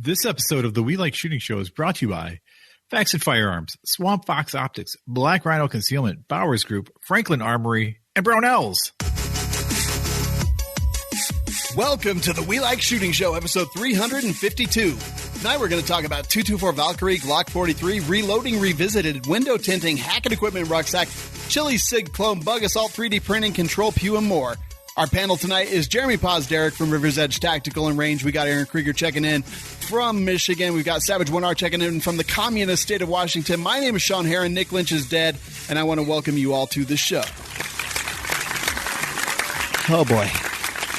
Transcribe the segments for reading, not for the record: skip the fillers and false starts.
This episode of the We Like Shooting Show is brought to you by Faxon Firearms, Swamp Fox Optics, Black Rhino Concealment, Bowers Group, Franklin Armory, and Brownells. Welcome to the We Like Shooting Show, episode 352. Tonight we're going to talk about 224 Valkyrie, Glock 43, reloading revisited, window tinting, hacking equipment rucksack, Chile SIG clone, bug assault, 3D printing, control pew, and more. Our panel tonight is Jeremy Pozderac from River's Edge Tactical and Range. We got Aaron Krieger checking in from Michigan. We've got Savage 1R checking in from the communist state of Washington. My name is Shawn Heron. Nick Lynch is dead, and I want to welcome you all to the show. Oh, boy.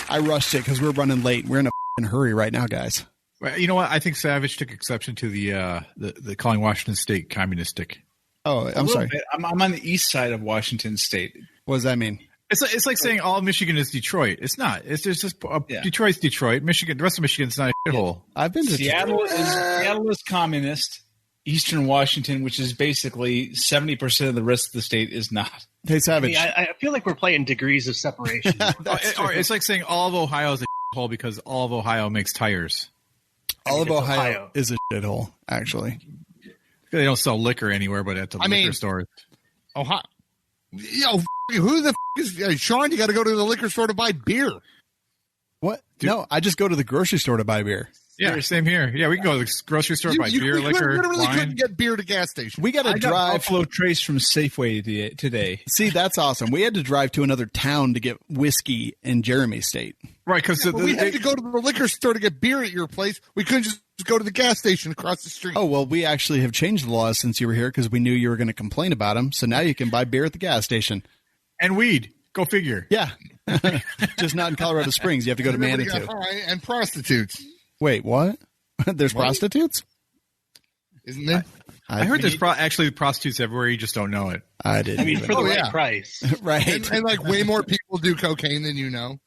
I rushed it because we're running late. We're in a hurry right now, guys. Well, you know what? I think Savage took exception to the calling Washington State communistic. Oh, I'm sorry. I'm on the east side of Washington State. What does that mean? It's like saying all Michigan is Detroit. It's not. It's just Detroit's Detroit. Michigan, the rest of Michigan's not a shithole. I've been to Seattle. Seattle is communist. Eastern Washington, which is basically 70% of the rest of the state, is not. Hey, Savage. I feel like we're playing degrees of separation. It's like saying all of Ohio is a shithole because all of Ohio makes tires. All of Ohio is a shithole, actually. They don't sell liquor anywhere but at the liquor stores. Ohio. Yo, who the is Shawn? You got to go to the liquor store to buy beer. What? Dude. No, I just go to the grocery store to buy beer. Yeah, same here. Yeah, we can go to the grocery store, buy beer, liquor, literally wine. couldn't get beer at a gas station. We got to drive. Buffalo Trace from Safeway today. See, that's awesome. We had to drive to another town to get whiskey in Jeremy State. Right, because we had to go to the liquor store to get beer at your place. We couldn't just go to the gas station across the street. Oh, well, we actually have changed the laws since you were here because we knew you were going to complain about them. So now you can buy beer at the gas station. And weed. Go figure. Yeah. Just not in Colorado Springs. You have to go to Manitou. And prostitutes. Wait, what? There's prostitutes? Isn't there? I heard there's actually prostitutes everywhere. You just don't know it. I didn't. I mean, for the right price. Right. And like way more people do cocaine than you know.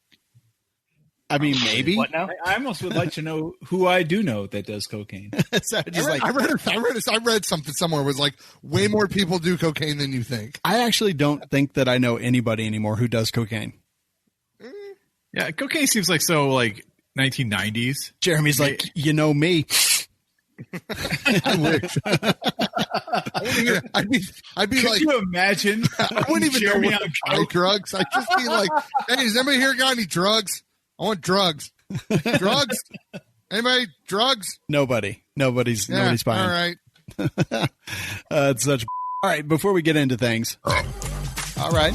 I mean, maybe. What now? I almost would like to know who I do know that does cocaine. I read something somewhere was like way more people do cocaine than you think. I actually don't think that I know anybody anymore who does cocaine. Yeah, cocaine seems like so like 1990s. Jeremy's like, you know me. I wish. I'd be Could like, you imagine? I wouldn't even Jeremy know what to buy drugs. I'd just be like, hey, does anybody here got any drugs? I want drugs. Drugs? Anybody? Drugs? Nobody's buying. All right. It's such. All right. Before we get into things. All right.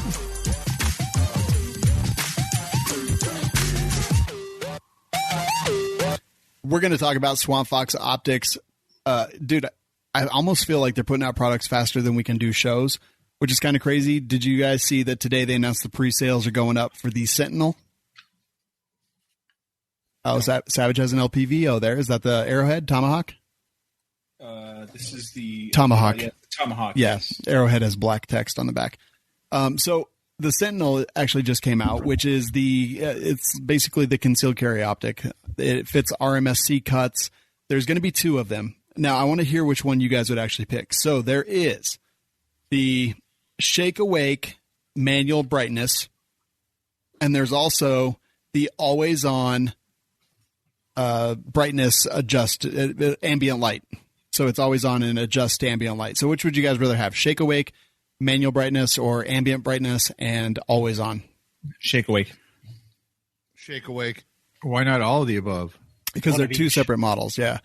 We're going to talk about Swamp Fox Optics. Dude, I almost feel like they're putting out products faster than we can do shows, which is kind of crazy. Did you guys see that today they announced the pre-sales are going up for the Sentinel? Oh, is that Savage has an LPV? Oh, there. Is that the Arrowhead Tomahawk? This is the Tomahawk. Tomahawk. Yes. Arrowhead has black text on the back. So the Sentinel actually just came out, which is it's basically the concealed carry optic. It fits RMSC cuts. There's going to be two of them. Now, I want to hear which one you guys would actually pick. So there is the Shake Awake manual brightness, and there's also the always on brightness adjust ambient light. So it's always on and adjust ambient light. So which would you guys rather have? Shake Awake, manual brightness, or ambient brightness and always on? Shake Awake. Shake Awake. Why not all of the above? Because they're two separate models. Yeah.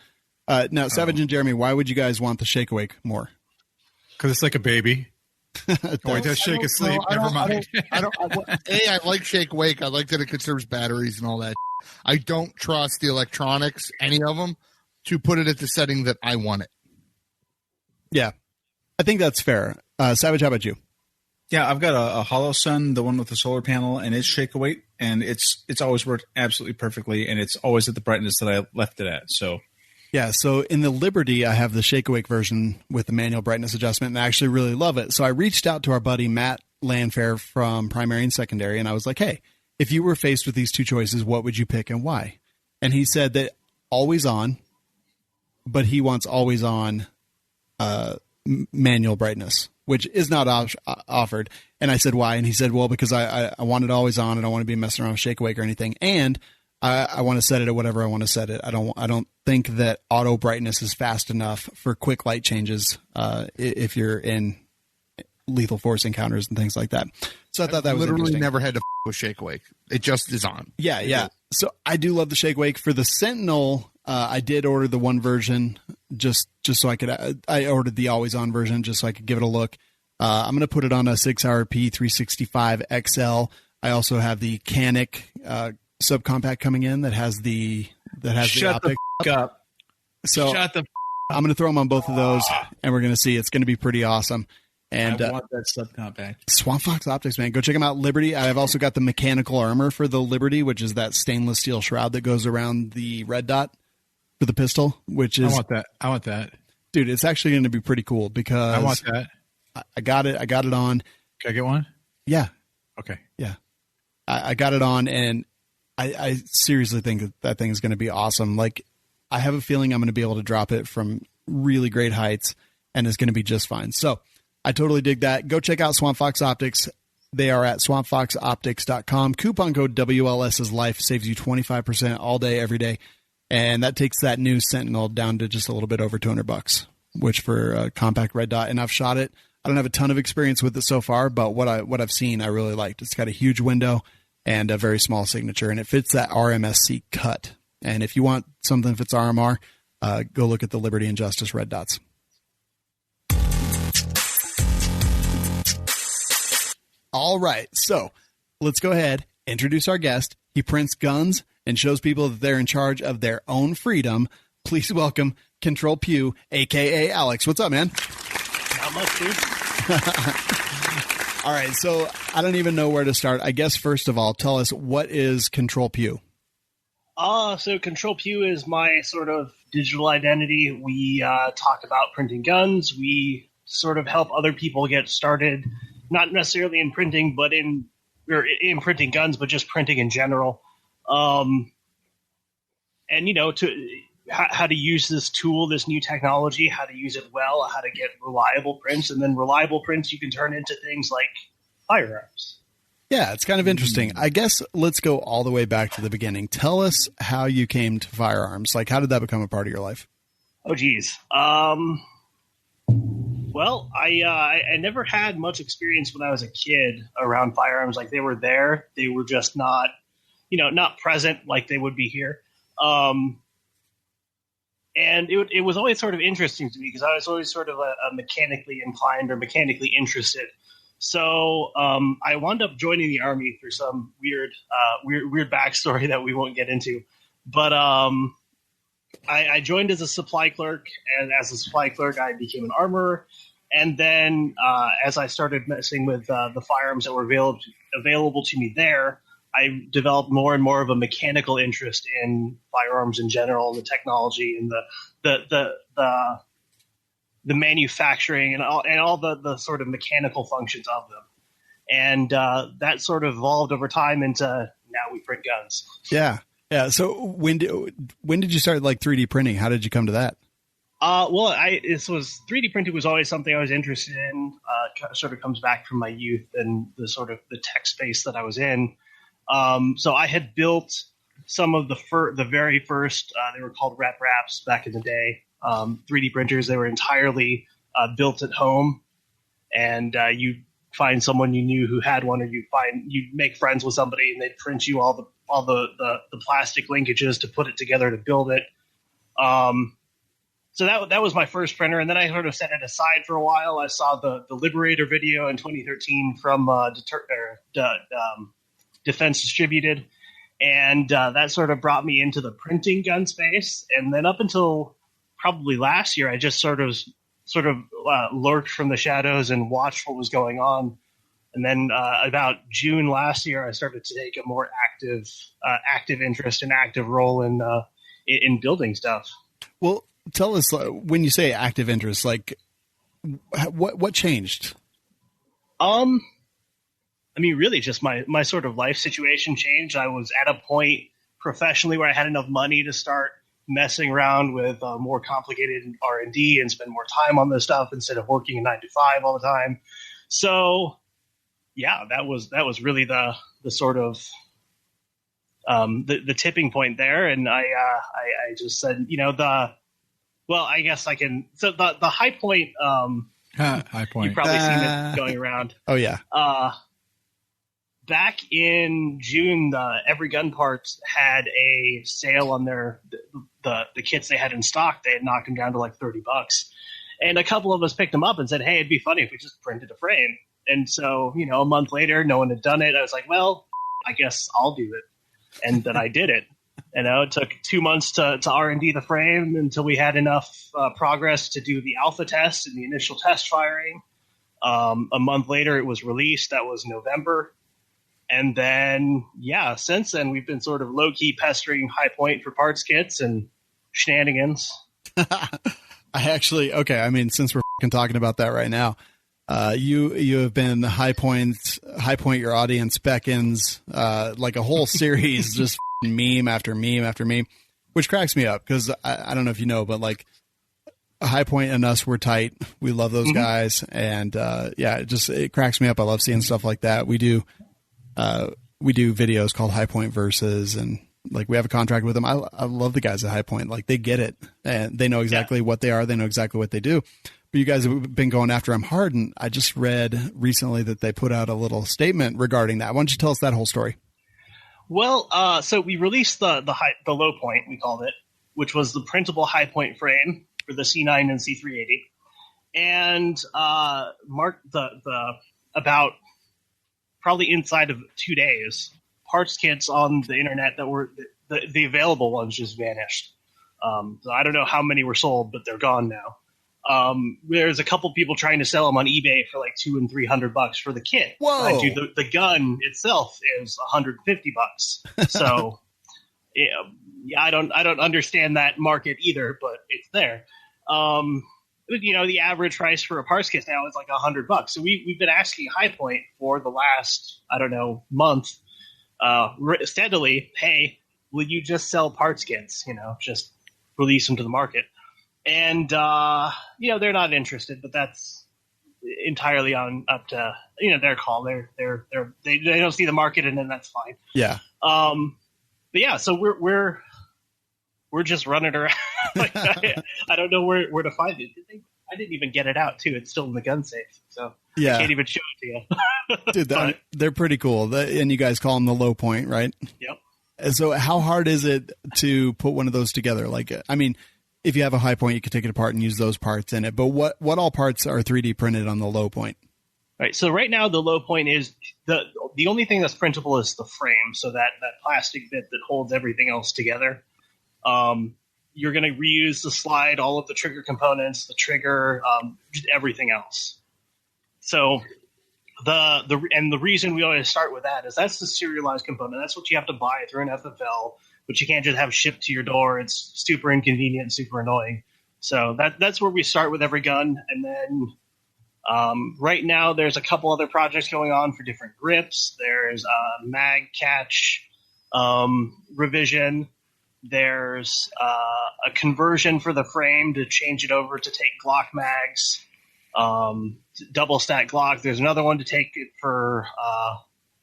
Now, Savage and Jeremy, why would you guys want the Shake Awake more? Because it's like a baby. Wait, just shake asleep. Never mind. I like Shake Awake. I like that it conserves batteries and all that. I don't trust the electronics, any of them, to put it at the setting that I want it. Yeah, I think that's fair. Savage, how about you? Yeah, I've got a Hollow Sun, the one with the solar panel, and it's Shake Awake, and it's always worked absolutely perfectly, and it's always at the brightness that I left it at. So, yeah. So in the Liberty, I have the Shake Awake version with the manual brightness adjustment, and I actually really love it. So I reached out to our buddy Matt Landfair from Primary and Secondary, and I was like, hey, if you were faced with these two choices, what would you pick and why? And he said that always on, but he wants always on manual brightness, which is not offered. And I said, why? And he said, well, because I want it always on and I don't want to be messing around with Shake Awake or anything. And I want to set it at whatever I want to set it. I don't think that auto brightness is fast enough for quick light changes if you're in lethal force encounters and things like that. So I thought that was literally interesting. never had to with Shake Awake. It just is on. Yeah. So I do love the Shake Awake. For the Sentinel, I did order the one version just so I could. I ordered the always on version just so I could give it a look. I'm going to put it on a 6-hour P365 XL. I also have the Canic subcompact coming in that has the Shut the optic up. So Shut the I'm going to throw them on both of those, and we're going to see. It's going to be pretty awesome. And I want that subcompact. Swamp Fox Optics, man. Go check them out. Liberty. I've also got the mechanical armor for the Liberty, which is that stainless steel shroud that goes around the red dot for the pistol, which is... I want that. Dude, it's actually going to be pretty cool because... I want that. I got it on. Can I get one? Yeah. Okay. Yeah. I got it on, and I seriously think that thing is going to be awesome. Like, I have a feeling I'm going to be able to drop it from really great heights, and it's going to be just fine. So I totally dig that. Go check out Swamp Fox Optics. They are at swampfoxoptics.com. Coupon code WLS is life saves you 25% all day, every day. And that takes that new Sentinel down to just a little bit over $200, which for a compact red dot. And I've shot it. I don't have a ton of experience with it so far, but what I've seen, I really liked. It's got a huge window and a very small signature, and it fits that RMSC cut. And if you want something that fits RMR, go look at the Liberty and Justice red dots. All right, so let's go ahead, introduce our guest. He prints guns and shows people that they're in charge of their own freedom. Please welcome Control Pew, a.k.a. Alex. What's up, man? Not much, dude. All right, so I don't even know where to start. I guess, first of all, tell us, what is Control Pew? So Control Pew is my sort of digital identity. We talk about printing guns. We sort of help other people get started, not necessarily in printing, but in printing guns, but just printing in general. And, you know, how to use this tool, this new technology, how to use it well, how to get reliable prints, and then reliable prints you can turn into things like firearms. Yeah, it's kind of interesting. I guess let's go all the way back to the beginning. Tell us how you came to firearms. Like, how did that become a part of your life? Oh, geez. Well, I never had much experience when I was a kid around firearms. Like, they were there. They were just not, not present like they would be here. And it was always sort of interesting to me because I was always sort of a mechanically inclined or mechanically interested. So I wound up joining the Army through some weird backstory that we won't get into. But I joined as a supply clerk, and as a supply clerk, I became an armorer. And then as I started messing with the firearms that were available to me there, I developed more and more of a mechanical interest in firearms in general, the technology and the manufacturing and all the sort of mechanical functions of them. And that sort of evolved over time into now we print guns. Yeah. So when did you start like 3D printing? How did you come to that? Well, 3D printing was always something I was interested in. Sort of comes back from my youth and the sort of the tech space that I was in. So I had built some of the very first, they were called rep wraps back in the day, 3D printers. They were entirely built at home, and you find someone you knew who had one, or you make friends with somebody, and they'd print you all the plastic linkages to put it together to build it. So that was my first printer, and then I sort of set it aside for a while. I saw the Liberator video in 2013 from Defense Distributed, and that sort of brought me into the printing gun space. And then up until probably last year, I just sort of lurked from the shadows and watched what was going on. And then about June last year, I started to take a more active interest and active role in building stuff. Well, tell us, when you say active interest, like what changed? I mean, really just my sort of life situation changed. I was at a point professionally where I had enough money to start messing around with more complicated R&D and spend more time on this stuff instead of working a 9 to 5 all the time. So yeah, that was really the sort of the tipping point there, and I just said, I guess I can. So the high point. High point. You've probably seen it going around. Oh yeah. Back in June, Every Gun Parts had a sale on the kits they had in stock. They had knocked them down to like $30, and a couple of us picked them up and said, "Hey, it'd be funny if we just printed a frame." And so, a month later, no one had done it. I was like, "Well, I guess I'll do it," and then I did it. It took 2 months to R&D the frame until we had enough progress to do the alpha test and the initial test firing. A month later, it was released. That was November. And then, since then, we've been sort of low-key pestering High Point for parts kits and shenanigans. Since we're talking about that right now, you have been High Point, your audience beckons, like a whole series, just meme after meme after meme, which cracks me up because I don't know if you know, but like High Point and us, we're tight. We love those guys. And it cracks me up. I love seeing stuff like that. We do videos called High Point Versus, and like we have a contract with them. I love the guys at High Point. Like they get it and they know exactly what they are. They know exactly what they do. But you guys have been going after them hard. And I just read recently that they put out a little statement regarding that. Why don't you tell us that whole story? Well, so we released the low point, we called it, which was the printable High Point frame for the C9 and C380, and marked the about probably inside of 2 days, parts kits on the internet that were the available ones just vanished. So I don't know how many were sold, but they're gone now. There's a couple people trying to sell them on eBay for like $200 and $300 for the kit. Whoa! The gun itself is $150. So, I don't understand that market either, but it's there. The average price for a parts kit now is like $100. So we've been asking High Point for the last, month, steadily, hey, will you just sell parts kits? Just release them to the market. And, they're not interested, but that's entirely up to, their call. They don't see the market, and then that's fine. Yeah. So we're just running around. Like, I don't know where to find it. I didn't even get it out too. It's still in the gun safe. So I can't even show it to you. Dude, they're pretty cool. And you guys call them the low point, right? Yep. And so how hard is it to put one of those together? Like, if you have a High Point, you can take it apart and use those parts in it. But what all parts are 3D printed on the low point? Right. So right now the low point is the only thing that's printable is the frame. So that plastic bit that holds everything else together. You're going to reuse the slide, all of the trigger components, the trigger, just everything else. So the reason we always start with that is that's the serialized component. That's what you have to buy through an FFL, but you can't just have shipped to your door. It's super inconvenient, super annoying. So that's where we start with every gun. And then right now there's a couple other projects going on for different grips. There's a mag catch revision. There's a conversion for the frame to change it over to take Glock mags, double stack Glock. There's another one to take it for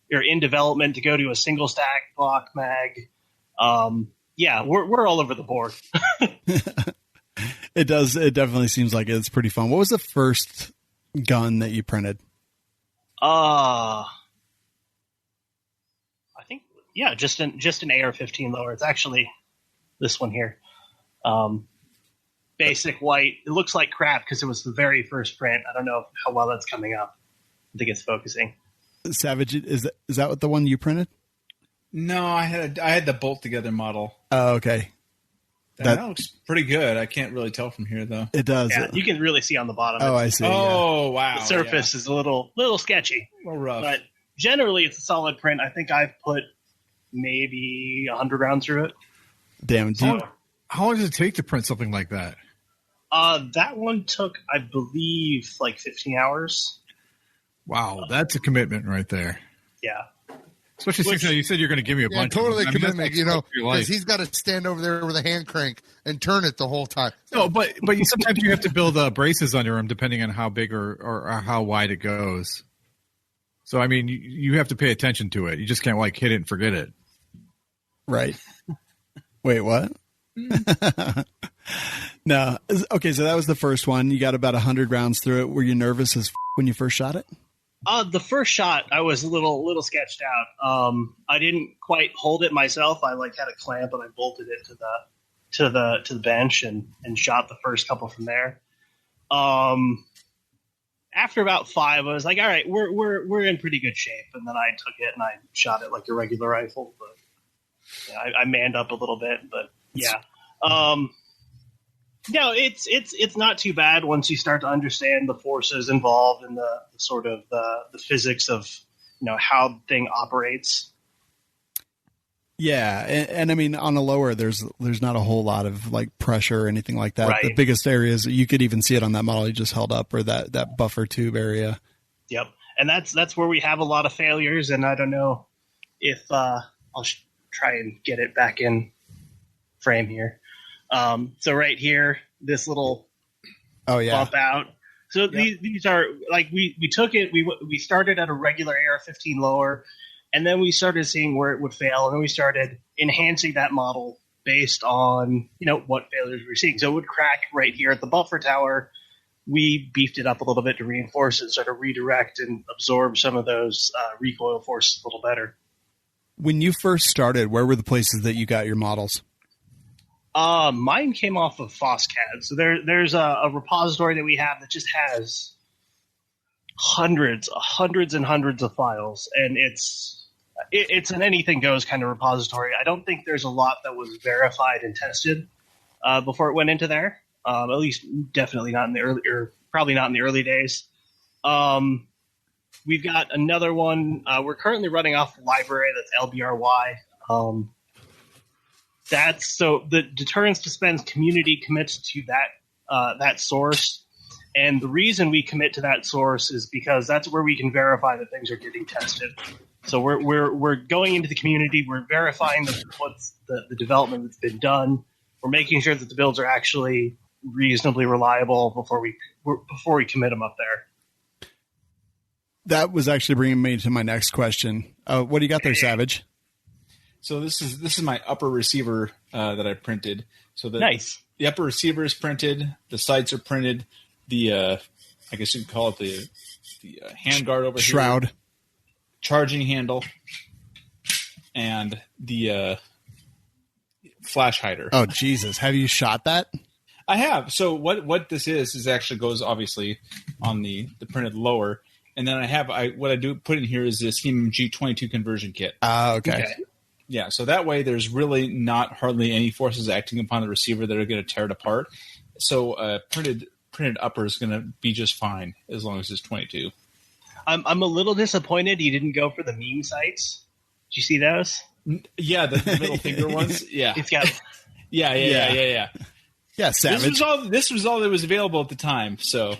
you're in development to go to a single stack Glock mag. We're all over the board. It does. It definitely seems like it's pretty fun. What was the first gun that you printed? I think just an AR-15 lower. It's actually this one here. Basic white. It looks like crap because it was the very first print. I don't know how well that's coming up. I think it's focusing. Savage, is that what the one you printed? No, I had the bolt together model. Oh, okay. That looks pretty good. I can't really tell from here though. It does. Yeah, you can really see on the bottom. Oh, I see. Oh, wow. The surface is a little sketchy. A little rough. But generally it's a solid print. I think I've put maybe 100 rounds through it. Damn. How long does it take to print something like that? That one took, I believe, like 15 hours. Wow, that's a commitment right there. Yeah. Especially since you said you're going to give me a bunch. Totally of commitment, because he's got to stand over there with a hand crank and turn it the whole time. No, but sometimes you have to build braces under them depending on how big or how wide it goes. So, I mean, you have to pay attention to it. You just can't, hit it and forget it. Right. Wait, what? No. Okay, so that was the first one. You got about 100 rounds through it. Were you nervous as when you first shot it? The first shot, I was a little sketched out. I didn't quite hold it myself. I had a clamp and I bolted it to the bench and shot the first couple from there. After about 5, I was like, all right, we're in pretty good shape. And then I took it and I shot it like a regular rifle, but I manned up a little bit. But yeah, no, it's not too bad once you start to understand the forces involved and the sort of the physics of how the thing operates. Yeah, and I mean on a lower, there's not a whole lot of pressure or anything like that. Right. The biggest areas you could even see it on that model you just held up, or that buffer tube area. Yep, and that's where we have a lot of failures. And I don't know if I'll try and get it back in frame here. So right here, this little bump out. So these are we took it. We started at a regular AR-15 lower, and then we started seeing where it would fail, and then we started enhancing that model based on what failures we were seeing. So it would crack right here at the buffer tower. We beefed it up a little bit to reinforce it, sort of redirect and absorb some of those recoil forces a little better. When you first started, where were the places that you got your models? Mine came off of FOSCAD. So there's a repository that we have that just has hundreds and hundreds of files, and it's an anything goes kind of repository. I don't think there's a lot that was verified and tested before it went into there. At least definitely not in the early, or probably not in the early days. We've got another one. We're currently running off the library that's LBRY. That's so the Deterrence Dispense community commits to that source, and the reason we commit to that source is because that's where we can verify that things are getting tested. So we're going into the community, we're verifying what's the development that's been done. We're making sure that the builds are actually reasonably reliable before we commit them up there. That was actually bringing me to my next question. What do you got there, Savage? So this is my upper receiver that I printed. So nice. The upper receiver is printed. The sights are printed. The I guess you could call it the handguard over shroud, here, charging handle, and the flash hider. Oh Jesus! Have you shot that? I have. So what this is actually goes obviously on the printed lower, and then what I do put in here is this HEMG 22 conversion kit. Okay. Yeah, so that way there's really not hardly any forces acting upon the receiver that are going to tear it apart. So printed upper is going to be just fine as long as it's 22. I'm a little disappointed you didn't go for the meme sights. Did you see those? Yeah, the middle finger ones. Yeah, it's got. Yeah. Yeah, Savage. This was all that was available at the time. So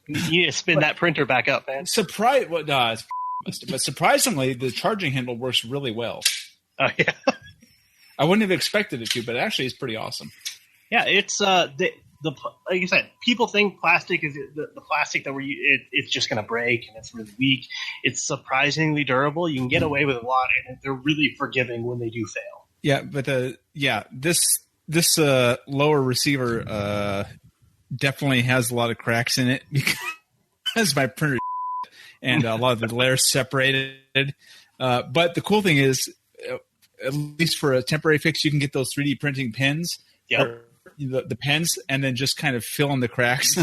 you need to spin that printer back up, man. But surprisingly, the charging handle works really well. Oh yeah, I wouldn't have expected it to, but actually, it's pretty awesome. Yeah, it's the like you said, people think plastic is the plastic that it's just going to break and it's really weak. It's surprisingly durable. You can get away with a lot, and they're really forgiving when they do fail. Yeah, but this lower receiver definitely has a lot of cracks in it because my printer. And a lot of the layers separated. But the cool thing is, at least for a temporary fix, you can get those 3D printing pens, the pens, and then just kind of fill in the cracks,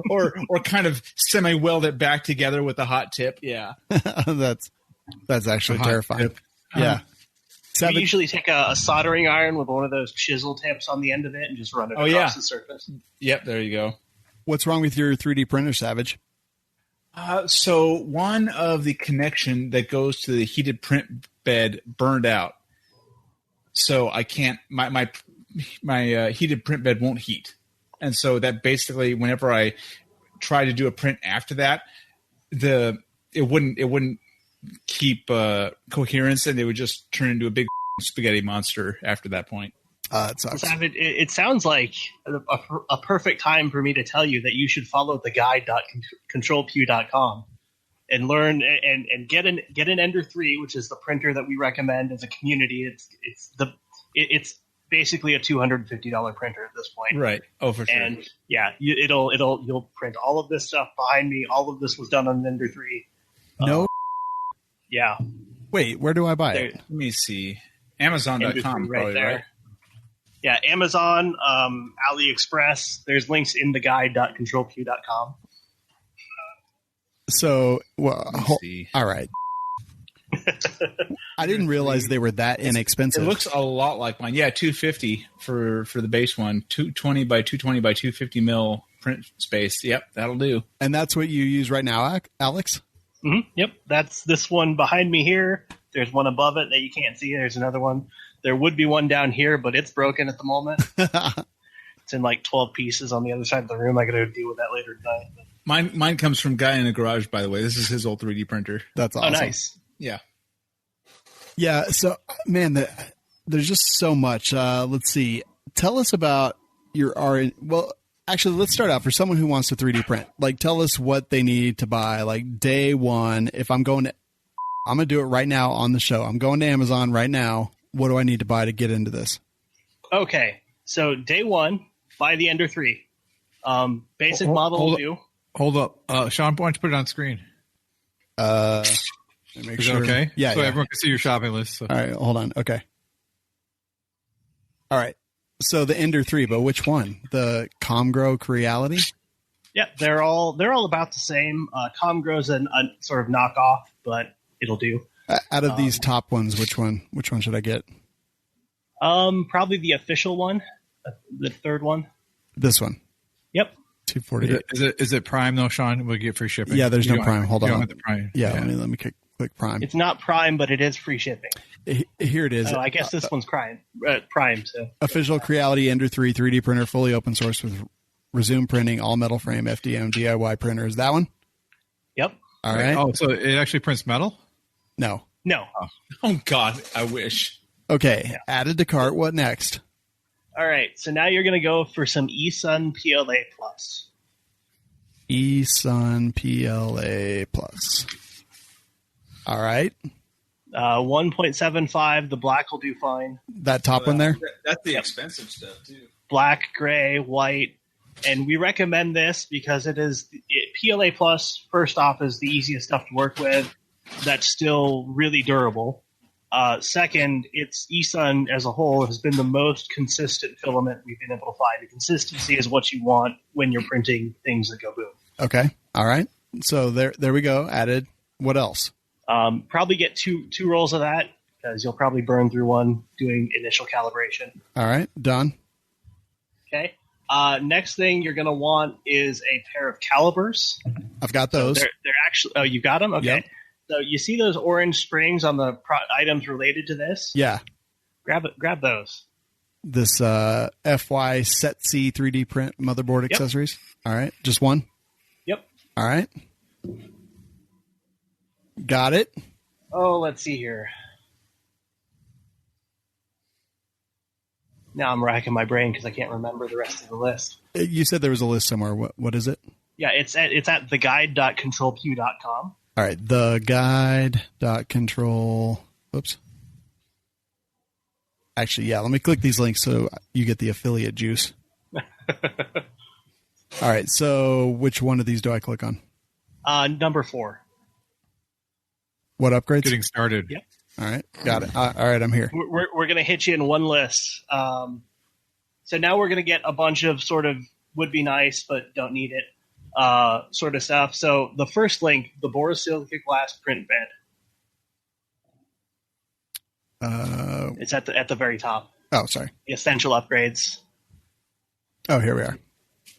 or kind of semi-weld it back together with a hot tip. Yeah, that's actually terrifying. Yeah. We usually take a soldering iron with one of those chisel tips on the end of it and just run it across the surface. Yep, there you go. What's wrong with your 3D printer, Savage? So one of the connection that goes to the heated print bed burned out. So I can't, my heated print bed won't heat. And so that basically, whenever I try to do a print after that, it wouldn't keep coherence, and it would just turn into a big spaghetti monster after that point. It sucks. It sounds like a perfect time for me to tell you that you should follow the guide.controlpew.com. and learn and get an Ender 3, which is the printer that we recommend as a community. It's basically a $250 printer at this point. Right. Oh, for sure. And yeah, you'll print all of this stuff behind me. All of this was done on an Ender 3. No. Yeah. Wait, where do I buy it? Let me see. Amazon.com, probably, right? Yeah, Amazon, AliExpress. There's links in the guide.controlq.com. So, well, see. all right. I didn't realize they were that inexpensive. It looks a lot like mine. Yeah, $250 for the base one. 220 by 220 by 250 mil print space. Yep, that'll do. And that's what you use right now, Alex? Mm-hmm. Yep, that's this one behind me here. There's one above it that you can't see. There's another one. There would be one down here, but it's broken at the moment. It's in like 12 pieces on the other side of the room. I got to deal with that later tonight. Mine comes from guy in the garage, by the way. This is his old 3D printer. That's awesome. Oh, nice. Yeah. Yeah. So, man, there's just so much. Let's see. Tell us about your R. Well, actually, let's start out for someone who wants to 3D print. Like, tell us what they need to buy. Like day one, if I'm going to do it right now on the show. I'm going to Amazon right now. What do I need to buy to get into this? Okay. So day one, buy the Ender 3. Basic model will do. Hold up. Shawn, why don't you put it on screen? Make Is sure. it okay? Yeah. So yeah. everyone can see your shopping list. So. All right. Hold on. Okay. All right. So the Ender 3, but which one? The Comgrow Reality? Yeah, they're all about the same. Comgrow's a sort of knockoff, but it'll do. Out of these top ones, which one should I get? Probably the official one, the third one. This one. Yep. 248. Is it Prime though, Shawn? We'll get free shipping. Yeah, there's no Prime. Hold on. You don't have the Prime. Yeah, let me click Prime. It's not Prime, but it is free shipping. Here it is. Oh, I guess this one's Prime. So Official Creality Ender 3 3D printer, fully open source with resume printing, all metal frame, FDM, DIY printer. Is that one? Yep. All right. Oh, so it actually prints metal? No. Oh, God, I wish. Okay. Yeah. Added to cart. What next? All right. So now you're going to go for some eSun PLA Plus. eSun PLA Plus. All right. 1.75. The black will do fine. That top one there? That's the expensive stuff, too. Black, gray, white. And we recommend this because PLA Plus, first off, is the easiest stuff to work with. That's still really durable. Second, it's eSun as a whole has been the most consistent filament we've been able to find. The consistency is what you want when you're printing things that go boom. Okay. All right. So there we go. Added. What else? Probably get two rolls of that because you'll probably burn through one doing initial calibration. All right. Done. Okay. Next thing you're going to want is a pair of calibers. I've got those. So they're actually. Oh, you got them. Okay. Yep. So you see those orange springs on the items related to this? Yeah. Grab those. This FY Set C 3D print motherboard accessories. All right. Just one? Yep. All right. Got it. Oh, let's see here. Now I'm racking my brain because I can't remember the rest of the list. You said there was a list somewhere. What is it? Yeah, it's at theguide.controlq.com. All right. The guide.control. Oops. Actually, yeah. Let me click these links so you get the affiliate juice. All right. So which one of these do I click on? Number 4. What upgrades? Getting started. Yep. All right. Got it. All right. I'm here. We're going to hit you in one list. So now we're going to get a bunch of sort of would be nice but don't need it sort of stuff. So the first link, the borosilicate glass print bed. It's at the very top. Oh, sorry. The essential upgrades. Oh, here we are.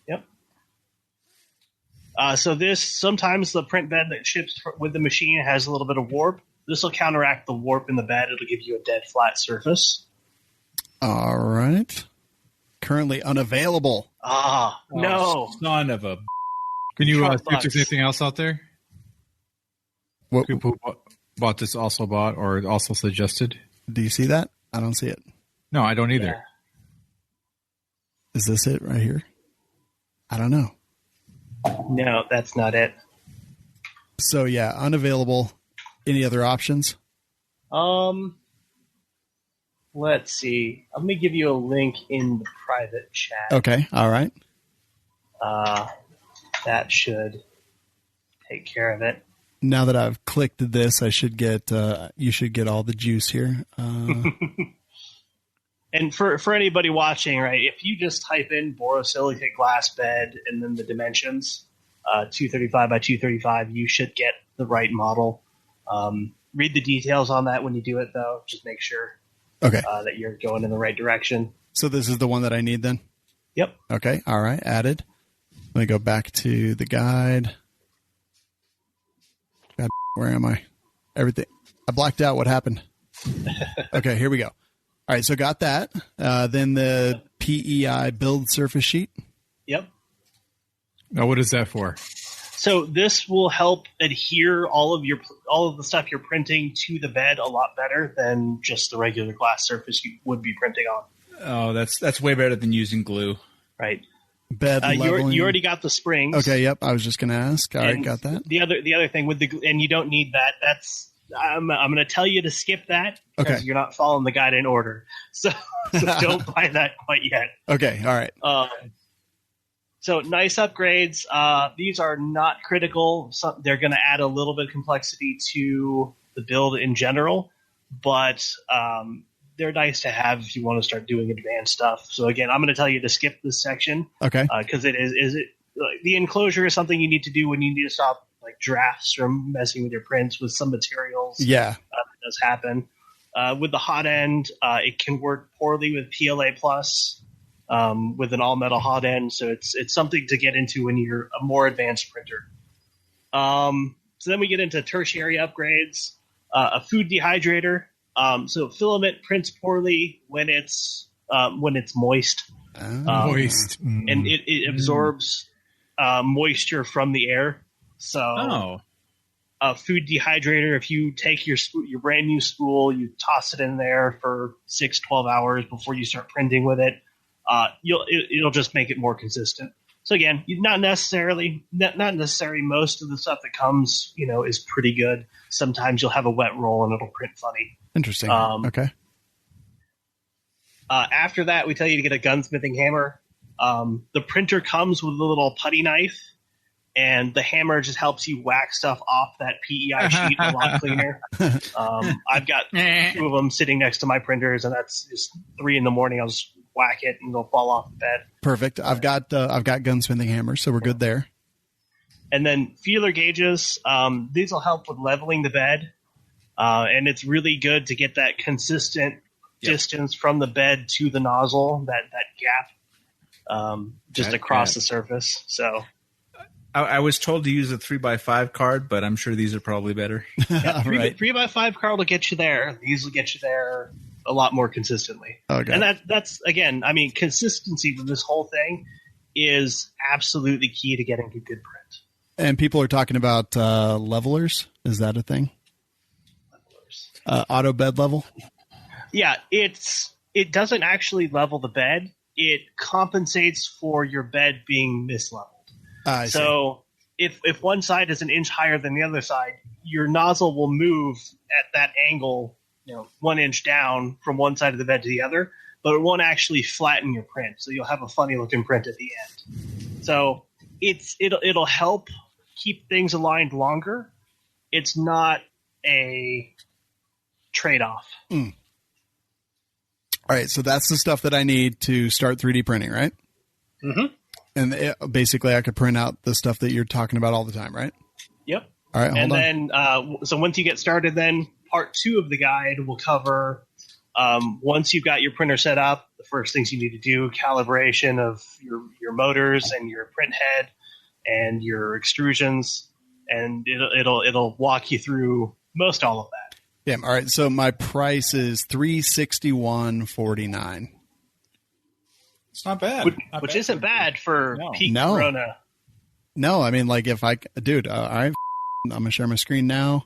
Yep. So this sometimes the print bed that ships with the machine has a little bit of warp. This will counteract the warp in the bed. It'll give you a dead flat surface. All right. Currently unavailable. No. Son of a... Can you see if $12. there's anything else out there? What, People who bought this also bought or also suggested? do you see that? I don't see it. No, I don't either. Yeah. Is this it right here? I don't know. No, that's not it. So yeah, unavailable. Any other options? Let's see. Let me give you a link in the private chat. Okay. All right. That should take care of it. Now that I've clicked this, I should get. You should get all the juice here. And for anybody watching, right? If you just type in borosilicate glass bed and then the dimensions, 235 by 235, you should get the right model. Read the details on that when you do it, though. Just make sure that you're going in the right direction. So this is the one that I need then? Yep. Okay. All right. Added. Let me go back to the guide. God, where am I? Everything. I blacked out. What happened? Okay. Here we go. All right. So got that. Then the PEI build surface sheet. Yep. Now, what is that for? So this will help adhere all of the stuff you're printing to the bed a lot better than just the regular glass surface you would be printing on. Oh, that's way better than using glue. Right. Bed leveling. You already got the springs. Okay. Yep. I was just going to ask. All right. Got that. The other thing with and you don't need that. I'm going to tell you to skip that because you're not following the guide in order. So don't buy that quite yet. Okay. All right. So nice upgrades. These are not critical. They're going to add a little bit of complexity to the build in general, but they're nice to have if you want to start doing advanced stuff. So again, I'm going to tell you to skip this section. Okay. Because the enclosure is something you need to do when you need to stop like drafts from messing with your prints with some materials. Yeah. That does happen. With the hot end, it can work poorly with PLA plus. With an all-metal hot end, so it's something to get into when you're a more advanced printer. So then we get into tertiary upgrades. A food dehydrator. So filament prints poorly when it's moist. Moist. And it absorbs moisture from the air. So a food dehydrator, if you take your brand new spool, you toss it in there for 6-12 hours before you start printing with it. It'll just make it more consistent. So again, not necessarily most of the stuff that comes, is pretty good. Sometimes you'll have a wet roll and it'll print funny. Interesting. Okay. After that, we tell you to get a gunsmithing hammer. The printer comes with a little putty knife, and the hammer just helps you whack stuff off that PEI sheet a lot cleaner. I've got 2 of them sitting next to my printers, and that's just 3 a.m. I'll just whack it and they'll fall off the bed. Perfect. I've got gunsmithing hammers, so we're good there. And then feeler gauges. These will help with leveling the bed, and it's really good to get that consistent distance from the bed to the nozzle, that gap, just across the surface. So. I was told to use a 3x5 card, but I'm sure these are probably better. Yeah, 3x5 card will get you there. These will get you there a lot more consistently. Okay. And that's again, I mean, consistency with this whole thing is absolutely key to getting a good print. And people are talking about levelers. Is that a thing? Levelers. Auto bed level? Yeah, it doesn't actually level the bed. It compensates for your bed being misleveled. So if one side is an inch higher than the other side, your nozzle will move at that angle, 1 inch down from one side of the bed to the other, but it won't actually flatten your print. So you'll have a funny looking print at the end. So it'll help keep things aligned longer. It's not a trade-off. All right. So that's the stuff that I need to start 3D printing, right? Mm-hmm. And basically, I could print out the stuff that you're talking about all the time, right? Yep. All right, hold on. Then, so once you get started, then part 2 of the guide will cover, once you've got your printer set up, the first things you need to do, calibration of your motors and your print head and your extrusions, and it'll walk you through most all of that. Yeah. All right. So my price is $361.49. It's not bad. Which isn't bad for peak Corona. No, I mean, like if dude, all right, I'm going to share my screen now.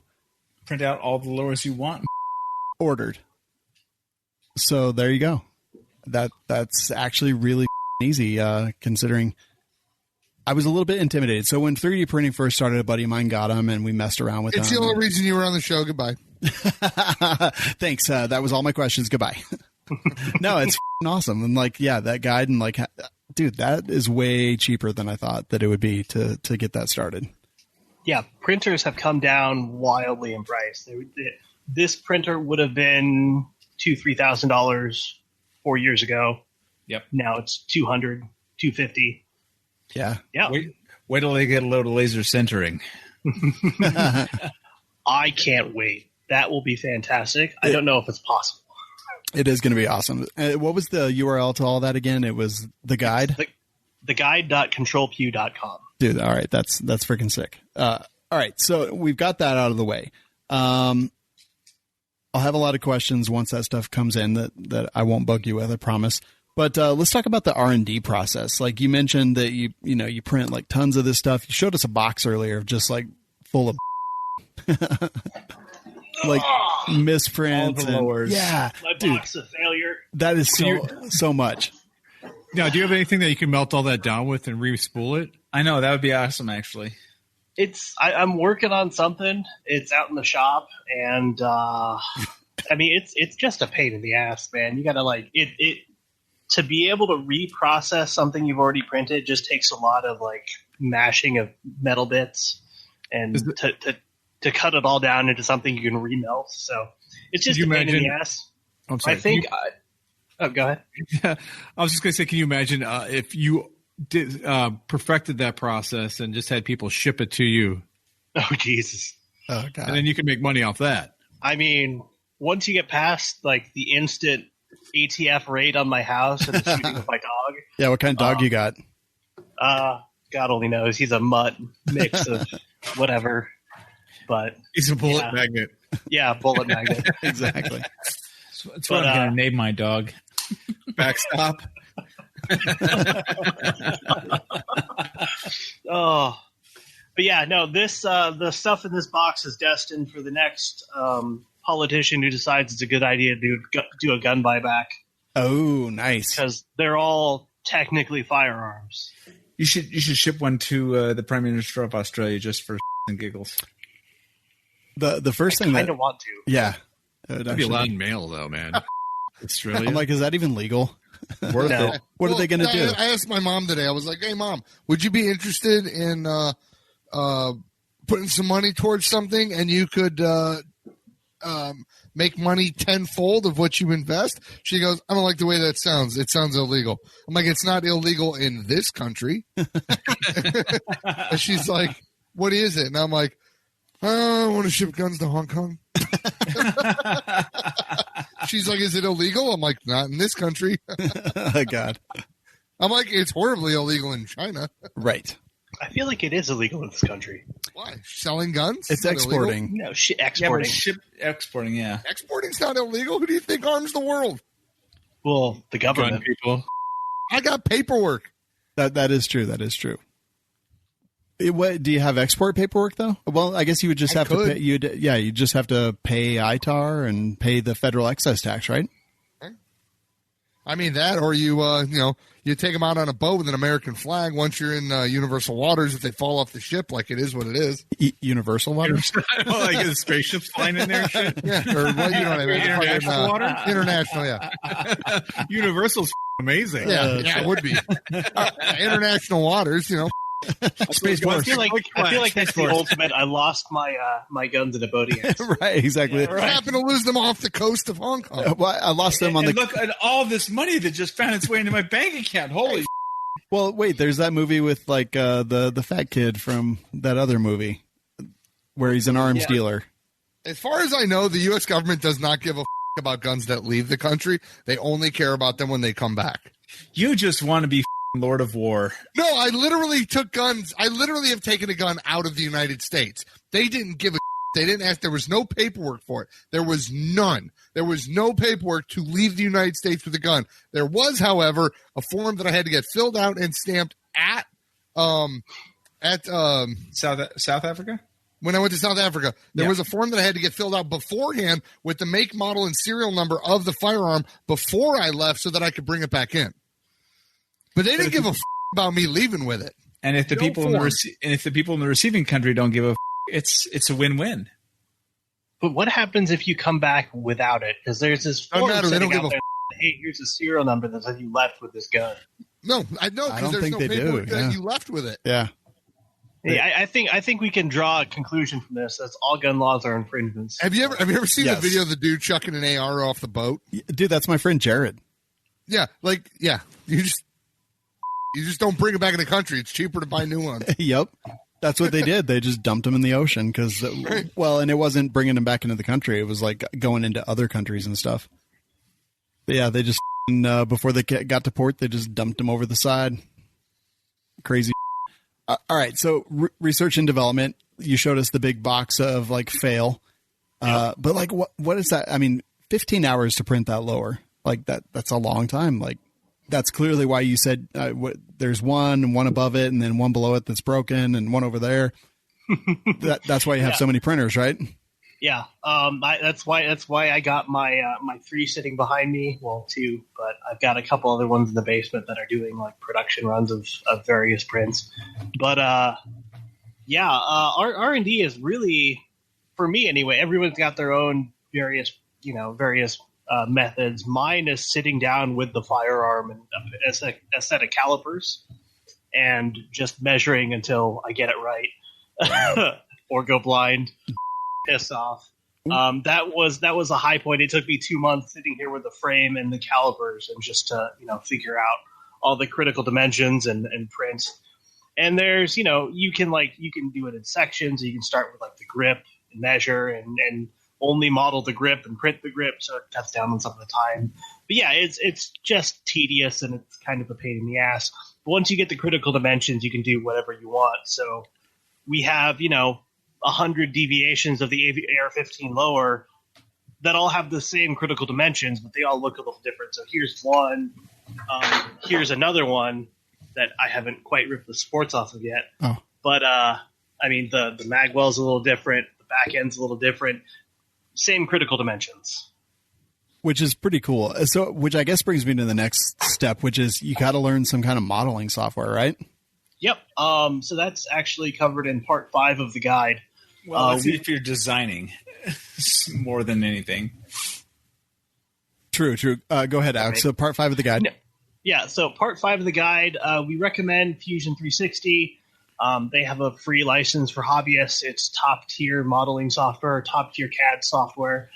Print out all the lowers you want. Ordered. So there you go. That's actually really easy, considering I was a little bit intimidated. So when 3D printing first started, a buddy of mine got them and we messed around with them. It's the only reason you were on the show. Goodbye. Thanks. That was all my questions. Goodbye. No, it's awesome. And like, yeah, that guide and like, dude, that is way cheaper than I thought that it would be to get that started. Yeah, printers have come down wildly in price. This printer would have been $2,000-$3,000 4 years ago. Yep. Now it's $200, $250. Yeah. Yeah. Wait till they get a load of laser centering. I can't wait. That will be fantastic. I don't know if it's possible. It is going to be awesome. What was the URL to all that again? It was the guide. The guide.controlpew.com. Dude, all right, that's freaking sick. All right, so we've got that out of the way. I'll have a lot of questions once that stuff comes in that I won't bug you with, I promise. But let's talk about the R&D process. Like you mentioned that you print like tons of this stuff. You showed us a box earlier of just like full of like misprints and lowers. Yeah, my box of failure. That is so much. Now, do you have anything that you can melt all that down with and re-spool it? I know, that would be awesome, actually. I'm working on something. It's out in the shop, and I mean, it's just a pain in the ass, man. You gotta like it to be able to reprocess something you've already printed. Just takes a lot of like mashing of metal bits, and to cut it all down into something you can remelt. So it's just a pain in the ass. I'm sorry. I think. Go ahead. Yeah, I was just going to say, can you imagine if you did perfected that process and just had people ship it to you? Oh, Jesus. Oh, God. And then you can make money off that. I mean, once you get past like the instant ATF raid on my house and the shooting of my dog. Yeah, what kind of dog you got? God only knows. He's a mutt mix of whatever. But he's a bullet magnet. Yeah, bullet magnet. Exactly. That's what I'm going to name my dog. Backstop. Oh, but yeah, no. This the stuff in this box is destined for the next politician who decides it's a good idea to do a gun buyback. Oh, nice. Because they're all technically firearms. You should ship one to the Prime Minister of Australia just for and giggles. The first thing I kind of want to. Yeah. That'd be a lot in mail, though, man. Australia. I'm like, is that even legal? Worth it. What are they going to do? I asked my mom today. I was like, "Hey, Mom, would you be interested in putting some money towards something, and you could make money tenfold of what you invest?" She goes, "I don't like the way that sounds. It sounds illegal." I'm like, "It's not illegal in this country." And she's like, "What is it?" And I'm like, "I want to ship guns to Hong Kong." She's like, "Is it illegal?" I'm like, "Not in this country." Oh, God. I'm like, "It's horribly illegal in China." Right. I feel like it is illegal in this country. Why? Selling guns? It's exporting. No, exporting. Exporting, yeah. Exporting's not illegal. Who do you think arms the world? Well, the government. People. I got paperwork. That is true. That is true. What do you have export paperwork though? Well, I guess you would just have to pay. You just have to pay ITAR and pay the federal excise tax, right? I mean that, or you take them out on a boat with an American flag. Once you're in universal waters, if they fall off the ship, like it is what it is. Universal waters, like a spaceship's flying in there. And shit. Yeah, or what you know what I mean? International water. International, yeah. Universal's amazing. Yeah, it would be international waters. Space I feel like that's the ultimate. I lost my guns in a boating accident. Right? Exactly. Yeah, right. I happened to lose them off the coast of Hong Kong. Well, I lost them on the. Look at all this money that just found its way into my bank account. Holy. Well, wait. There's that movie with like the fat kid from that other movie where he's an arms dealer. As far as I know, the U.S. government does not give a about guns that leave the country. They only care about them when they come back. You just want to be Lord of War. No, I literally took guns. I literally have taken a gun out of the United States. They didn't give a They didn't ask. There was no paperwork for it. There was none. There was no paperwork to leave the United States with a gun. There was, however, a form that I had to get filled out and stamped at South Africa. When I went to South Africa, there was a form that I had to get filled out beforehand with the make, model, and serial number of the firearm before I left so that I could bring it back in. But they didn't give a about me leaving with it. And if the people in the receiving country don't give a it's a win-win. But what happens if you come back without it? Because there's this form sitting out there. Hey, here's a serial number that says you left with this gun. No, I know, because there's no paperwork that you left with it. Yeah. Hey, I think we can draw a conclusion from this. That's all gun laws are infringements. Have you ever seen the video of the dude chucking an AR off the boat? Dude, that's my friend Jared. Yeah, you just don't bring it back in the country. It's cheaper to buy new ones. Yep. That's what they did. They just dumped them in the ocean because, and it wasn't bringing them back into the country. It was like going into other countries and stuff. But yeah, they just, before they got to port, they just dumped them over the side. Crazy. All right. So research and development, you showed us the big box of like fail. But like, what is that? I mean, 15 hours to print that lower, like that's a long time. Like, that's clearly why you said there's one above it and then one below it that's broken and one over there. That's why you have so many printers, right? Yeah. That's why I got my 3 sitting behind me. Well, 2, but I've got a couple other ones in the basement that are doing like production runs of various prints. But our R&D is really, for me anyway, everyone's got their own various methods. Mine is sitting down with the firearm and a set of calipers and just measuring until I get it right or go blind, piss off. That was a high point. It took me 2 months sitting here with the frame and the calipers and just to figure out all the critical dimensions and prints. And there's you can do it in sections. You can start with like the grip and measure and only model the grip and print the grip, so it cuts down on some of the time. But yeah, it's just tedious and it's kind of a pain in the ass. But once you get the critical dimensions, you can do whatever you want. So we have 100 deviations of the AR-15 lower that all have the same critical dimensions, but they all look a little different. So here's one. Here's another one that I haven't quite ripped the sports off of yet. Oh. But the mag well's a little different. The back end's a little different. Same critical dimensions, which is pretty cool. So, which I guess brings me to the next step, which is you got to learn some kind of modeling software, right? Yep. So that's actually covered in part 5 of the guide. Well, let's see if you're designing more than anything. True. Go ahead, Alex. So part 5 of the guide. Yeah. So part 5 of the guide, we recommend Fusion 360. They have a free license for hobbyists. It's top tier modeling software, top tier CAD software,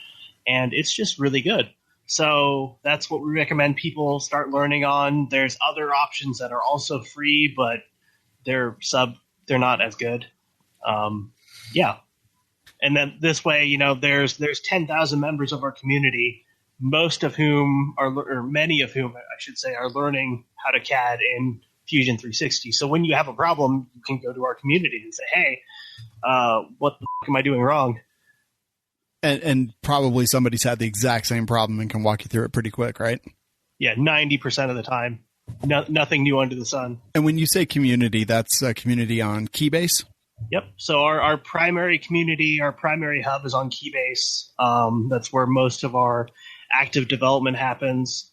and it's just really good. So that's what we recommend people start learning on. There's other options that are also free, but they're not as good. And then this way, there's 10,000 members of our community, most of whom many of whom I should say are learning how to CAD in Fusion 360. So when you have a problem, you can go to our community and say, hey, what the f- am I doing wrong? And probably somebody's had the exact same problem and can walk you through it pretty quick, right? Yeah, 90% of the time. Nothing new under the sun. And when you say community, that's a community on Keybase? Yep. So our primary community, our primary hub is on Keybase. That's where most of our active development happens.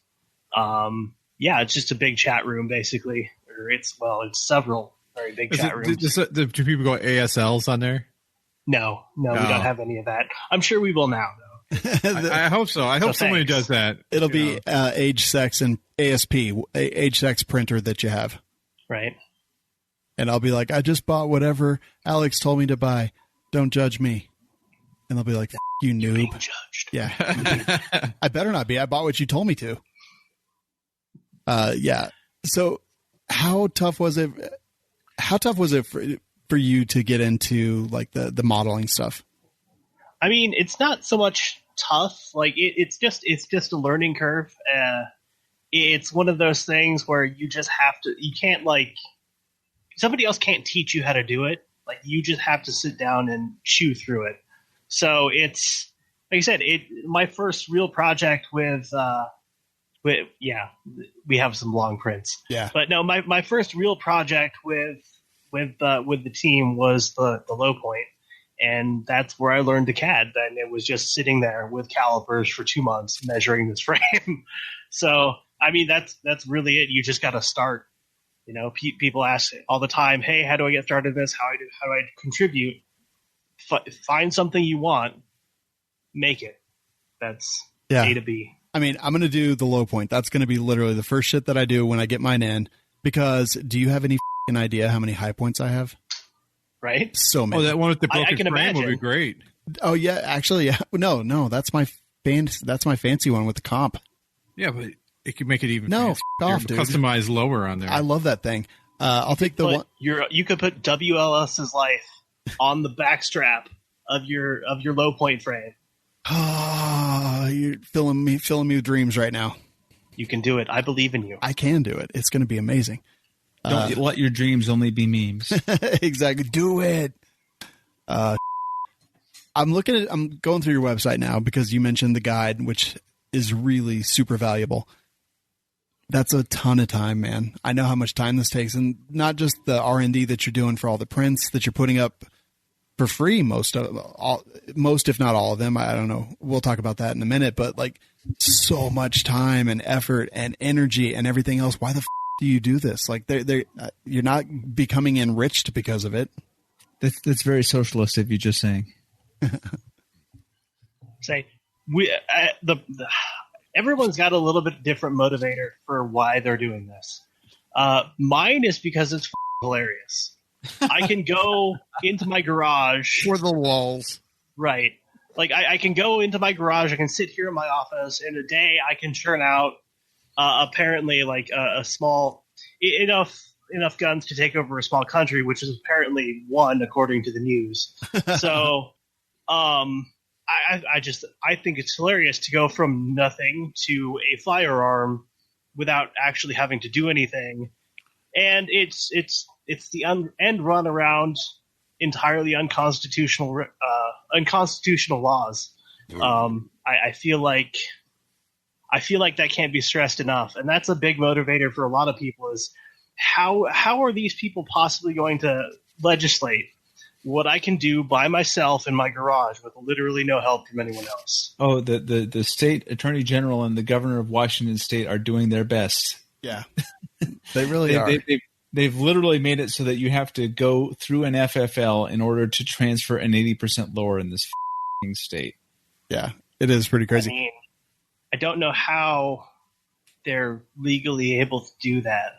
It's just a big chat room, basically. It's several very big chat rooms. Do people go ASLs on there? No, we don't have any of that. I'm sure we will now, though. I hope so. I hope somebody does that. It'll be age, sex, and ASP, age, sex printer that you have. Right. And I'll be like, I just bought whatever Alex told me to buy. Don't judge me. And they'll be like, you noob. Being judged. Yeah. I better not be. I bought what you told me to. So how tough was it? How tough was it for you to get into like the modeling stuff? I mean, it's not so much tough. Like it's just a learning curve. It's one of those things where you just have to. You can't somebody else can't teach you how to do it. Like you just have to sit down and chew through it. So it's like I said. My first real project with. We have some long prints. Yeah. But no, my first real project with the team was the low point, and that's where I learned to CAD. And it was just sitting there with calipers for 2 months measuring this frame. So I mean, that's really it. You just got to start. People ask all the time, "Hey, how do I get started in this? How do I contribute?" Find something you want, make it. That's A to B. I mean, I'm going to do the low point. That's going to be literally the first shit that I do when I get mine in. Because do you have any idea how many high points I have? Right. So many. Oh, that one with the broken I can frame imagine. would be great. Oh yeah, actually, yeah. No, that's my fancy one with the comp. Yeah, but it could make it even. No, off, dude. Customize lower on there. I love that thing. I'll take the one. You could put WLS's life on the backstrap of your low point frame. Oh, you're filling me with dreams right now. You can do it. I believe in you. I can do it. It's going to be amazing. Don't let your dreams only be memes. Exactly. Do it. I'm going through your website now because you mentioned the guide, which is really super valuable. That's a ton of time, man. I know how much time this takes, and not just the R&D that you're doing for all the prints that you're putting up for free. Most, if not all of them. I don't know. We'll talk about that in a minute, but like so much time and effort and energy and everything else. Why the do you do this? Like you're not becoming enriched because of it. That's very socialist of you just saying. Say everyone's got a little bit different motivator for why they're doing this. Mine is because it's hilarious. I can go into my garage For the walls. right. Like I can go into my garage. I can sit here in my office. In a day, I can churn out apparently like a small enough guns to take over a small country, which is apparently one according to the news. So, I think it's hilarious to go from nothing to a firearm without actually having to do anything, and it's the end run around entirely unconstitutional laws. I feel like that can't be stressed enough, and that's a big motivator for a lot of people. Is how are these people possibly going to legislate what I can do by myself in my garage with literally no help from anyone else? Oh, the state attorney general and the governor of Washington State are doing their best. Yeah, they really are. They've literally made it so that you have to go through an FFL in order to transfer an 80% lower in this state. Yeah, it is pretty crazy. I mean, I don't know how they're legally able to do that.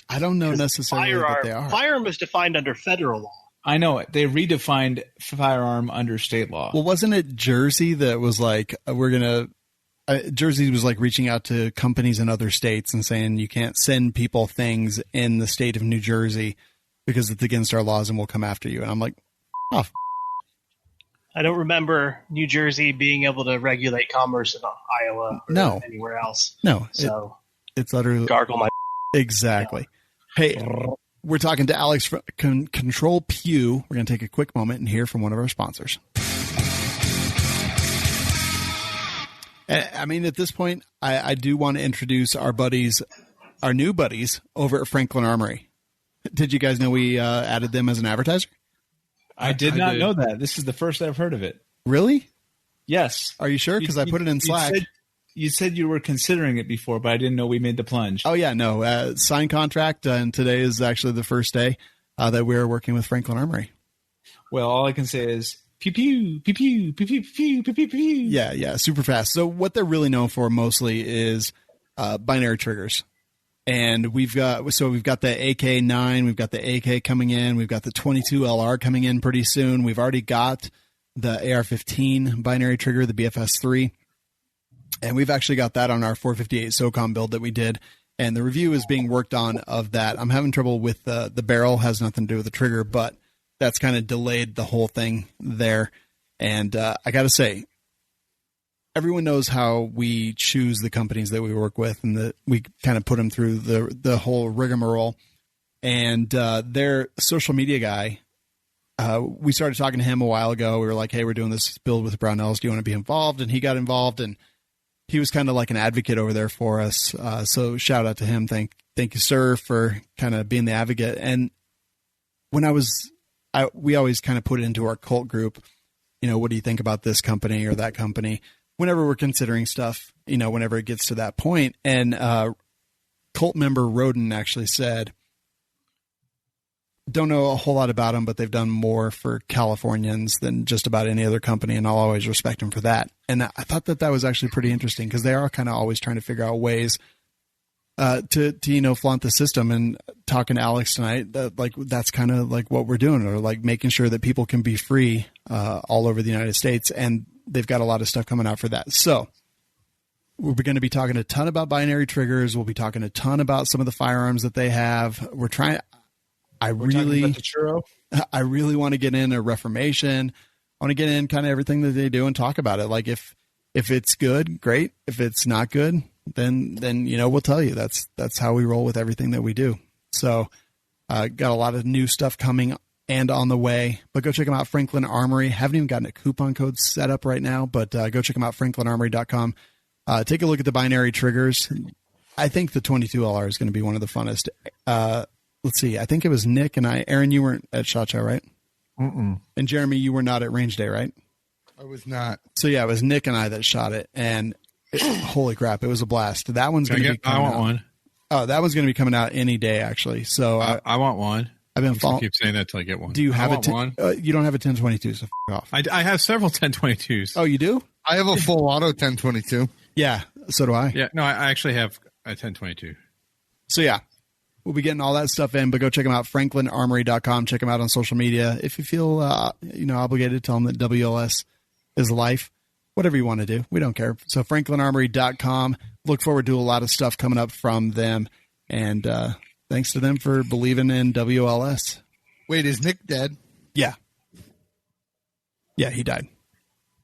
I don't know necessarily that they are. Firearm is defined under federal law. I know it. They redefined firearm under state law. Well, wasn't it Jersey that was like, Jersey was like reaching out to companies in other states and saying you can't send people things in the state of New Jersey because it's against our laws and we'll come after you. And I'm like, oh. I don't remember New Jersey being able to regulate commerce in Iowa or anywhere else. No. So it's utterly gargle my exactly. Hey, we're talking to Alex from Control Pew. We're going to take a quick moment and hear from one of our sponsors. I mean, at this point, I do want to introduce our new buddies over at Franklin Armory. Did you guys know we added them as an advertiser? I did not know that. This is the first I've heard of it. Really? Yes. Are you sure? Because I put it in Slack. You said you were considering it before, but I didn't know we made the plunge. Oh, yeah, no. Signed contract, and today is actually the first day that we're working with Franklin Armory. Well, all I can say is pew, pew, pew, pew, pew, pew, pew, pew, pew, pew. Yeah, super fast. So what they're really known for mostly is binary triggers. And we've got the AK-9, we've got the AK coming in, we've got the 22 LR coming in pretty soon. We've already got the AR-15 binary trigger, the BFS-3. And we've actually got that on our 458 SOCOM build that we did. And the review is being worked on of that. I'm having trouble with the barrel, has nothing to do with the trigger, but that's kind of delayed the whole thing there. And I got to say, everyone knows how we choose the companies that we work with, and we kind of put them through the whole rigmarole. And their social media guy, we started talking to him a while ago. We were like, hey, we're doing this build with Brownells. Do you want to be involved? And he got involved, and he was kind of like an advocate over there for us. So shout out to him. Thank you, sir, for kind of being the advocate. And when we always kind of put it into our cult group, what do you think about this company or that company? Whenever we're considering stuff, whenever it gets to that point. And cult member Roden actually said, don't know a whole lot about them, but they've done more for Californians than just about any other company, and I'll always respect them for that. And I thought that was actually pretty interesting because they are kind of always trying to figure out ways to flaunt the system. And talking to Alex tonight, that's kind of like what we're doing, or like making sure that people can be free all over the United States. And they've got a lot of stuff coming out for that. So we're going to be talking a ton about binary triggers. We'll be talking a ton about some of the firearms that they have. I really want to get in a reformation. I want to get in kind of everything that they do and talk about it. Like if it's good, great. If it's not good, then we'll tell you. That's how we roll with everything that we do. So got a lot of new stuff coming and on the way, but go check them out. Franklin Armory. Haven't even gotten a coupon code set up right now, but go check them out. FranklinArmory.com. Take a look at the binary triggers. I think the 22LR is going to be one of the funnest. Let's see. I think it was Nick and I. Aaron, you weren't at SHOT Show, right? Mm-mm. And Jeremy, you were not at Range Day, right? I was not. So yeah, it was Nick and I that shot it, and holy crap, it was a blast. That one's going to be coming out. I want one. Oh, that one's going to be coming out any day, actually. So I want one. I've been following. Keep saying that till I get one. Do you have one? You don't have a 1022, so off. I have several 1022s. Oh, you do? I have a full auto 1022. Yeah, so do I. Yeah, no, I actually have a 1022. So yeah, we'll be getting all that stuff in, but go check them out. FranklinArmory.com. Check them out on social media. If you feel obligated, tell them that WLS is life. Whatever you want to do, we don't care. So FranklinArmory.com. Look forward to a lot of stuff coming up from them, and thanks to them for believing in WLS. Wait, is Nick dead? Yeah, he died.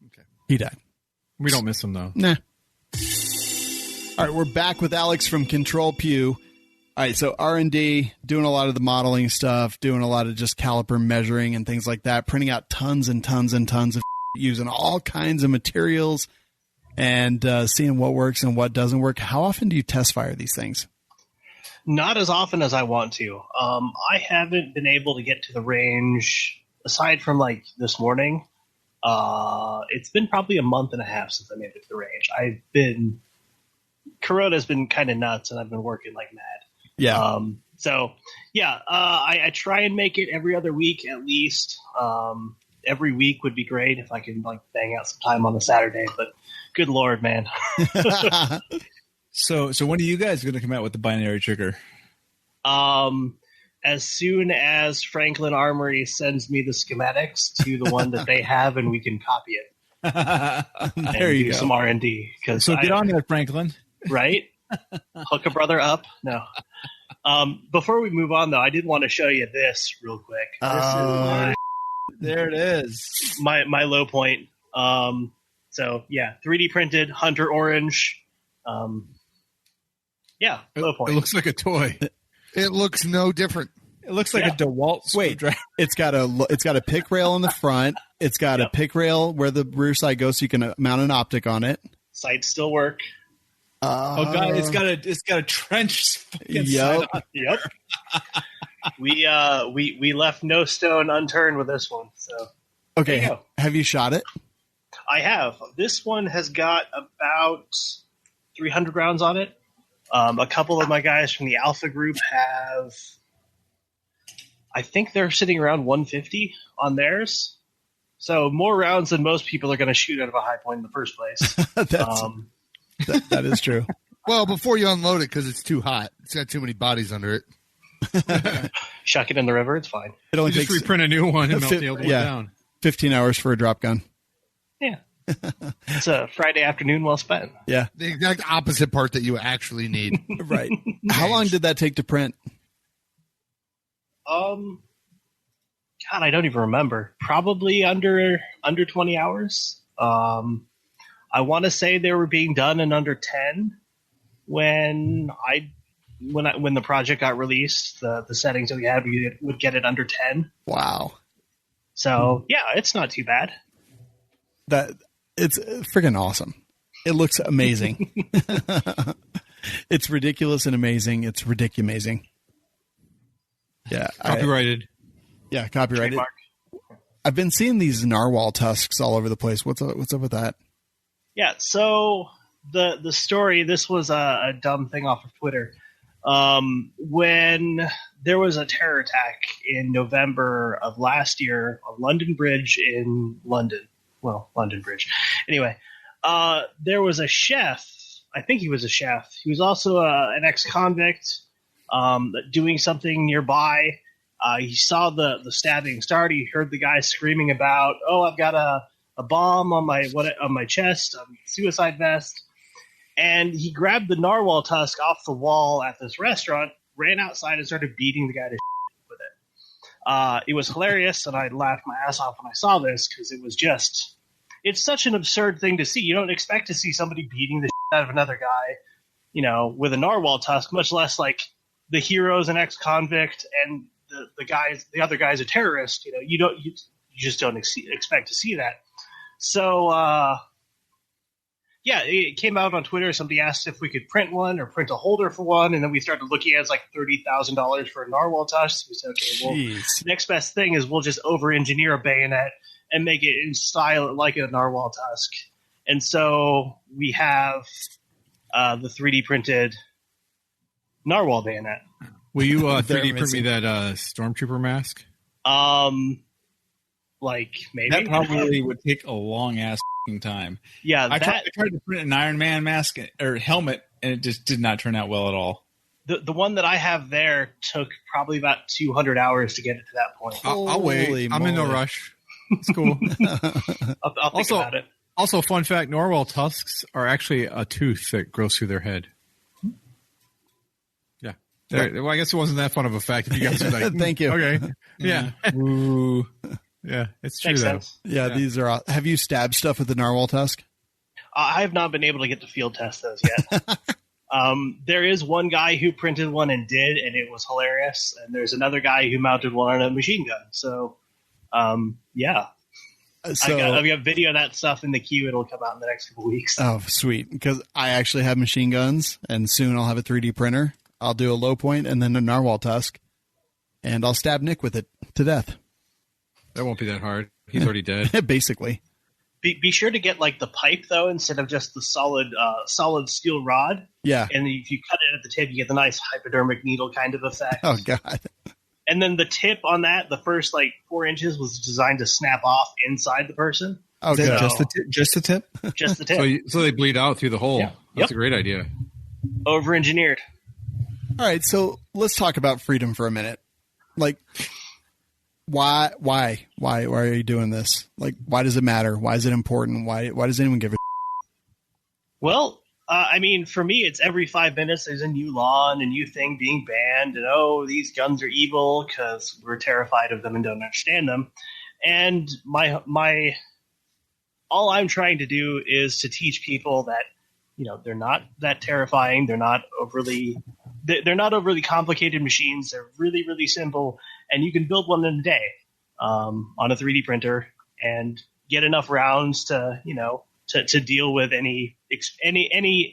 Okay, he died. We don't miss him though. Nah. All right, we're back with Alex from Control Pew. All right, so R&D, doing a lot of the modeling stuff, doing a lot of just caliper measuring and things like that, printing out tons and tons and tons of using all kinds of materials and seeing what works and what doesn't work. How often do you test fire these things? Not as often as I want to. I haven't been able to get to the range, aside from like this morning. It's been probably a month and a half since I made it to the range. Corona's been kind of nuts, and I've been working like mad. Yeah. I try and make it every other week at least. Every week would be great if I could like bang out some time on the Saturday, but good Lord, man. So when are you guys going to come out with the binary trigger? As soon as Franklin Armory sends me the schematics to the one that they have, and we can copy it. There you do go. Some R&D. So get on there, Franklin. Right? Hook a brother up? No. Before we move on, though, I did want to show you this real quick. There it is. My low point. 3D printed Hunter Orange. Low point. It looks like a toy. It looks no different. It looks like a DeWalt. Wait, it's got a pick rail in the front. It's got a pick rail where the rear side goes, so you can mount an optic on it. Sights still work. Oh god, it's got a trench. Yep. Yep. We left no stone unturned with this one. So okay, have you shot it? I have. This one has got about 300 rounds on it. A couple of my guys from the Alpha group have, I think they're sitting around 150 on theirs. So more rounds than most people are going to shoot out of a high point in the first place. That is true. Well, before you unload it, because it's too hot. It's got too many bodies under it. Chuck it in the river. It's fine. It only just takes reprint a new one and melt the old one down. 15 hours for a drop gun. Yeah. It's a Friday afternoon well spent. Yeah. The exact opposite part that you actually need. Right. How long did that take to print? God, I don't even remember. Probably under 20 hours. I want to say they were being done in under 10 when the project got released. The settings that we had, we would get it under 10. Wow. So yeah, it's not too bad. That it's freaking awesome. It looks amazing. It's ridiculous and amazing. It's amazing. Yeah. Copyrighted. Copyrighted. Trademark. I've been seeing these narwhal tusks all over the place. What's up with that? Yeah, so the story, this was a dumb thing off of Twitter. When there was a terror attack in November of last year on London Bridge in London. Well, London Bridge. Anyway, there was a chef. I think he was a chef. He was also an ex-convict doing something nearby. He saw the stabbing start. He heard the guy screaming about, "Oh, I've got a bomb on my chest, suicide vest." And he grabbed the narwhal tusk off the wall at this restaurant, ran outside, and started beating the guy to shit with it. It was hilarious, and I laughed my ass off when I saw this because it's such an absurd thing to see. You don't expect to see somebody beating the shit out of another guy, with a narwhal tusk, much less like the hero's an ex-convict and the other guy's a terrorist. You just don't expect to see that. So, it came out on Twitter. Somebody asked if we could print one or print a holder for one, and then we started looking at it's like $30,000 for a narwhal tusk. We said, okay, well, next best thing is we'll just over-engineer a bayonet and make it in style like a narwhal tusk. And so we have the 3D printed narwhal bayonet. Will you 3D print me that stormtrooper mask? Maybe that probably would take a long ass time. Yeah, I tried to print an Iron Man mask or helmet, and it just did not turn out well at all. The one that I have there took probably about 200 hours to get it to that point. I'll wait. I'm in no rush. It's cool. I'll think about it. Also, fun fact: narwhal tusks are actually a tooth that grows through their head. Yeah. Well, I guess it wasn't that fun of a fact. If you guys are like, thank you. Okay. Yeah. Ooh. Yeah, it's true. Makes though. sense. Yeah, these are. Have you stabbed stuff with the narwhal tusk? I have not been able to get to field test those yet. There is one guy who printed one and did, and it was hilarious. And there's another guy who mounted one on a machine gun. So, yeah. I've got video of that stuff in the queue. It'll come out in the next couple weeks. Oh, sweet. Because I actually have machine guns, and soon I'll have a 3D printer. I'll do a low point and then a narwhal tusk, and I'll stab Nick with it to death. That won't be that hard. He's already dead. Basically. Be sure to get the pipe though instead of just the solid steel rod. Yeah. And if you cut it at the tip, you get the nice hypodermic needle kind of effect. Oh God. And then the tip on that, the first 4 inches was designed to snap off inside the person. Oh, good. Just the tip? Just the tip. So they bleed out through the hole. Yeah. That's a great idea. Over-engineered. All right, so let's talk about freedom for a minute. Why are you doing this? Why does it matter? Why is it important? Why does anyone give a Well, for me, it's every 5 minutes there's a new law and a new thing being banned, and these guns are evil because we're terrified of them and don't understand them. And my all I'm trying to do is to teach people that they're not that terrifying. They're not overly complicated machines. They're really, really simple, and you can build one in a day on a 3D printer and get enough rounds to deal with any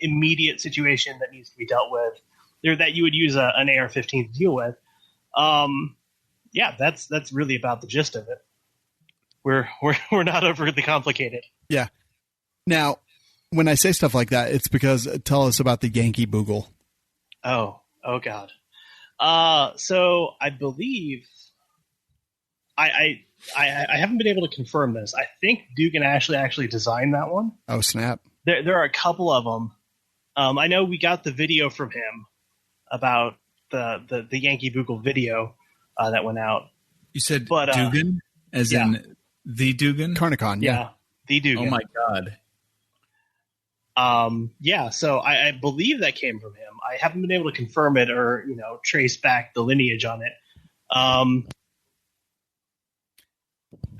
immediate situation that needs to be dealt with, or that you would use an AR-15 to deal with. That's really about the gist of it. We're not overly complicated. Yeah. Now, when I say stuff like that, it's because tell us about the Yankee Boogaloo. Oh God. So I believe I haven't been able to confirm this. I think Dugan actually designed that one. Oh snap! There are a couple of them. I know we got the video from him about the Yankee Boogaloo video that went out. You said Dugan, as in the Dugan? Carnicon, yeah. The Dugan. Oh my God. So I believe that came from him. I haven't been able to confirm it or, trace back the lineage on it.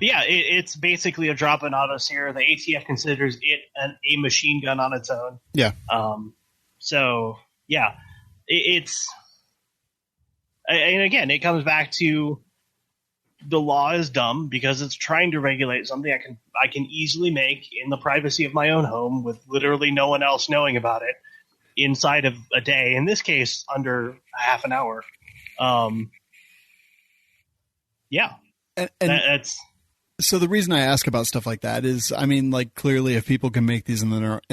It's basically a drop-in autoseer. The ATF considers it a machine gun on its own. Yeah. And again, it comes back to the law is dumb because it's trying to regulate something I can easily make in the privacy of my own home with literally no one else knowing about it inside of a day. In this case, under a half an hour. So the reason I ask about stuff like that is, clearly if people can make these in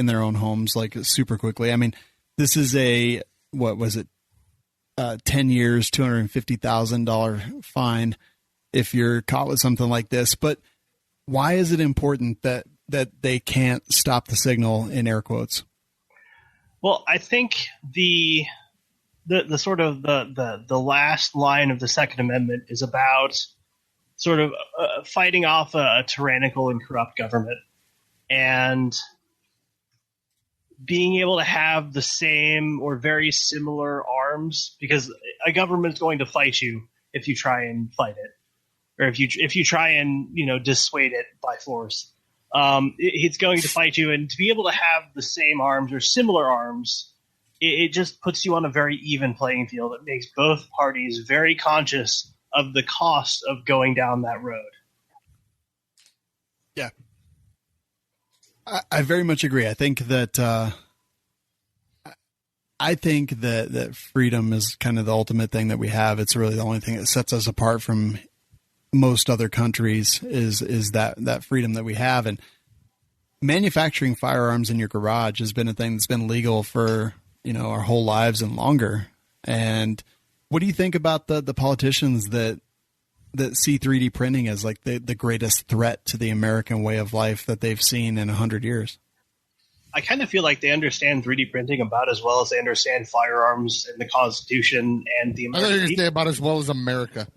their own homes, super quickly. This is what was it? 10 years, $250,000 fine if you're caught with something like this. But why is it important that they can't stop the signal, in air quotes? Well, I think the sort of the last line of the Second Amendment is about sort of fighting off a tyrannical and corrupt government, and being able to have the same or very similar arms, because a government's going to fight you if you try and fight it, or if you try and dissuade it by force. It's going to fight you, and to be able to have the same arms or similar arms, it just puts you on a very even playing field. It makes both parties very conscious of the cost of going down that road. Yeah. I very much agree. I think that freedom is kind of the ultimate thing that we have. It's really the only thing that sets us apart from most other countries is that freedom that we have. And manufacturing firearms in your garage has been a thing that's been legal for, our whole lives and longer. And what do you think about the politicians that see 3D printing as like the greatest threat to the American way of life that they've seen in 100 years? I kind of feel like they understand 3D printing about as well as they understand firearms and the Constitution and the American. I think they about as well as America.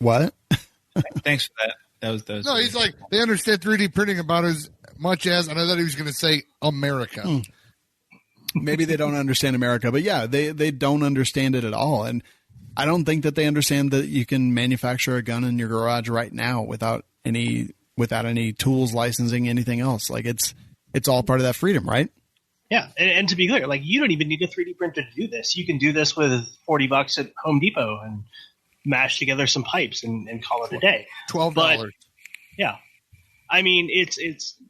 What? Thanks for that. That was no, he's like, they understand 3D printing about as much as, and I thought he was going to say America. Maybe they don't understand America, but yeah, they don't understand it at all. And I don't think that they understand that you can manufacture a gun in your garage right now without any tools, licensing, anything else. Like it's all part of that freedom, right? Yeah. And to be clear, like, you don't even need a 3D printer to do this. You can do this with $40 at Home Depot and mash together some pipes and call it a day. $12. But, yeah. I mean,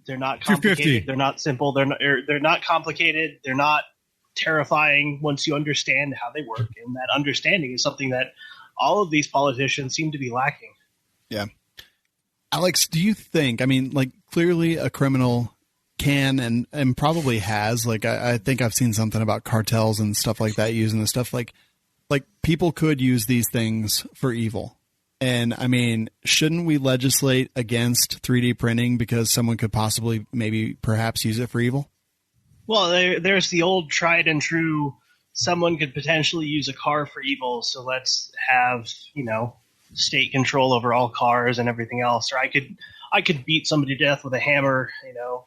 they're not complicated. They're not simple. They're not complicated. They're not terrifying once you understand how they work. And that understanding is something that all of these politicians seem to be lacking. Yeah. Alex, do you think, I mean, like, clearly a criminal can and probably has, like, I think I've seen something about cartels and stuff like that using this stuff. Like people could use these things for evil. And I mean, shouldn't we legislate against 3D printing because someone could possibly perhaps use it for evil? Well, there's the old tried and true, someone could potentially use a car for evil, so let's have, state control over all cars and everything else. Or I could beat somebody to death with a hammer,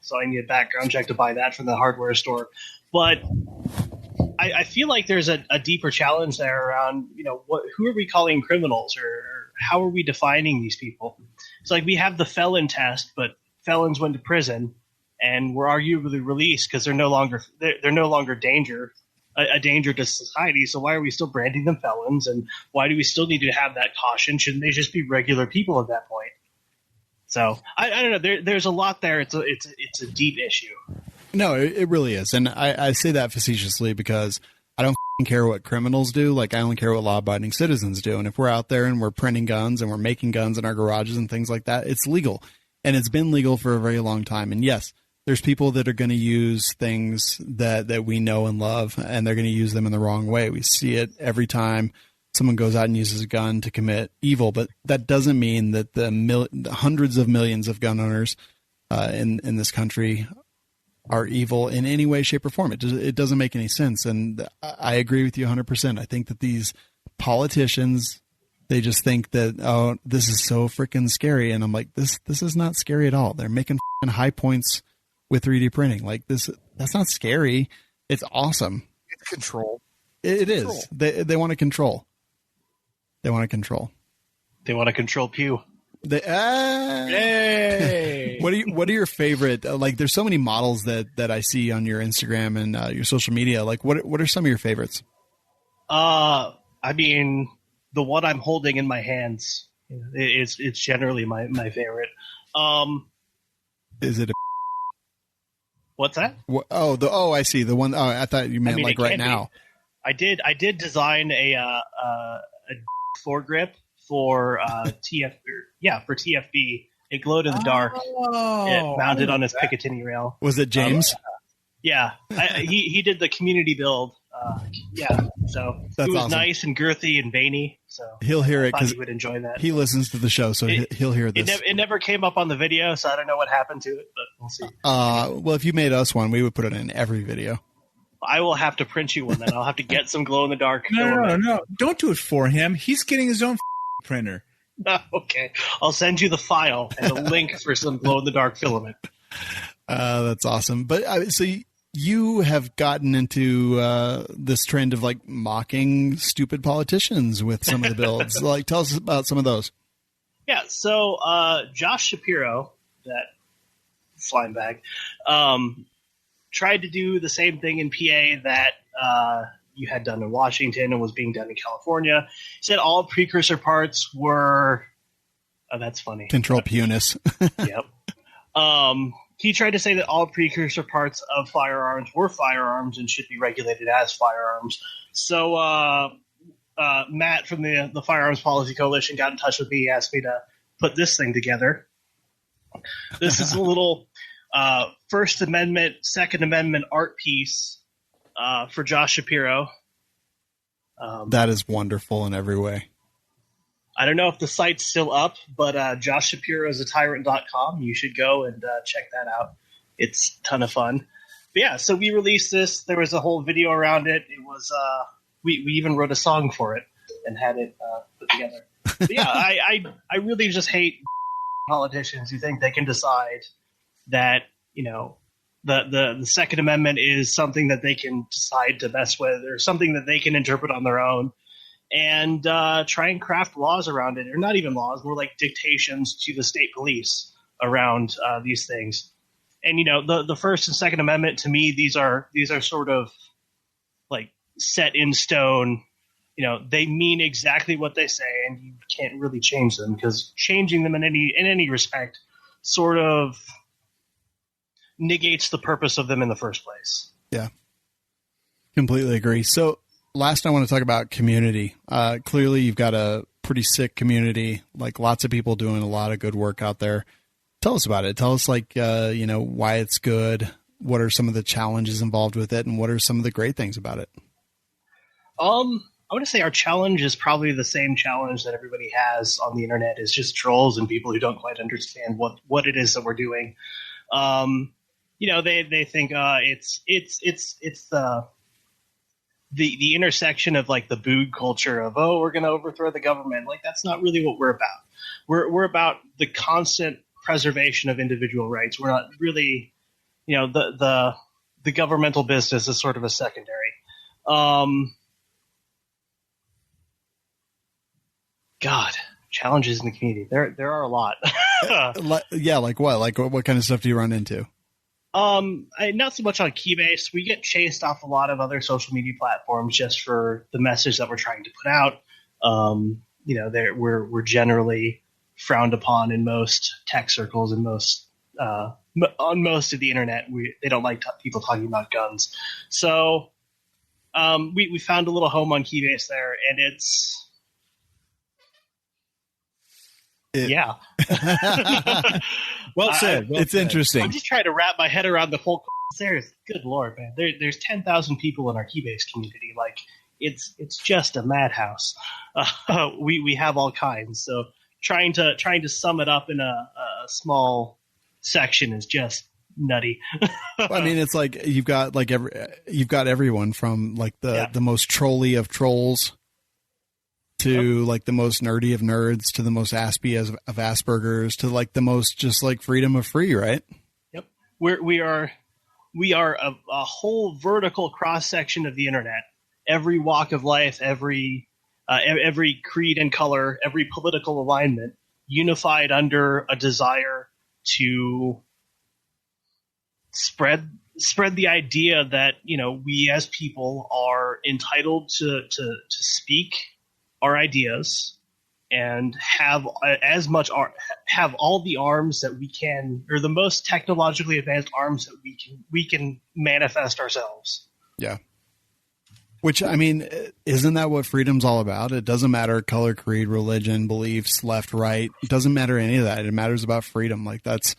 so I need a background check to buy that from the hardware store. But I feel like there's a deeper challenge there around, who are we calling criminals, or how are we defining these people? It's like we have the felon test, but felons went to prison and were arguably released because they're no longer a danger to society. So why are we still branding them felons, and why do we still need to have that caution? Shouldn't they just be regular people at that point? So I don't know. There's a lot there. It's a deep issue. No, it really is. And I say that facetiously because I don't care what criminals do. Like, I only care what law-abiding citizens do. And if we're out there and we're printing guns and we're making guns in our garages and things like that, it's legal. And it's been legal for a very long time. And yes, there's people that are going to use things that we know and love, and they're going to use them in the wrong way. We see it every time someone goes out and uses a gun to commit evil. But that doesn't mean that the hundreds of millions of gun owners in this country are evil in any way, shape, or form. It doesn't make any sense. And I agree with you 100%. I think that these politicians, they just think that, oh, this is so freaking scary. And I'm like, this is not scary at all. They're making high points with 3D printing. Like, that's not scary. It's awesome. It's control. It is. They want to control. They want to control. They want to control Pew. Yay! What are your favorite? Like, there's so many models that I see on your Instagram and your social media. Like, what are some of your favorites? I mean, the one I'm holding in my hands it's generally my favorite. Is it? What's that? I see the one. Oh, I thought you meant like right now. I did design a foregrip for for TFB. It glowed in the dark. It mounted on its Picatinny rail. Was it James? Yeah, he did the community build. So That's it was awesome. Nice and girthy and veiny. So He'll hear it I thought because he would enjoy that. he listens to the show, so he'll hear this. It never came up on the video, so I don't know what happened to it, but we'll see. Well, if you made us one, we would put it in every video. I will have to print you one then. I'll have to get some glow in the dark. No. Don't do it for him. He's getting his own printer. Okay. I'll send you the file and a link for some glow in the dark filament. That's awesome. But so you have gotten into this trend of like mocking stupid politicians with some of the builds. Like, tell us about some of those. Yeah. So Josh Shapiro, that slime bag, tried to do the same thing in PA that you had done in Washington and was being done in California. He said all precursor parts were that's funny. Control punis. Yep. He tried to say that all precursor parts of firearms were firearms and should be regulated as firearms. So Matt from the Firearms Policy Coalition got in touch with me, asked me to put this thing together. This is a little First Amendment, Second Amendment art piece for Josh Shapiro. That is wonderful in every way. I don't know if the site's still up, but joshshapiroisaTyrant.com. You should go and check that out. It's a ton of fun. But yeah, so we released this. There was a whole video around it. It was we even wrote a song for it and had it put together. But yeah, I really just hate politicians who think they can decide that, you know, the Second Amendment is something that they can decide to mess with or something that they can interpret on their own. And try and craft laws around it, or not even laws, more like dictations to the state police around these things. And you know, the First and Second Amendment, to me, these are sort of like set in stone. You know, they mean exactly what they say, and you can't really change them, because changing them in any respect sort of negates the purpose of them in the first place. Yeah, completely agree. So. Last, I want to talk about community. Clearly, you've got a pretty sick community, like lots of people doing a lot of good work out there. Tell us about it. Tell us, like, why it's good. What are some of the challenges involved with it, and what are some of the great things about it? I want to say our challenge is probably the same challenge that everybody has on the internet, is just trolls and people who don't quite understand what it is that we're doing. They think it's the intersection of like the Boog culture of, oh, we're going to overthrow the government. Like, that's not really what we're about. We're about the constant preservation of individual rights. We're not really, the governmental business is sort of a secondary. God, challenges in the community. There are a lot. Yeah. Like what? Like what kind of stuff do you run into? Not so much on Keybase. We get chased off a lot of other social media platforms just for the message that we're trying to put out. We're generally frowned upon in most tech circles and on most of the internet. They don't like people talking about guns. So we found a little home on Keybase there, and yeah. Well said. It's interesting. I'm just trying to wrap my head around the whole. Good Lord, man. There's 10,000 people in our Keybase community. Like, it's just a madhouse. We have all kinds. So trying to sum it up in a small section is just nutty. Well, I mean, it's like you've got everyone from like the most trolly of trolls to like the most nerdy of nerds to the most Aspie of Asperger's to like the most just like freedom of free, right? Yep. We are a whole vertical cross section of the internet. Every walk of life, every creed and color, every political alignment unified under a desire to spread the idea that, we as people are entitled to speak our ideas and have all the arms that we can, or the most technologically advanced arms that we can manifest ourselves. Yeah. Which, I mean, isn't that what freedom's all about? It doesn't matter color, creed, religion, beliefs, left, right. It doesn't matter any of that. It matters about freedom. Like that's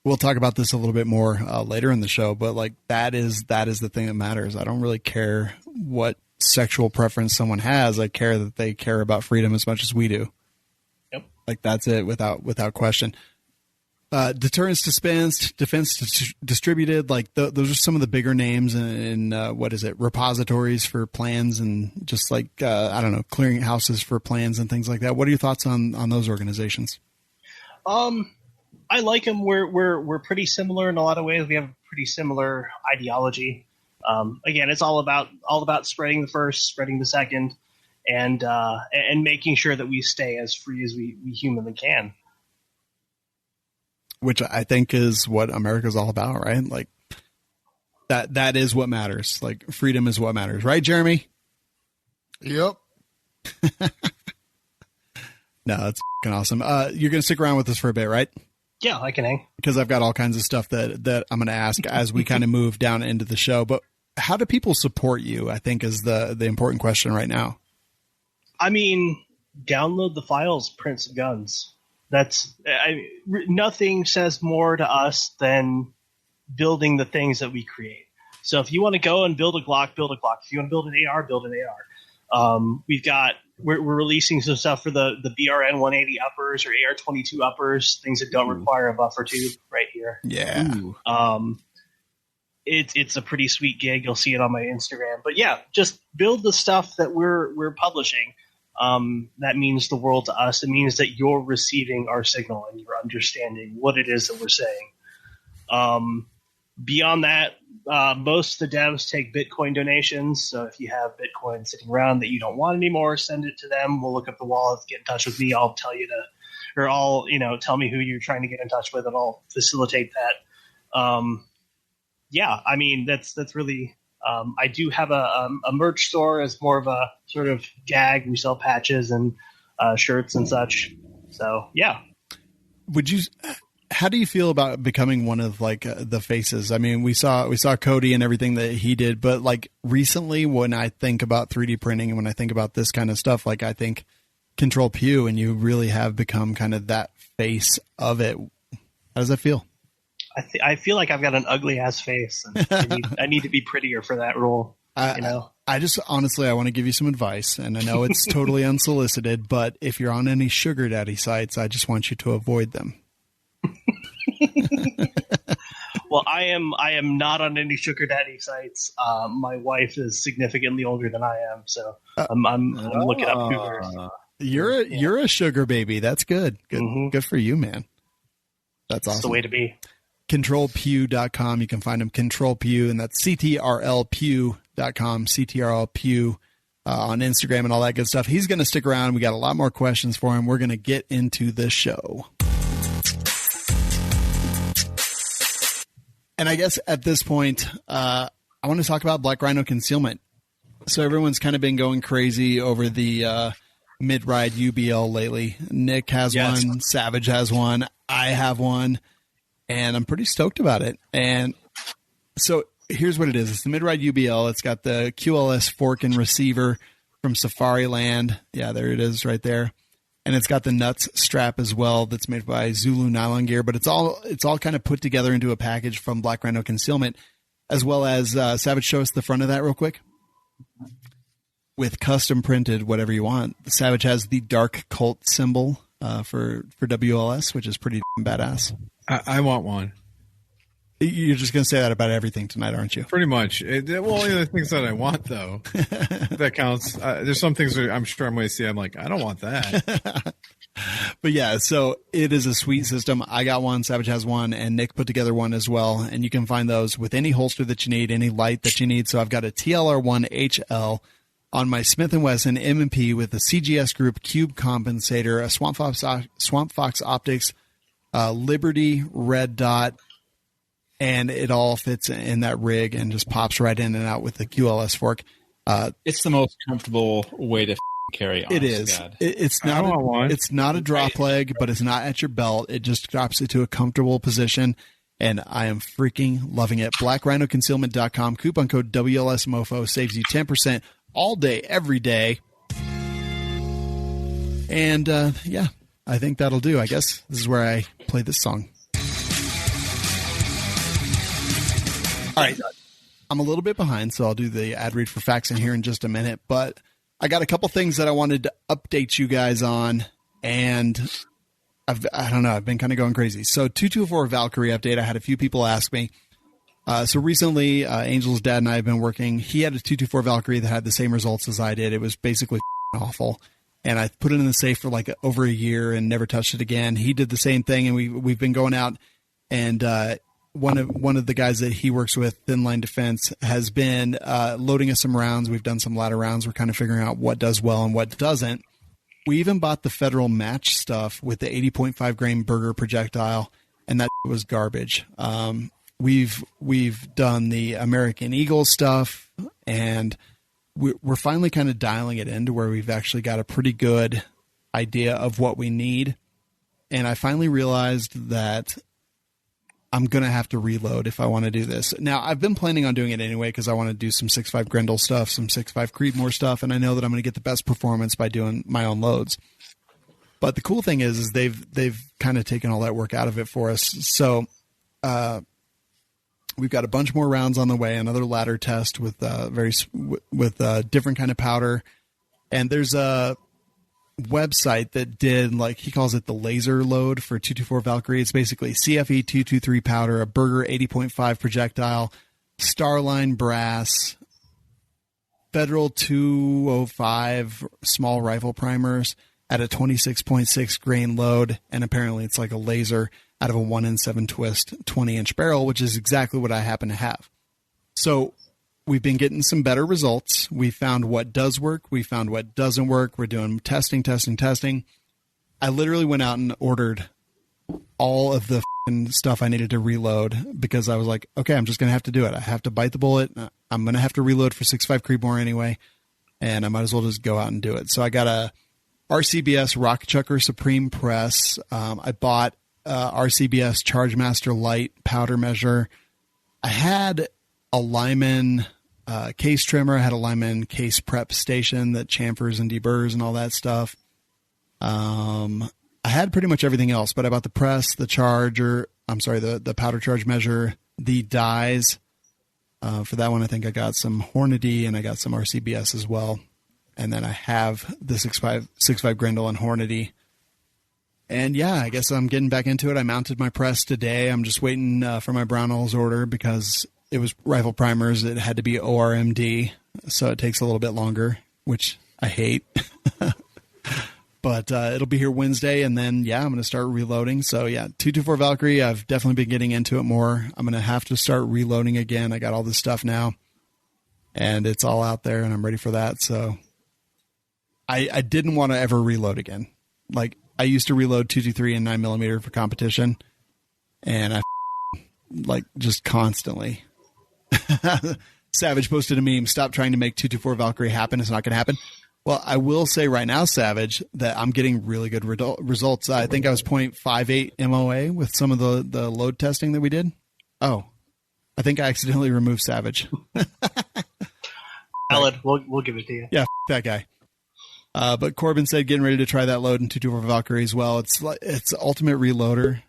We'll talk about this a little bit more later in the show, but like that is the thing that matters. I don't really care what sexual preference someone has. I care that they care about freedom as much as we do. Yep. Like that's it without question. Deterrence defense distributed, like those are some of the bigger names in what is it, repositories for plans and just like, I don't know, clearing houses for plans and things like that. What are your thoughts on those organizations? I like them. We're pretty similar in a lot of ways. We have a pretty similar ideology. Again, it's all about spreading the first, spreading the second, and making sure that we stay as free as we humanly can. Which I think is what America's all about, right? Like that is what matters. Like freedom is what matters, right, Jeremy? Yep. No, that's fucking awesome. You're going to stick around with us for a bit, right? Yeah, I can hang. Because I've got all kinds of stuff that I'm going to ask as we kind of move down into the show. But how do people support you, I think, is the important question right now. I mean, download the files, Prince of Guns. Nothing says more to us than building the things that we create. So if you want to go and build a Glock, build a Glock. If you want to build an AR, build an AR. We're releasing some stuff for the BRN 180 uppers or AR 22 uppers, things that don't require a buffer tube right here. Yeah. It's a pretty sweet gig. You'll see it on my Instagram. But yeah, just build the stuff that we're publishing. That means the world to us. It means that you're receiving our signal and you're understanding what it is that we're saying. Beyond that, most of the devs take Bitcoin donations. So if you have Bitcoin sitting around that you don't want anymore, send it to them. We'll look up the wallet, get in touch with me. I'll tell you tell me who you're trying to get in touch with, and I'll facilitate that. Yeah, I mean, that's really, I do have a merch store as more of a sort of gag. We sell patches and shirts and such. So yeah. How do you feel about becoming one of like the faces? I mean, we saw Cody and everything that he did, but like recently when I think about 3D printing and when I think about this kind of stuff, like I think Control Pew, and you really have become kind of that face of it. How does that feel? I feel like I've got an ugly ass face, and I need to be prettier for that role. I just honestly, I want to give you some advice, and I know it's totally unsolicited, but if you're on any sugar daddy sites, I just want you to avoid them. Well, I am not on any sugar daddy sites. My wife is significantly older than I am, so I'm looking up cougars. You're a sugar baby. That's good. Good, Good for you, man. That's awesome. That's the way to be. ControlPew.com. You can find him Control Pew, and that's CTRLPew.com, CTRLPew on Instagram and all that good stuff. He's going to stick around. We got a lot more questions for him. We're going to get into the show. And I guess at this point, I want to talk about Black Rhino concealment. So everyone's kind of been going crazy over the mid-ride UBL lately. Nick has one. Savage has one. I have one. And I'm pretty stoked about it. And so here's what it is. It's the mid-ride UBL. It's got the QLS fork and receiver from Safari Land. Yeah, there it is right there. And it's got the nuts strap as well that's made by Zulu Nylon Gear. But it's all kind of put together into a package from Black Rhino Concealment, as well as Savage, show us the front of that real quick. With custom printed whatever you want. Savage has the dark cult symbol for WLS, which is pretty badass. I want one. You're just going to say that about everything tonight, aren't you? Pretty much. Well, only the things that I want, though, that counts. There's some things that I'm sure I'm going to see. I'm like, I don't want that. But yeah, so it is a sweet system. I got one, Savage has one, and Nick put together one as well. And you can find those with any holster that you need, any light that you need. So I've got a TLR1 HL on my Smith & Wesson M&P with a CGS Group Cube compensator, a Swamp Fox Optics, Liberty red dot, and it all fits in that rig and just pops right in and out with the QLS fork. It's the most comfortable way to carry. It is. It's not a drop leg, but it's not at your belt. It just drops it to a comfortable position, and I am freaking loving it. BlackRhinoConcealment.com. Coupon code WLSMOFO saves you 10% all day, every day. And yeah, I think that'll do. I guess this is where I play this song. All right. I'm a little bit behind, so I'll do the ad read for facts in here in just a minute. But I got a couple things that I wanted to update you guys on, and I don't know. I've been kind of going crazy. So 224 Valkyrie update. I had a few people ask me. So recently, Angel's dad and I have been working. He had a 224 Valkyrie that had the same results as I did. It was basically awful. And I put it in the safe for like over a year and never touched it again. He did the same thing, and we've been going out, and one of the guys that he works with, Thin Line Defense, has been loading us some rounds. We've done some ladder rounds. We're kind of figuring out what does well and what doesn't. We even bought the Federal match stuff with the 80.5 grain burger projectile, and that was garbage. We've done the American Eagle stuff, and we're finally kind of dialing it in to where we've actually got a pretty good idea of what we need. And I finally realized that I'm going to have to reload if I want to do this. Now, I've been planning on doing it anyway because I want to do some 6.5 Grendel stuff, some 6.5 Creedmoor stuff, and I know that I'm going to get the best performance by doing my own loads. But the cool thing is they've kind of taken all that work out of it for us. So we've got a bunch more rounds on the way, another ladder test with different kind of powder. And there's a website that did, like, he calls it the laser load for 224 Valkyrie. It's basically CFE 223 powder, a Burger 80.5 projectile, Starline brass, Federal 205 small rifle primers at a 26.6 grain load, and apparently it's like a laser out of a 1 in 7 twist 20-inch barrel, which is exactly what I happen to have. So we've been getting some better results. We found what does work. We found what doesn't work. We're doing testing. I literally went out and ordered all of the stuff I needed to reload because I was like, okay, I'm just going to have to do it. I have to bite the bullet. I'm going to have to reload for 6.5 Creedmoor anyway, and I might as well just go out and do it. So I got a RCBS Rock Chucker Supreme press. I bought RCBS Chargemaster Light powder measure. I had a Lyman case trimmer. I had a Lyman case prep station that chamfers and deburrs and all that stuff. I had pretty much everything else, but I bought the press, the powder charge measure, the dies. For that one, I think I got some Hornady and I got some RCBS as well. And then I have the 6.5 Grendel and Hornady. And yeah, I guess I'm getting back into it. I mounted my press today. I'm just waiting for my Brownells order because it was rifle primers. It had to be ORMD, so it takes a little bit longer, which I hate. But it'll be here Wednesday, and then, yeah, I'm going to start reloading. So, yeah, 224 Valkyrie, I've definitely been getting into it more. I'm going to have to start reloading again. I got all this stuff now, and it's all out there, and I'm ready for that. So I didn't want to ever reload again. Like, I used to reload 223 and 9mm for competition, and I just constantly. Savage posted a meme, stop trying to make 224 Valkyrie happen. It's not going to happen. Well, I will say right now, Savage, that I'm getting really good results. I think I was 0.58 MOA with some of the load testing that we did. Oh, I think I accidentally removed Savage. Valid. We'll give it to you. Yeah, that guy. But Corbin said getting ready to try that load in 224 Valkyrie as well. It's ultimate reloader.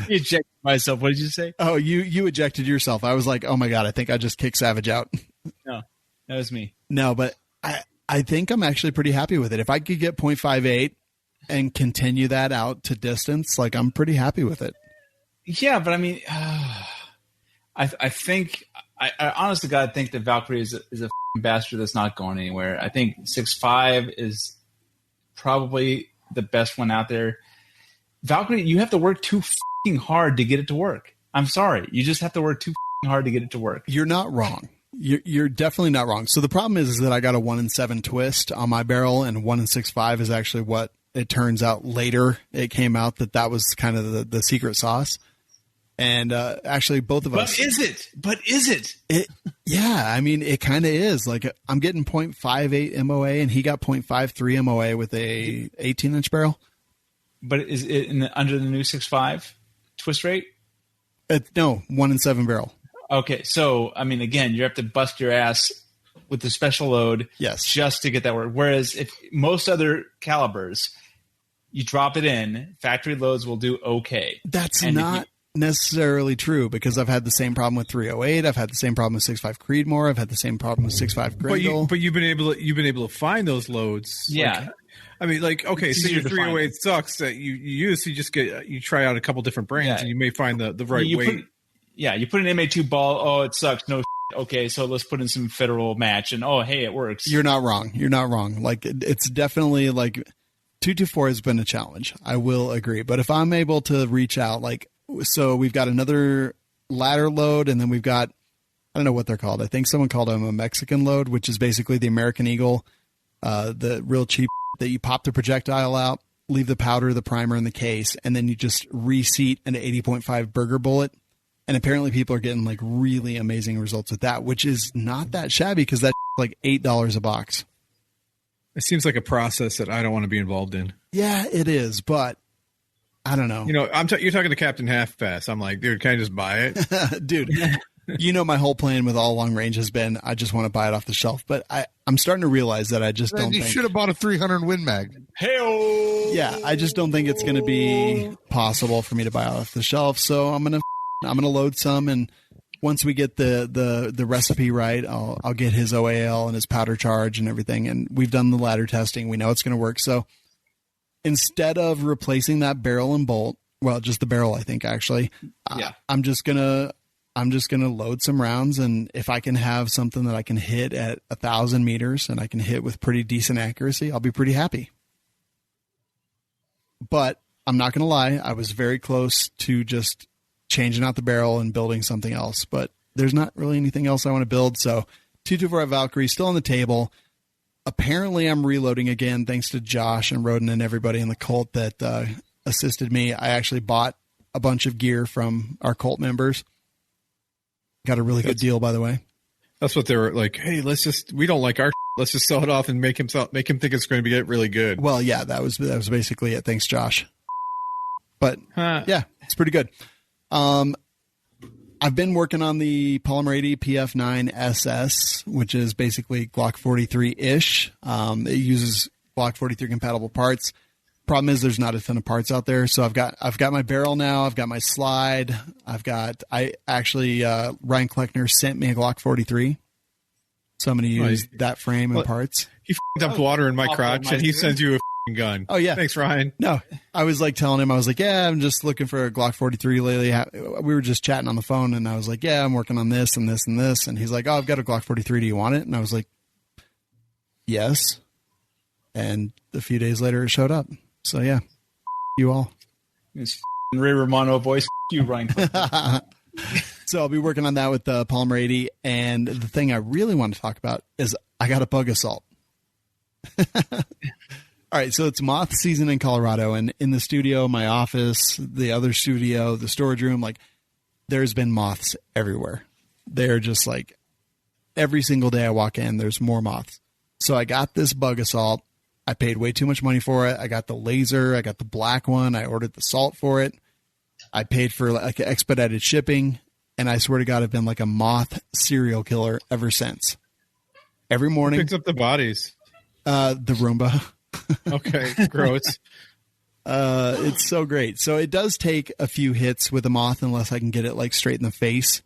You ejected myself. What did you say? Oh, you ejected yourself. I was like, oh my God, I think I just kicked Savage out. No, that was me. No, but I think I'm actually pretty happy with it. If I could get 0.58 and continue that out to distance, like, I'm pretty happy with it. Yeah, but I mean, I think, I honest to God think that Valkyrie is a bastard that's not going anywhere. I think 6.5 is probably the best one out there. Valkyrie, you have to work too hard to get it to work. I'm sorry. You just have to work too hard to get it to work. You're not wrong. You're definitely not wrong. So the problem is that I got a 1 in 7 twist on my barrel, and 1 in 6.5 is actually what it turns out later. It came out that was kind of the secret sauce. And actually, both of us. But is it? Yeah, I mean, it kind of is. Like, I'm getting 0.58 MOA, and he got 0.53 MOA with a 18-inch barrel. But is it under the new 6.5 twist rate? No, 1 in 7 barrel. Okay, so, I mean, again, you have to bust your ass with the special load, yes, just to get that work. Whereas if most other calibers, you drop it in, factory loads will do okay. That's not necessarily true because I've had the same problem with 308. I've had the same problem with 6.5 Creedmoor. I've had the same problem with 6.5 Grindle. But you've been able to find those loads. Yeah. Like, I mean, like, okay, It's so your easier to find 308 sucks that you use. So you just you try out a couple different brands, Yeah. and you may find the right weight. You put an MA2 ball. Oh, it sucks. No. Okay, so let's put in some federal match, and oh, hey, it works. You're not wrong. Like, it's definitely like 224 has been a challenge. I will agree. But if I'm able to reach out, like, so we've got another ladder load, and then we've got, I don't know what they're called. I think someone called them a Mexican load, which is basically the American Eagle, the real cheap that you pop the projectile out, leave the powder, the primer in the case, and then you just reseat an 80.5 burger bullet. And apparently people are getting like really amazing results with that, which is not that shabby because that's like $8 a box. It seems like a process that I don't want to be involved in. Yeah, it is, but I don't know. You know, you're talking to Captain Half-Pass. I'm like, dude, can I just buy it? Dude, you know, my whole plan with all long range has been I just want to buy it off the shelf, but I'm starting to realize that I just don't You think should have bought a 300 Win Mag. Hey-o! Yeah, I just don't think it's going to be possible for me to buy it off the shelf. So I'm going to load some, and once we get the recipe right, I'll get his OAL and his powder charge and everything. And we've done the ladder testing. We know it's going to work. So instead of replacing that barrel and bolt, well, just the barrel, I think actually, I'm just going to load some rounds. And if I can have something that I can hit at 1,000 meters and I can hit with pretty decent accuracy, I'll be pretty happy. But I'm not going to lie. I was very close to just changing out the barrel and building something else, but there's not really anything else I want to build. So 224 Valkyrie still on the table. Apparently I'm reloading again, thanks to Josh and Roden and everybody in the cult that assisted me. I actually bought a bunch of gear from our cult members. Got a really good deal, by the way. That's what they were like. Hey, we don't like our. Let's just sell it off and make him think it's going to get really good. Well, yeah, that was basically it. Thanks, Josh. But yeah, it's pretty good. I've been working on the Polymer 80 PF9 SS, which is basically Glock 43-ish. It uses Glock 43 compatible parts. Problem is there's not a ton of parts out there. So I've got my barrel now. I've got my slide. Ryan Kleckner sent me a Glock 43. So I'm going to use that frame and parts. He dumped water in my crotch and he sends you a gun. Oh yeah. Thanks, Ryan. No, I was like telling him, I was like, yeah, I'm just looking for a Glock 43 lately. We were just chatting on the phone and I was like, yeah, I'm working on this and this and this. And he's like, oh, I've got a Glock 43. Do you want it? And I was like, yes. And a few days later it showed up. So yeah, you all. It's Ray Romano voice. You, Ryan. So I'll be working on that with the Polymer 80. And the thing I really want to talk about is I got a bug assault. All right, so it's moth season in Colorado, and in the studio, my office, the other studio, the storage room, like there's been moths everywhere. They're just like every single day I walk in, there's more moths. So I got this bug assault. I paid way too much money for it. I got the laser. I got the black one. I ordered the salt for it. I paid for like expedited shipping, and I swear to God, I've been like a moth serial killer ever since. Every morning. Who picks up the bodies? The Roomba. Okay, gross. It's so great. So it does take a few hits with a moth unless I can get it like straight in the face.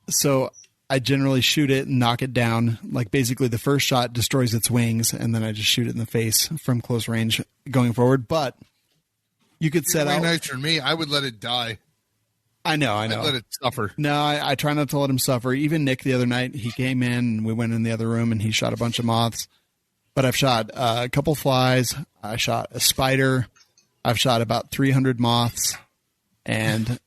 So I generally shoot it and knock it down. Like basically the first shot destroys its wings and then I just shoot it in the face from close range going forward. But you could set out. Way nicer than me. I would let it die. I know. I'd let it suffer. No, I try not to let him suffer. Even Nick the other night, he came in and we went in the other room and he shot a bunch of moths. But I've shot a couple flies. I shot a spider. I've shot about 300 moths. And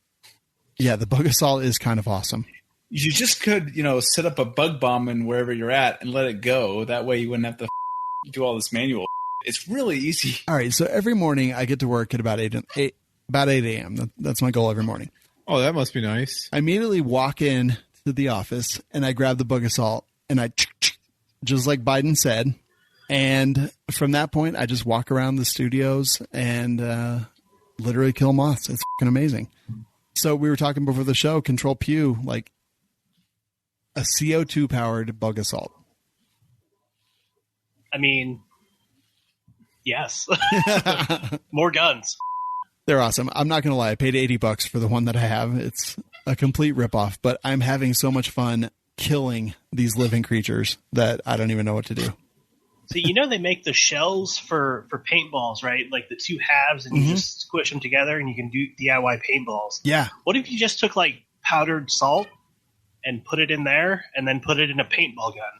yeah, the bug assault is kind of awesome. You just could, set up a bug bomb in wherever you're at and let it go. That way you wouldn't have to do all this manual. It's really easy. All right. So every morning I get to work at about 8 a.m. That's my goal every morning. Oh, that must be nice. I immediately walk in to the office and I grab the bug assault and I just like Biden said. And from that point, I just walk around the studios and literally kill moths. It's fucking amazing. So we were talking before the show, Control Pew, like a CO2 powered bug assault. I mean, yes. More guns. They're awesome. I'm not going to lie. I paid $80 for the one that I have. It's a complete ripoff, but I'm having so much fun killing these living creatures that I don't even know what to do. So they make the shells for paintballs, right? Like the two halves, and you just squish them together, and you can do DIY paintballs. Yeah. What if you just took like powdered salt and put it in there, and then put it in a paintball gun,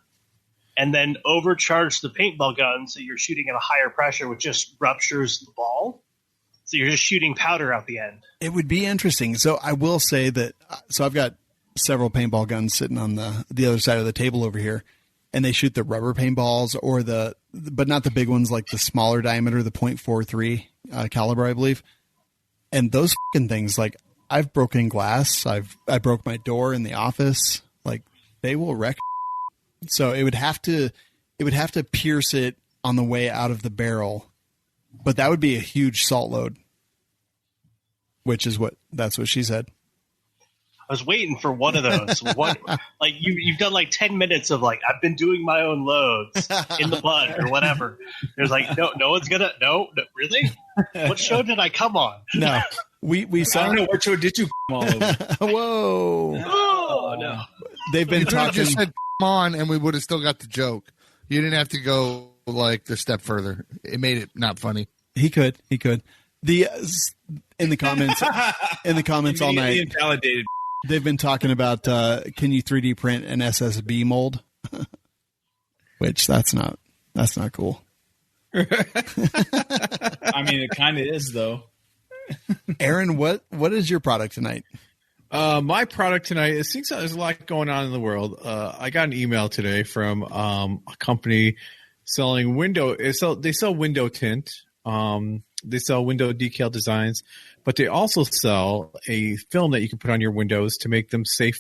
and then overcharge the paintball gun so you're shooting at a higher pressure, which just ruptures the ball. So you're just shooting powder out the end. It would be interesting. So I will say that. So I've got several paintball guns sitting on the other side of the table over here. And they shoot the rubber paintballs but not the big ones, like the smaller diameter, the .43 caliber, I believe. And those fucking things, like I've broken glass. I broke my door in the office. Like they will wreck. So it would have to pierce it on the way out of the barrel, but that would be a huge salt load, that's what she said. I was waiting for one of those. Like you've done like 10 minutes of like, I've been doing my own loads in the mud or whatever. There's like, no one's gonna, no, really? What show did I come on? No, we saw. I don't know what show did you come all over. Whoa. Oh no. They've been talking. Just said come on, and we would have still got the joke. You didn't have to go like the step further. It made it not funny. He could. In the comments all night. Invalidated. They've been talking about can you 3D print an SSB mold, which that's not cool. I mean, it kind of is though. Aaron, what is your product tonight? My product tonight, it seems like there's a lot going on in the world. I got an email today from a company selling they sell window tint. They sell window decal designs, but they also sell a film that you can put on your windows to make them safe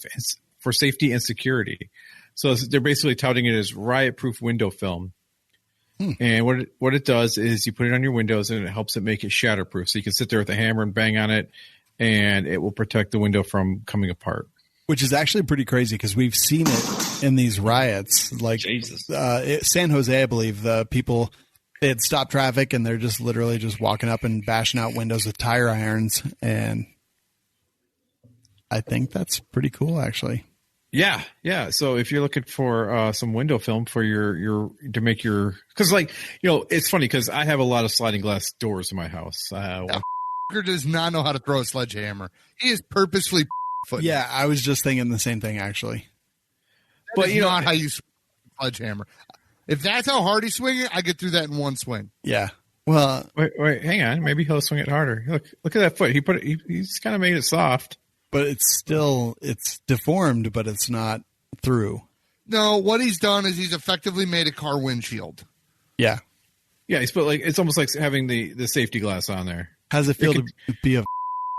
for safety and security. So they're basically touting it as riot-proof window film. And what it does is you put it on your windows and it helps it make it shatterproof. So you can sit there with a hammer and bang on it, and it will protect the window from coming apart. Which is actually pretty crazy because we've seen it in these riots. Like San Jose, I believe, the people, they had stopped traffic and they're just literally just walking up and bashing out windows with tire irons. And I think that's pretty cool, actually. Yeah. So if you're looking for some window film for your to make your, because it's funny because I have a lot of sliding glass doors in my house. Does not know how to throw a sledgehammer. He is purposefully footing. Yeah, I was just thinking the same thing actually. But not how you swing a sledgehammer. If that's how hard he's swinging, I get through that in one swing. Yeah. Well, wait, hang on. Maybe he'll swing it harder. Look at that foot. He's kind of made it soft. But it's deformed, but it's not through. No, what he's done is he's effectively made a car windshield. Yeah. Yeah, he's put it's almost like having the safety glass on there. How's it feel to be a...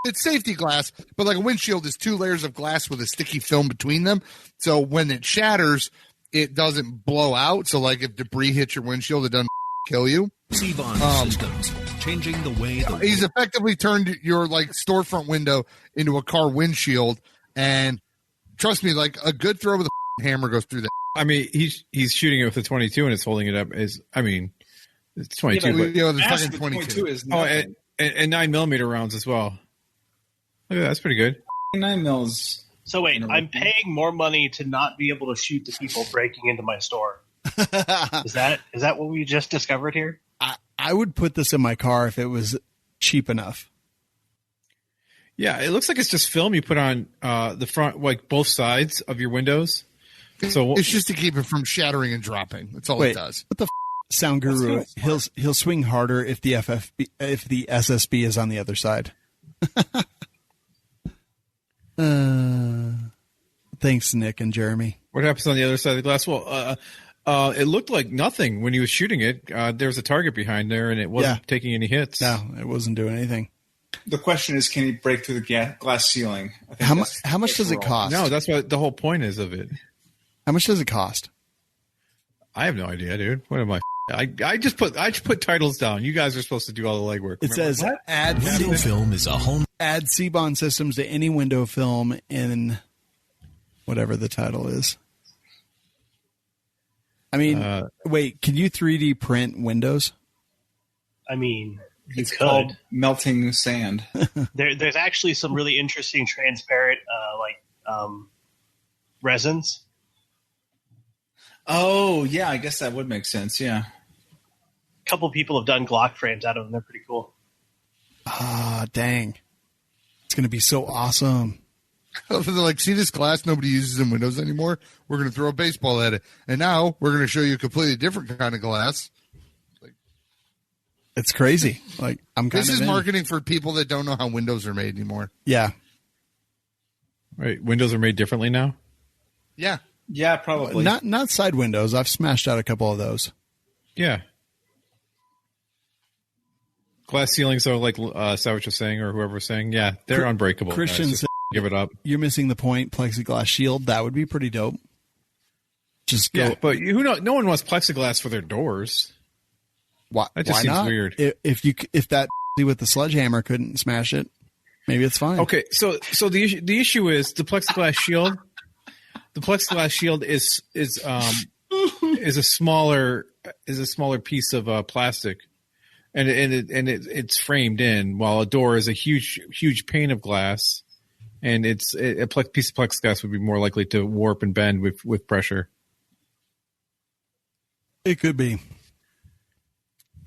It's safety glass, but like a windshield is 2 layers of glass with a sticky film between them. So when it shatters, it doesn't blow out. So like if debris hits your windshield, it doesn't kill you. Systems changing the way he's effectively turned your like storefront window into a car windshield, and trust me, like a good throw with a hammer goes through that. I mean, he's shooting it with a 22 and it's holding it up as it's 22. Yeah, the fucking 22 is and 9mm rounds as well. Look at that, that's pretty good. 9 mils. So wait, I'm paying more money to not be able to shoot the people breaking into my store. Is that what we just discovered here? I would put this in my car if it was cheap enough. Yeah, it looks like it's just film you put on the front, like both sides of your windows. So it's just to keep it from shattering and dropping. That's all it does. What the Sound Guru? He'll swing harder if the SSB is on the other side. Thanks, Nick and Jeremy. What happens on the other side of the glass? Well, it looked like nothing when he was shooting it. There was a target behind there, and it wasn't taking any hits. No, it wasn't doing anything. The question is, can he break through the glass ceiling? How much does it cost? No, that's what the whole point is of it. How much does it cost? I have no idea, dude. What am I? I just put titles down. You guys are supposed to do all the legwork. It says add window film is a home. Add C-bond systems to any window film in whatever the title is. I mean, wait, can you 3D print windows? I mean, It's could. called melting sand. There's actually some really interesting transparent resins. Oh, yeah, I guess that would make sense, yeah. A couple people have done Glock frames out of them. They're pretty cool. Ah, dang. It's going to be so awesome. They're like, see this glass nobody uses in Windows anymore? We're going to throw a baseball at it. And now we're going to show you a completely different kind of glass. It's crazy. Like, I'm kind This of is in. marketing for people that don't know how Windows are made anymore. Yeah. Right. Windows are made differently now. Yeah. Yeah, probably. Not side windows. I've smashed out a couple of those. Yeah. Glass ceilings are like Savage was saying, or whoever was saying. Yeah, they're unbreakable. Christian guys. said, Just give it up. you're missing the point. Plexiglass shield. That would be pretty dope. Just go. Yeah, but no one wants plexiglass for their doors. Why, That just why seems not? weird. If that with the sledgehammer couldn't smash it, maybe it's fine. Okay, so the issue is the plexiglass shield. The plexiglass shield is a smaller piece of plastic, and it's framed in, while a door is a huge pane of glass, and a piece of plexiglass would be more likely to warp and bend with pressure. It could be.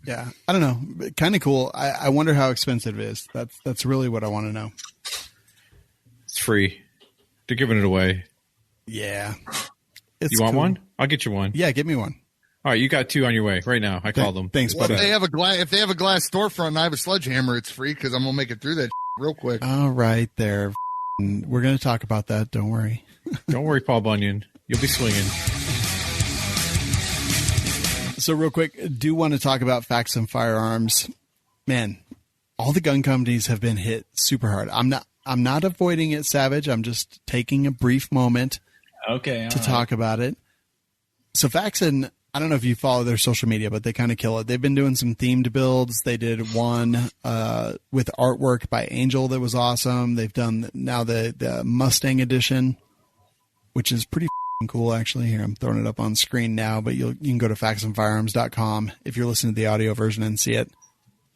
Yeah, I don't know. Kind of cool. I wonder how expensive it is. That's really what I want to know. It's free. They're giving it away. Yeah. You want one? I'll get you one. Yeah, give me one. All right, you got two on your way right now. I called them. Thanks, Well, buddy. if they have a glass storefront and I have a sledgehammer, it's free because I'm gonna make it through that real quick. All right, there. We're going to talk about that. Don't worry. Don't worry, Paul Bunyan. You'll be swinging. So real quick, do want to talk about Facts and Firearms. Man, all the gun companies have been hit super hard. I'm not avoiding it, Savage. I'm just taking a brief moment Okay. to talk about it. So Faxon, I don't know if you follow their social media, but they kind of kill it. They've been doing some themed builds. They did one with artwork by Angel that was awesome. They've done now the Mustang edition, which is pretty cool, actually. Here, I'm throwing it up on screen now, but you can go to faxandfirearms.com if you're listening to the audio version and see it.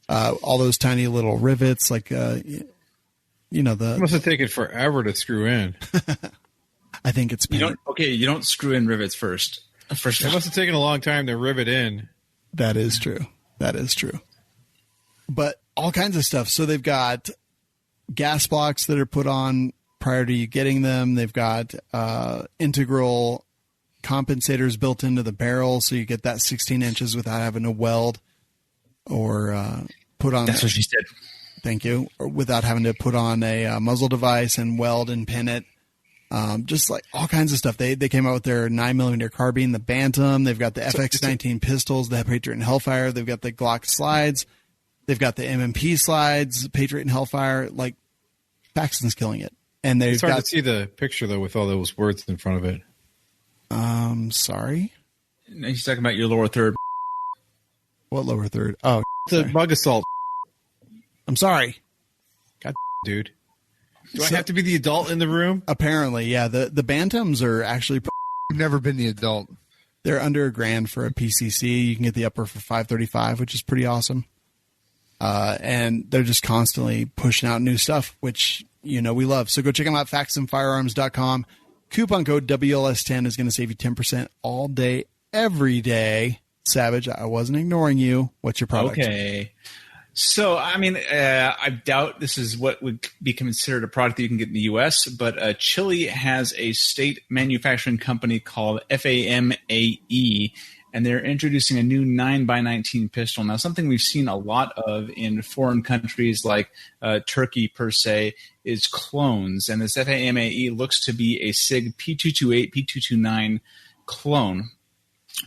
All those tiny little rivets, like It must have taken forever to screw in. I think it's paint. You don't screw in rivets first. It must have taken a long time to rivet in. That is true. That is true. But all kinds of stuff. So they've got gas blocks that are put on prior to you getting them. They've got integral compensators built into the barrel, so you get that 16 inches without having to weld or put on. That's what she said. Thank you. Or without having to put on a muzzle device and weld and pin it. Just like all kinds of stuff. They came out with their 9mm carbine, the Bantam. They've got the FX19 pistols, the Patriot and Hellfire. They've got the Glock slides. They've got the MMP slides, Patriot and Hellfire. Like, Paxton's killing it. And they've It's hard got. to see the picture though with all those words in front of it. Sorry. He's talking about your lower third. What lower third? Oh, The sorry. bug assault, I'm sorry. dude. Do I have to be the adult in the room? Apparently, yeah. The Bantams are actually. You've never been the adult. They're under $1,000 for a PCC. You can get the upper for $535, which is pretty awesome. And they're just constantly pushing out new stuff, which, we love. So go check them out, faxandfirearms.com. Coupon code WLS10 is going to save you 10% all day, every day. Savage, I wasn't ignoring you. What's your product? Okay. So, I doubt this is what would be considered a product that you can get in the U.S., but Chile has a state manufacturing company called FAMAE, and they're introducing a new 9x19 pistol. Now, something we've seen a lot of in foreign countries like Turkey, per se, is clones. And this FAMAE looks to be a SIG P228, P229 clone.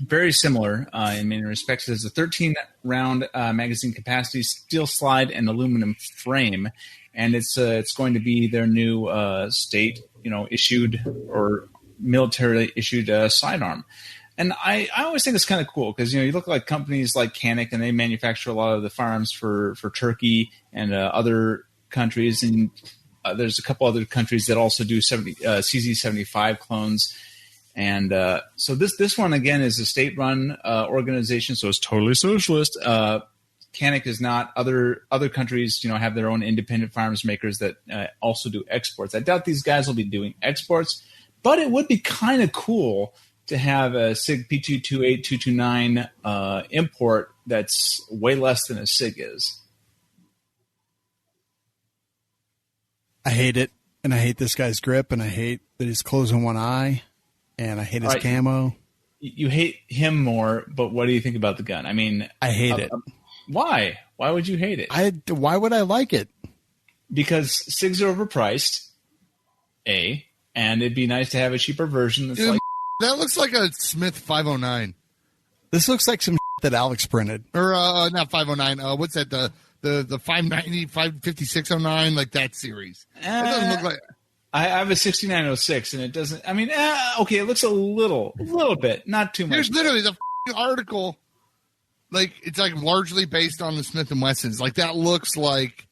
Very similar in many respects. There's a 13-round magazine capacity, steel slide, and aluminum frame, and it's going to be their new state, issued or military issued sidearm. And I always think it's kind of cool because you look like companies like Canik, and they manufacture a lot of the firearms for Turkey and other countries, and there's a couple other countries that also do CZ75 clones. And so this one, again, is a state-run organization, so it's totally socialist. Canik is not. Other countries, have their own independent firearms makers that also do exports. I doubt these guys will be doing exports, but it would be kind of cool to have a SIG P228 229 import that's way less than a SIG is. I hate it, and I hate this guy's grip, and I hate that he's closing one eye, and I hate his camo. You hate him more, but what do you think about the gun? I mean, I hate it. Why? Why would you hate it? Why would I like it? Because SIGs are overpriced, and it'd be nice to have a cheaper version that's like... That looks like a Smith 509. This looks like some that Alex printed. Or not 509. What's that? The 590, 55609, like that series. It doesn't look like... I have a 6906, and it doesn't... I mean, okay, it looks a little bit, not too much. Here's literally the article. Like, it's like largely based on the Smith & Wessons. Like, that looks like...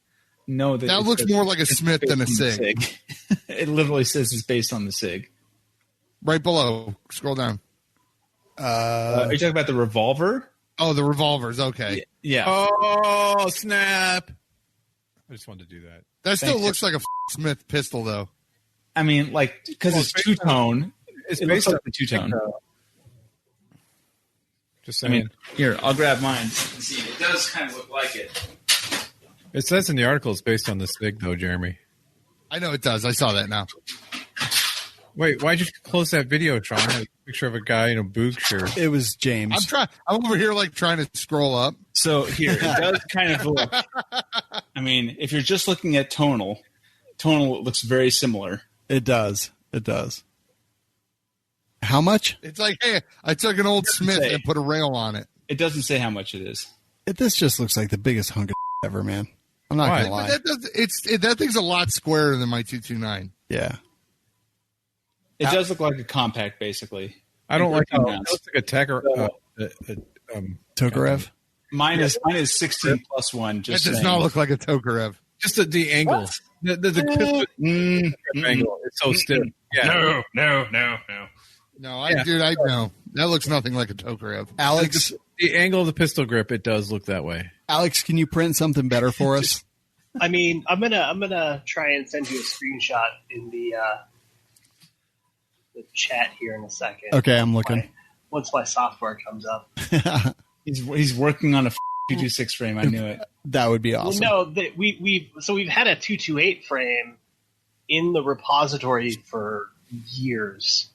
No, that looks more like a Smith than a SIG. It literally says it's based on the SIG. Right below. Scroll down. Are you talking about the revolver? Oh, the revolvers. Okay. Yeah. Oh, snap. I just wanted to do that. That still looks like a Smith pistol, though. I mean, like, because it's two-tone. It's it based looks on like the two-tone. Just I mean, here, I'll grab mine. See, it does kind of look like it. It says in the article it's based on the SIG, though, Jeremy. I know it does. I saw that now. Wait, why'd you close that video, Shawn? I had a picture of a guy in a Boog shirt. It was James. I'm over here like trying to scroll up. So here, it does kind of look. I mean, if you're just looking at tonal looks very similar. It does. It does. How much? It's like, hey, I took an old Smith and put a rail on it. It doesn't say how much it is. This just looks like the biggest hunk of ever, man. I'm not gonna lie. That thing's a lot squarer than my 229. Yeah. It does look like a compact, basically. I don't like how it looks like a Tokarev. Mine is 16 plus 1. Just that does saying. not look like a Tokarev. Just the angle. The angle. It's so stiff. Yeah. No. Dude, I know. That looks nothing like a Tokarev. Alex, the angle of the pistol grip, it does look that way. Alex, can you print something better for us? I mean, I'm gonna try and send you a screenshot in the chat here in a second. Okay, I'm looking. Once my software comes up. He's working on a 226 frame. I knew it. That would be awesome. Well, no, we've had a 228 frame in the repository for years,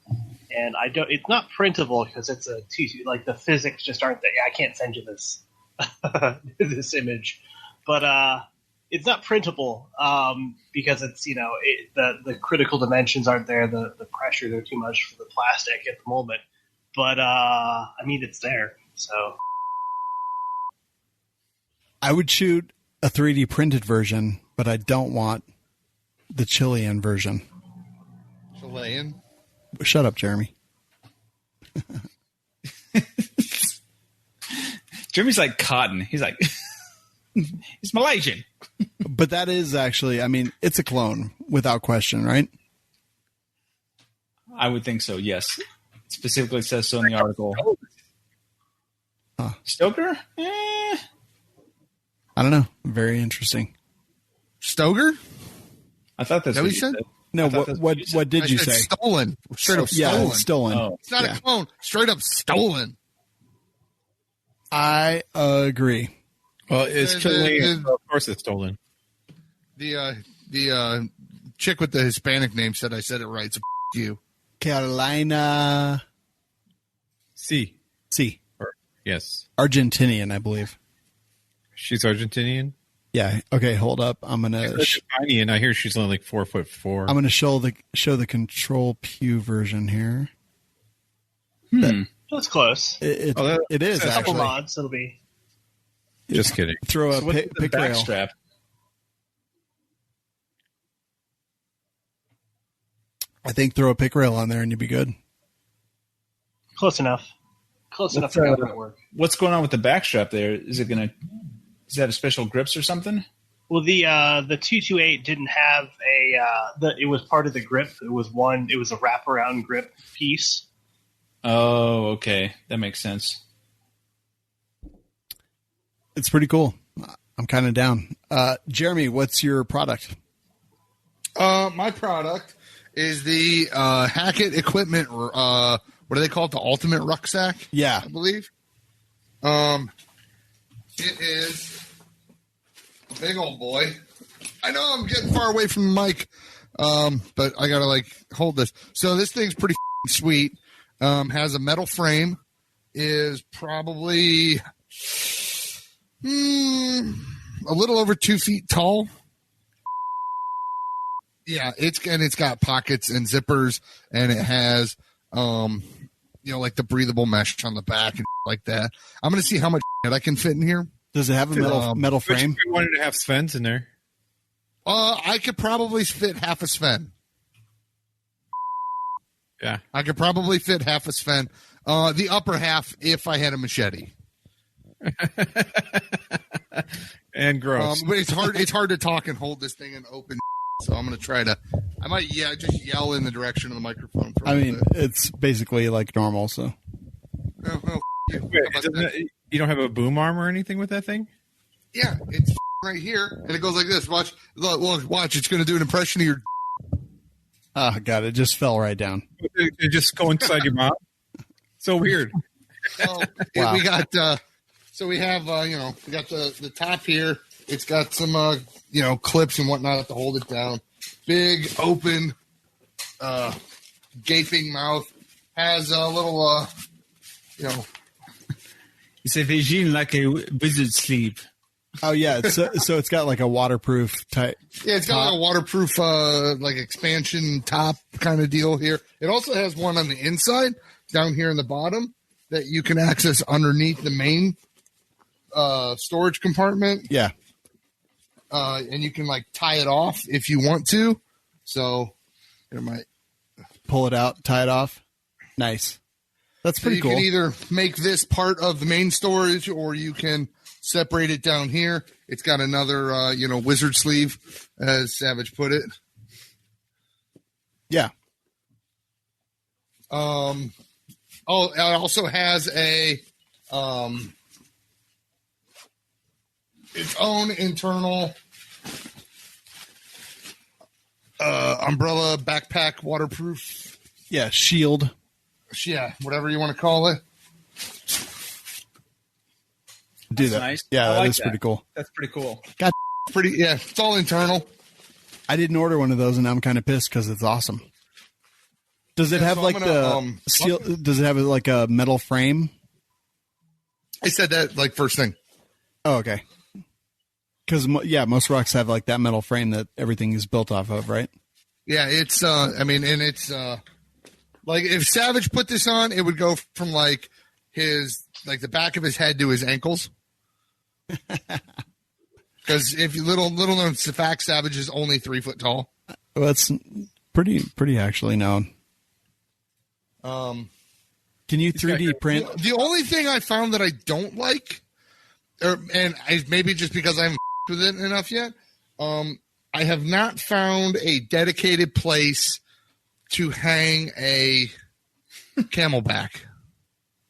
and it's not printable because it's a 22. Like the physics just aren't there. I can't send you this this image, but it's not printable because it's the critical dimensions aren't there. The pressure they're too much for the plastic at the moment. But I mean, it's there. So I would shoot a 3D printed version, but I don't want the Chilean version. Chilean? Shut up, Jeremy. Jeremy's like cotton. He's like, he's Malaysian. But that is actually, I mean, it's a clone without question, right? I would think so, yes. It specifically says so in the article. Stoker? I don't know. Very interesting. Stoker? I thought that's what you you said. No, what did you say? Stolen. Straight up stolen. Yeah, stolen. Oh. It's not a clone. Straight up stolen. I agree. Well, it's Chilean. Of course it's stolen. The chick with the Hispanic name said I said it right, so you. Carolina. C. Yes. Argentinian, I believe. She's Argentinian? Yeah. Okay, hold up. I'm going to... tiny, and I hear she's only like 4'4". I'm going to show the Control Pew version here. that's close. It is, A couple actually. mods, it'll be... Just kidding. Throw a So what's the pick back rail. strap? I think throw a pick rail on there and you'd be good. Close enough. Close enough for government work. What's going on with the back strap there? Is that a special grips or something? Well, the 228 didn't have it was part of the grip. It was a wraparound grip piece. Oh, okay. That makes sense. It's pretty cool. I'm kind of down. Jeremy, what's your product? My product is the Hackett Equipment. What do they call it? The Ultimate Rucksack. Yeah, I believe. It is a big old boy. I know I'm getting far away from the mic, but I gotta like hold this. So this thing's pretty sweet. Has a metal frame. Is probably a little over 2 feet tall. Yeah, it's got pockets and zippers, and it has like the breathable mesh on the back and like that. I'm gonna see how much I can fit in here. Does it have a metal frame? 1.5 Svens in there. I could probably fit half a Sven. Yeah, I could probably fit half a Sven. The upper half if I had a machete. And gross. But it's hard to talk and hold this thing and open. So I'm gonna try to. I might just yell in the direction of the microphone. For a bit. It's basically like normal. So. You. Wait, you don't have a boom arm or anything with that thing? Yeah, it's right here, and it goes like this. Watch, look, watch. It's gonna do an impression of your. Oh God! It just fell right down. It just go inside your mouth. So weird. So Wow. we got. So we have. We got the top here. It's got some clips and whatnot to hold it down. Big open, gaping mouth. Has a little. It's a vagine like a wizard's sleeve. Oh yeah, so it's got like a waterproof type. Yeah, it's got like a waterproof, like expansion top kind of deal here. It also has one on the inside down here in the bottom that you can access underneath the main storage compartment. Yeah. And you can like tie it off if you want to. So it might Pull it out, tie it off. Nice. That's pretty you cool. can either make this part of the main storage or you can separate it down here. It's got another, wizard sleeve, as Savage put it. Yeah. It also has its own internal umbrella, backpack, waterproof. Yeah, shield. Yeah, whatever you want to call it. Do that. Nice. Yeah, I that like is pretty cool. That's pretty cool. Pretty, yeah, it's all internal. I didn't order one of those, and I'm kind of pissed because it's awesome. Does it have so like I'm gonna, the steel? Does it have like a metal frame? I said that like first thing. Oh, okay. Because most rocks have like that metal frame that everything is built off of, right? Yeah, it's like if Savage put this on, it would go from like the back of his head to his ankles. Because if you little known fact, Savage is only 3 foot tall. Well, that's pretty actually known. Can you 3D print? The only thing I found that I don't like, maybe just because I haven't with it enough yet, I have not found a dedicated place to hang a camelback.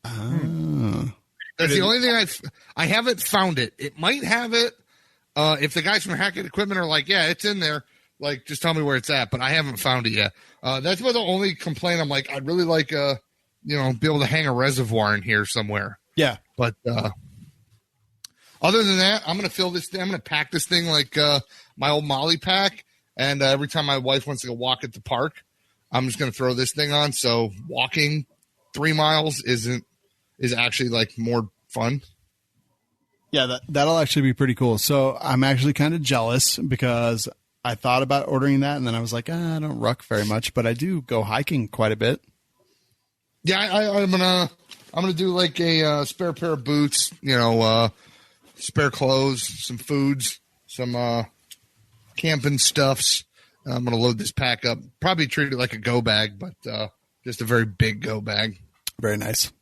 Oh. That's the only thing I haven't found it. It might have it. If the guys from Hackett Equipment are like, yeah, it's in there, like, just tell me where it's at. But I haven't found it yet. That's about the only complaint. I'm like, I'd really like, be able to hang a reservoir in here somewhere. Yeah. But other than that, I'm going to fill this thing. I'm going to pack this thing like my old Molly pack. And every time my wife wants to go walk at the park, I'm just going to throw this thing on. So walking 3 miles is actually like more fun. Yeah, that'll actually be pretty cool. So I'm actually kind of jealous because I thought about ordering that, and then I was like, I don't ruck very much, but I do go hiking quite a bit. Yeah, I'm gonna do like a spare pair of boots, spare clothes, some foods, some camping stuffs. I'm gonna load this pack up. Probably treat it like a go bag, but just a very big go bag. Very nice.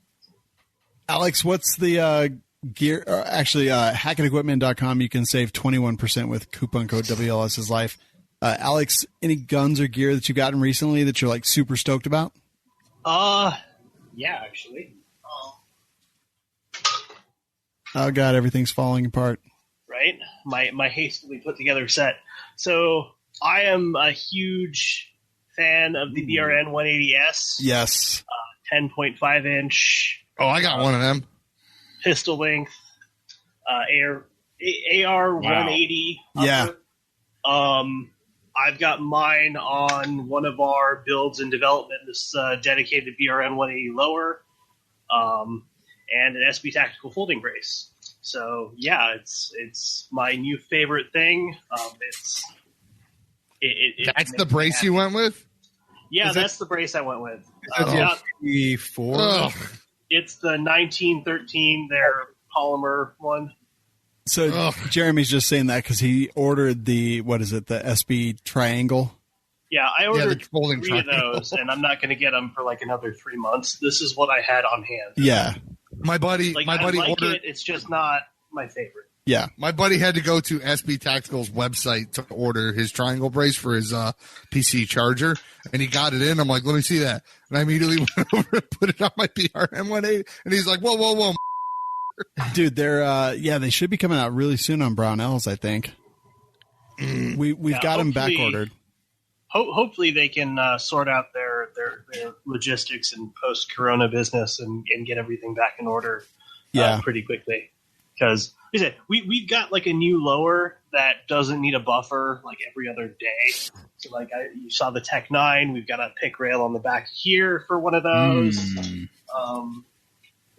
Alex, what's the gear? Actually, HackettEquipment.com. You can save 21% with coupon code WLS's life. Alex, any guns or gear that you've gotten recently that you're like super stoked about? Yeah, actually. Oh God, everything's falling apart. Right? My hastily put together set. So I am a huge fan of the BRN 180S. Yes. 10.5 inch. Oh, I got one of them. Pistol length. AR 180. Yeah. I've got mine on one of our builds in development, this dedicated BRN 180 lower, and an SB Tactical folding brace. So yeah, it's my new favorite thing. That's the brace you went with? Yeah, that's the brace I went with. the 4? It's the 1913, their polymer one. So Jeremy's just saying that because he ordered the SB Triangle. Yeah, I ordered folding 3 of those, and I'm not going to get them for like another 3 months. This is what I had on hand. Yeah. My buddy ordered it. It's just not my favorite. Yeah. My buddy had to go to SB Tactical's website to order his triangle brace for his PC charger, and he got it in. I'm like, let me see that. And I immediately went over and put it on my BRM 180, and he's like, whoa. Dude, they're they should be coming out really soon on Brownells, I think. We've got them back ordered. Hopefully they can sort out their logistics and post-corona business and get everything back in order pretty quickly. Because we've got like a new lower that doesn't need a buffer like every other day. So like you saw the Tech 9, we've got a pick rail on the back here for one of those. The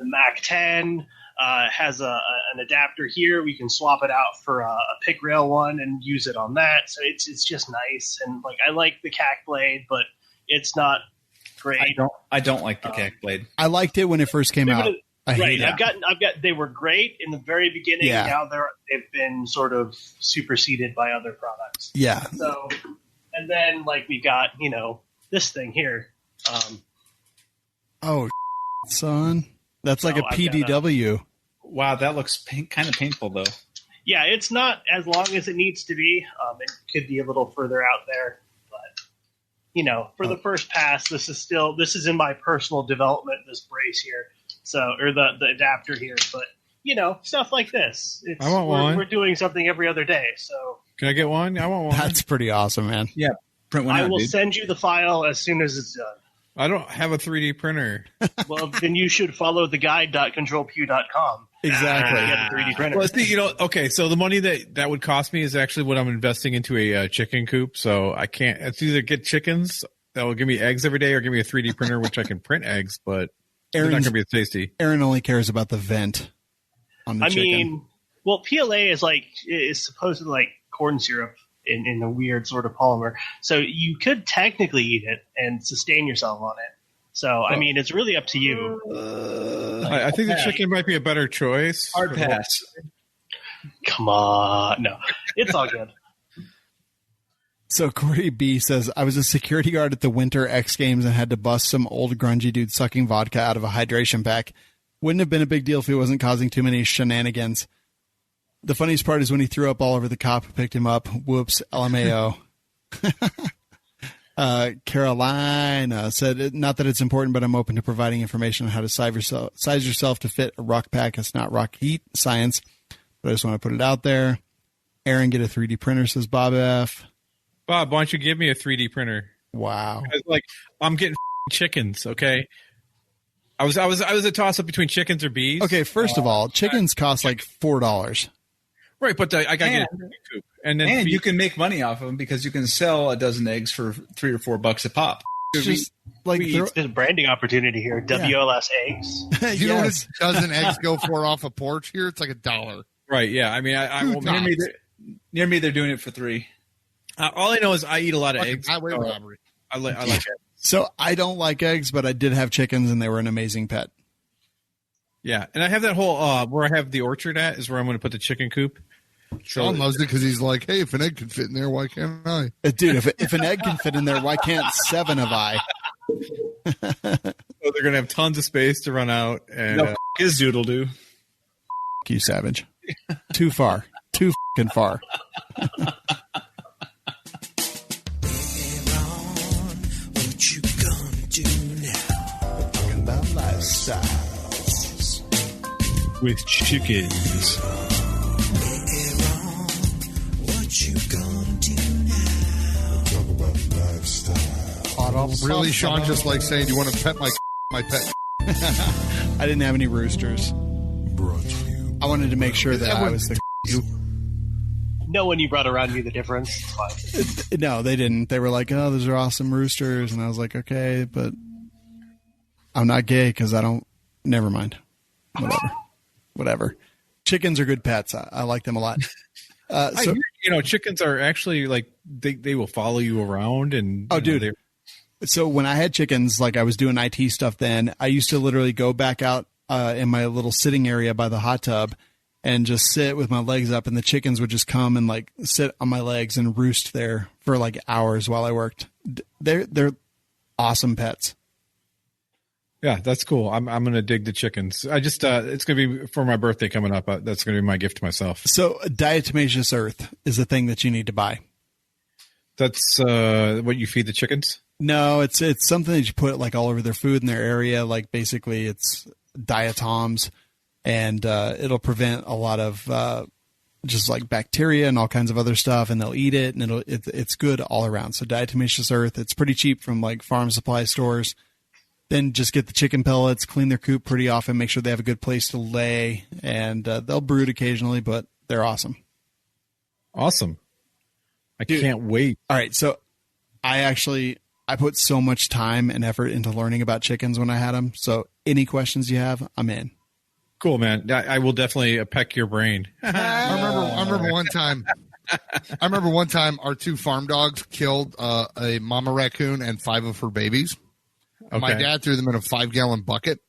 Mac 10 has an adapter here. We can swap it out for a pick rail one and use it on that. So it's just nice. And like I like the CAC blade, but it's not great. I don't like the CAC blade. I liked it when it first came out. I hate it. I've got. They were great in the very beginning. Yeah. Now they've been sort of superseded by other products. Yeah. So, and then like we got this thing here. Son, that's like a PDW. Wow, that looks kind of painful though. Yeah, it's not as long as it needs to be. It could be a little further out there, but for the first pass, this is in my personal development. This brace here. So, or the adapter here, but stuff like this. I want one. We're doing something every other day. So, can I get one? I want one. That's pretty awesome, man. Yeah, print one. I will send you the file as soon as it's done. I don't have a 3D printer. Well, then you should follow the guide.controlpew.com. Exactly. Get a 3D printer. Well, see, okay, so the money that would cost me is actually what I'm investing into a chicken coop. So I can't. It's either get chickens that will give me eggs every day, or give me a 3D printer which I can print eggs, but. It's not going to be tasty. Aaron only cares about the vent on the chicken. PLA is supposedly like corn syrup in a weird sort of polymer. So you could technically eat it and sustain yourself on it. So, I mean, it's really up to you. I think the chicken might be a better choice. Hard pass. Come on. No, it's all good. So Corey B says, I was a security guard at the Winter X Games and had to bust some old grungy dude sucking vodka out of a hydration pack. Wouldn't have been a big deal if he wasn't causing too many shenanigans. The funniest part is when he threw up all over the cop who picked him up. Whoops, LMAO. Carolina said, not that it's important, but I'm open to providing information on how to size yourself to fit a rock pack. It's not rock heat science, but I just want to put it out there. Aaron, get a 3D printer, says Bob F. Bob, why don't you give me a 3D printer? Wow. I'm getting chickens, okay? I was a toss up between chickens or bees. Okay, first of all, chickens cost like $4. Right, but I got to get a coop. And you can make money off of them because you can sell a dozen eggs for $3 or $4 a pop. It's just there's a branding opportunity here. WLS eggs. You know what a dozen eggs go for off a porch here? It's like $1. Right, yeah. I mean, near me, they're doing it for $3. All I know is I eat a lot of eggs. Highway robbery. I like eggs. So I don't like eggs, but I did have chickens, and they were an amazing pet. Yeah, and I have that whole where I have the orchard at is where I'm going to put the chicken coop. Shawn loves it because he's like, hey, if an egg can fit in there, why can't I? Dude, if an egg can fit in there, why can't 7 of I? So they're going to have tons of space to run out. And is Doodle Doo. You savage. Too far. Too fucking far. What you gonna do now? We're talking about lifestyles. with chickens. Really, Shawn, just like saying, you want to pet my pet? I didn't have any roosters. I wanted to make sure that I was the No one you brought around knew the difference. It's fine. No, they didn't. They were like, oh, those are awesome roosters. And I was like, okay, but I'm not gay because I don't. Never mind. Whatever. Chickens are good pets. I like them a lot. I hear, chickens are actually like they will follow you around and. Oh, dude. So when I had chickens, like I was doing IT stuff then, I used to literally go back out in my little sitting area by the hot tub and just sit with my legs up, and the chickens would just come and like sit on my legs and roost there for like hours while I worked. They're awesome pets. Yeah, that's cool. I'm going to dig the chickens. I just it's going to be for my birthday coming up. That's going to be my gift to myself. So diatomaceous earth is the thing that you need to buy. That's what you feed the chickens? No, it's something that you put like all over their food in their area. Like basically it's diatoms, and it'll prevent a lot of just like bacteria and all kinds of other stuff, and they'll eat it, and it's good all around. So diatomaceous earth, it's pretty cheap from like farm supply stores. Then just get the chicken pellets, clean their coop pretty often, make sure they have a good place to lay, and they'll brood occasionally, but they're awesome. Awesome. I can't wait. All right, so I put so much time and effort into learning about chickens when I had them. So any questions you have, I'm in. Cool, man. I will definitely peck your brain. I remember one time our 2 farm dogs killed a mama raccoon and 5 of her babies. Okay. My dad threw them in a 5-gallon bucket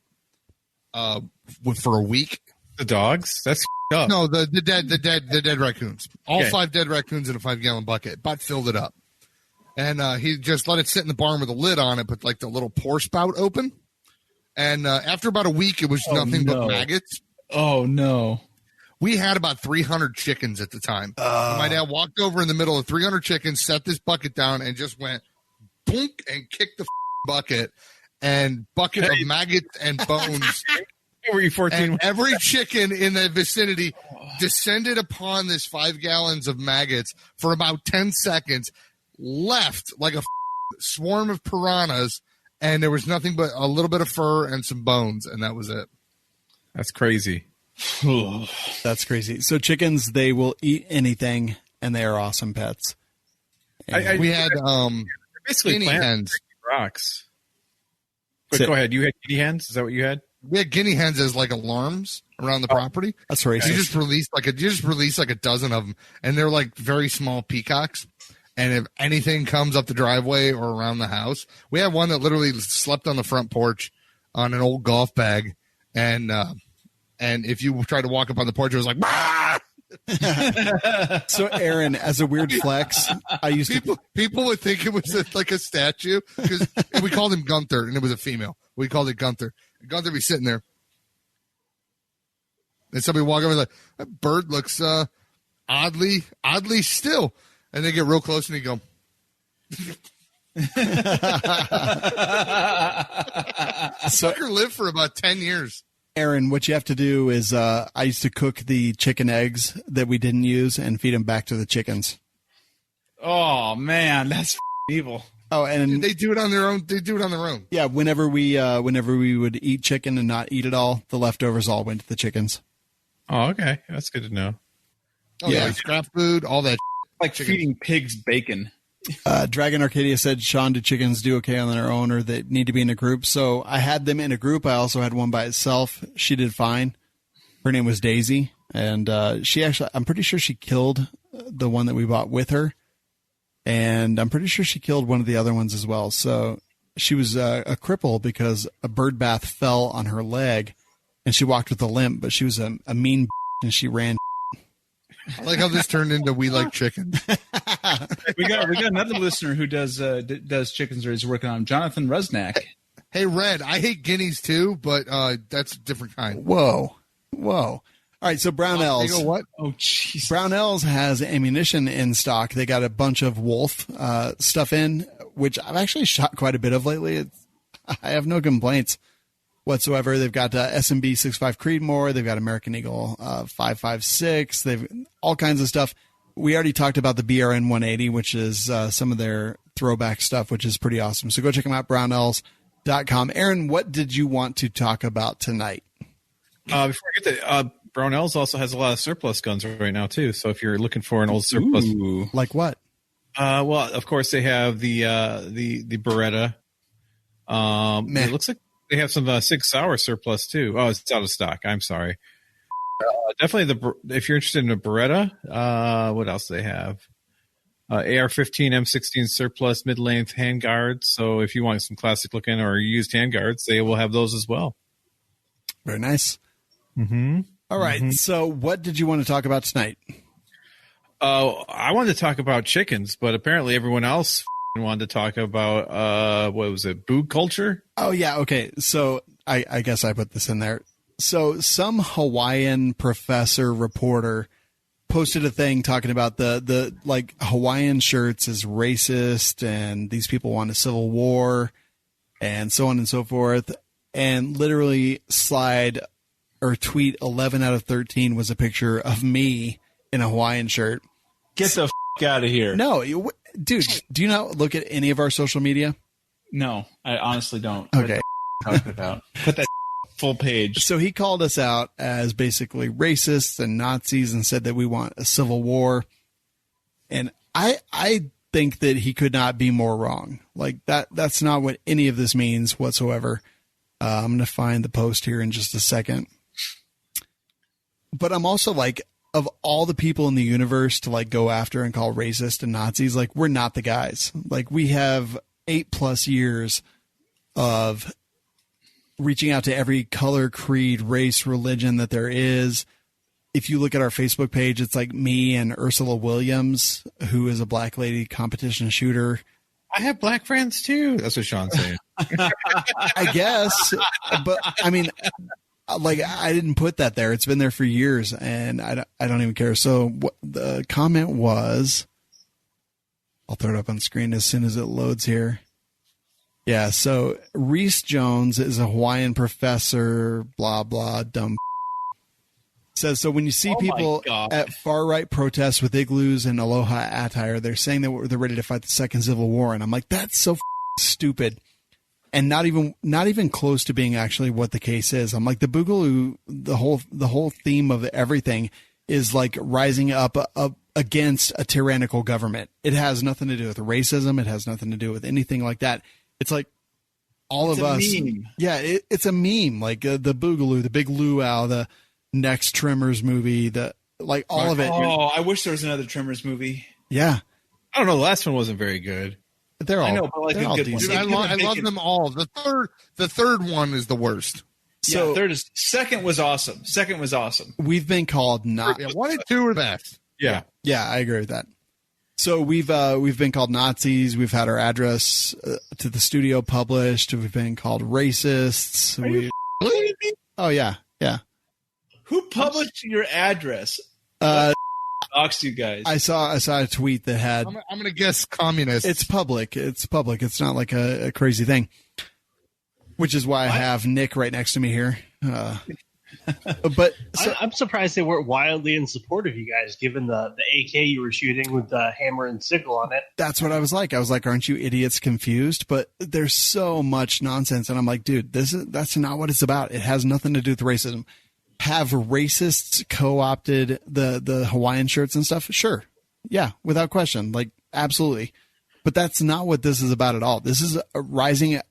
for a week. The dogs? That's up. No, the dead raccoons. All 5 dead raccoons in a 5-gallon bucket. But filled it up. And he just let it sit in the barn with a lid on it, but like the little pour spout open. And after about a week, it was nothing but maggots. Oh, no. We had about 300 chickens at the time. My dad walked over in the middle of 300 chickens, set this bucket down, and just went boink and kicked the bucket. And bucket of maggots and bones. Were you 14? And every chicken in the vicinity descended upon this 5 gallons of maggots for about 10 seconds, left like a swarm of piranhas, and there was nothing but a little bit of fur and some bones, and that was it. That's crazy. That's crazy. So chickens, they will eat anything, and they are awesome pets. We had basically guinea hens. Rocks. But go ahead. You had guinea hens? Is that what you had? We had guinea hens as like alarms around the property. That's racist. You just release like a dozen of them, and they're like very small peacocks. And if anything comes up the driveway or around the house, we had one that literally slept on the front porch on an old golf bag, and if you tried to walk up on the porch, it was like, bah! So Aaron, as a weird flex, I used people would think it was like a statue because we called him Gunther, and it was a female. We called it Gunther. And Gunther would be sitting there, and somebody walk over and like, that bird looks oddly still, and they get real close and they go. Sucker lived for about 10 years. Aaron, what you have to do is I used to cook the chicken eggs that we didn't use and feed them back to the chickens. Oh, man, that's evil. Oh, and they do it on their own. Yeah, whenever we would eat chicken and not eat it all, the leftovers all went to the chickens. Oh, okay. That's good to know. Oh, yeah, like scrap food, all that. Like chicken. Feeding pigs bacon. Dragon Arcadia said, Shawn, do chickens do okay on their own, or they need to be in a group? So I had them in a group. I also had one by itself. She did fine. Her name was Daisy, and I'm pretty sure she killed the one that we bought with her, and I'm pretty sure she killed one of the other ones as well. So she was a cripple because a bird bath fell on her leg, and she walked with a limp, but she was a mean and she ran. I like how this turned into We Like Chicken. we got another listener who does chickens, or is working on them, Jonathan Rusnak. Hey, Red, I hate guineas too, but that's a different kind. Whoa. All right, so Brownells. They go what? Oh, jeez. Brownells has ammunition in stock. They got a bunch of wolf stuff in, which I've actually shot quite a bit of lately. I have no complaints. whatsoever. They've got SMB 65 Creedmoor. They've got American Eagle 556. They've all kinds of stuff. We already talked about the BRN 180, which is some of their throwback stuff, which is pretty awesome. So go check them out, brownells.com. Aaron, what did you want to talk about tonight? Before I get to Brownells also has a lot of surplus guns right now too. So if you're looking for an old surplus, like what? Well, of course they have the Beretta. It looks like they have some Sig Sauer surplus too. Oh, it's out of stock. I'm sorry. Definitely if you're interested in a Beretta, what else do they have? AR-15, M16 surplus mid-length handguards. So if you want some classic looking or used handguards, they will have those as well. Very nice. Mm-hmm. All right. So what did you want to talk about tonight? I wanted to talk about chickens, but apparently everyone else wanted to talk about, what was it, Boog Culture? Oh, yeah. Okay. So I guess I put this in there. So some Hawaiian professor reporter posted a thing talking about the like Hawaiian shirts is racist and these people want a civil war and so on and so forth. And literally tweet 11 out of 13 was a picture of me in a Hawaiian shirt. Get the out of here. No, dude, do you not look at any of our social media? No, I honestly don't. Okay. Talking about. Put that full page. So he called us out as basically racists and Nazis and said that we want a civil war. And I think that he could not be more wrong. Like that's not what any of this means whatsoever. I'm going to find the post here in just a second. But I'm also like, of all the people in the universe to like go after and call racist and Nazis, like we're not the guys. Like we have 8+ years of reaching out to every color, creed, race, religion that there is. If you look at our Facebook page, it's like me and Ursula Williams, who is a black lady competition shooter. I have black friends too. That's what Shawn's saying. I guess. But I mean, like I didn't put that there. It's been there for years and I don't even care. So what the comment was, I'll throw it up on the screen as soon as it loads here. Yeah. So Reese Jones is a Hawaiian professor, blah, blah, dumb. Says, so when you see people at far right protests with igloos and aloha attire, they're saying that they're ready to fight the second civil war. And I'm like, that's so stupid. And not even close to being actually what the case is. I'm like, the Boogaloo, the whole theme of everything is like rising up against a tyrannical government. It has nothing to do with racism. It has nothing to do with anything like that. It's like it's of us. Meme. Yeah, it's a meme. Like the Boogaloo, the big luau, the next Tremors movie, all of it. Oh, I wish there was another Tremors movie. Yeah. I don't know. The last one wasn't very good. They're all, I know, but like a good one. Dude, I love them all. The third one is the worst. So second was awesome. We've been called not. Yeah, 1 and 2 are best. Yeah. Yeah, I agree with that. So we've been called Nazis. We've had our address to the studio published. We've been called racists. Oh yeah. Who published your address? Doxed you guys. I saw a tweet that had. I'm going to guess communist. It's public. It's not like a crazy thing. Which is why I have Nick right next to me here. But I'm surprised they weren't wildly in support of you guys, given the AK you were shooting with the hammer and sickle on it. That's what I was like. I was like, aren't you idiots confused? But there's so much nonsense. And I'm like, dude, that's not what it's about. It has nothing to do with racism. Have racists co-opted the Hawaiian shirts and stuff? Sure. Yeah, without question. Like, absolutely. But that's not what this is about at all. This is rising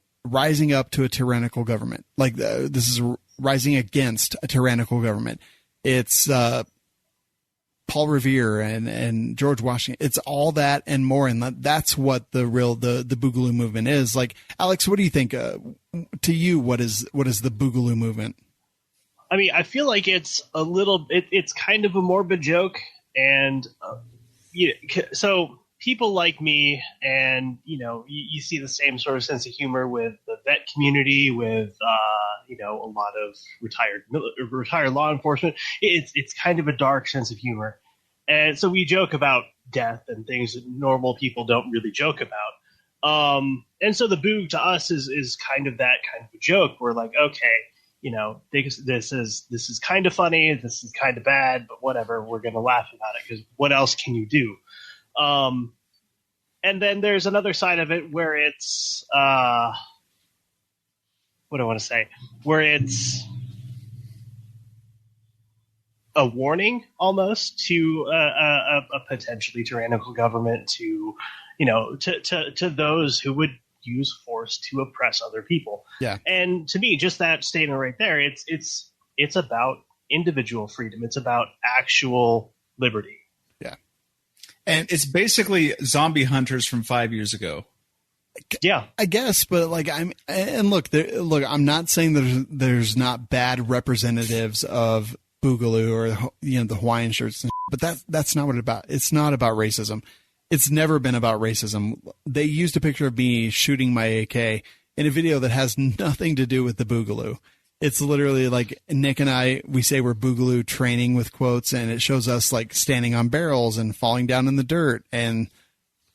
up to a tyrannical government. Like, this is rising against a tyrannical government. It's Paul Revere and George Washington. It's all that and more. And that's what the Boogaloo movement is. Like, Alex, what do you think? To you, what is the Boogaloo movement? I mean, I feel like it's a little. It's kind of a morbid joke, and so people like me, and you see the same sort of sense of humor with the vet community, with a lot of retired law enforcement. It's kind of a dark sense of humor, and so we joke about death and things that normal people don't really joke about. And so the Boog to us is kind of that kind of a joke. We're like, okay, this is kind of funny, this is kind of bad, but whatever, we're going to laugh about it because what else can you do? And then there's another side of it where it's what do I want to say? Where it's a warning almost to a potentially tyrannical government, to those who would use force to oppress other people. Yeah. And to me, just that statement right there, it's about individual freedom. It's about actual liberty. Yeah. And it's basically zombie hunters from 5 years ago. Yeah, I guess, but look, I'm not saying there's not bad representatives of Boogaloo or the Hawaiian shirts, but that's not what it's about. It's not about racism. It's never been about racism. They used a picture of me shooting my AK in a video that has nothing to do with the Boogaloo. It's literally like Nick and I, we say we're Boogaloo training with quotes, and it shows us like standing on barrels and falling down in the dirt. And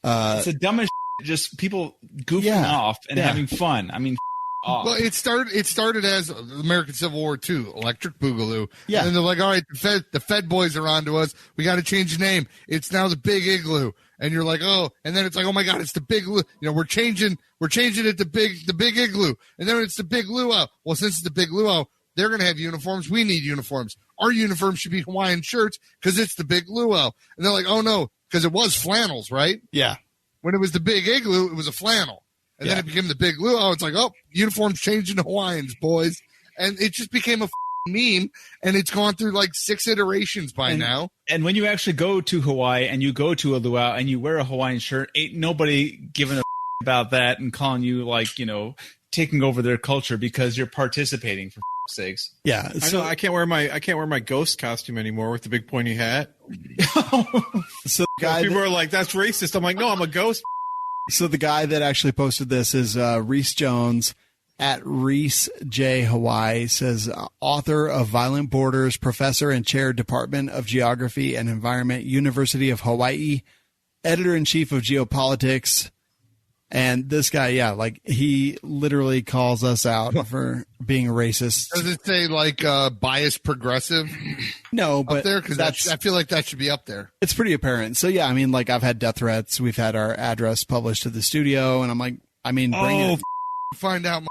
it's the dumbest shit, just people goofing off and having fun. I mean, off. Well, it started as American Civil War II, Electric Boogaloo. Yeah. And they're like, all right, the Fed boys are on to us. We got to change the name. It's now the Big Igloo. And you're like, oh, and then it's like, oh my God, it's the Big Igloo. We're changing it to the Big Igloo. And then it's the Big Luau. Well, since it's the Big Luau, they're going to have uniforms. We need uniforms. Our uniforms should be Hawaiian shirts because it's the Big Luau. And they're like, oh no, because it was flannels, right? Yeah. When it was the Big Igloo, it was a flannel. And then it became the Big Luau. It's like, oh, uniforms changing to Hawaiians, boys. And it just became a meme, and it's gone through like 6 iterations by now. And when you actually go to Hawaii and you go to a luau and you wear a Hawaiian shirt, ain't nobody giving a about that and calling you like, taking over their culture because you're participating, for sakes. Yeah. So I can't wear my ghost costume anymore with the big pointy hat. So the guy people are like, that's racist. I'm like, no, I'm a ghost. So the guy that actually posted this is Reese Jones at Reese J Hawaii. Says author of Violent Borders, professor and chair, Department of Geography and Environment, University of Hawaii, editor-in-chief of Geopolitics. And this guy, he literally calls us out for being racist. Does it say like biased progressive? No, but up there, because I feel like that should be up there. It's pretty apparent. So yeah, I mean, like I've had death threats. We've had our address published to the studio, and I'm like, bring it. Find out.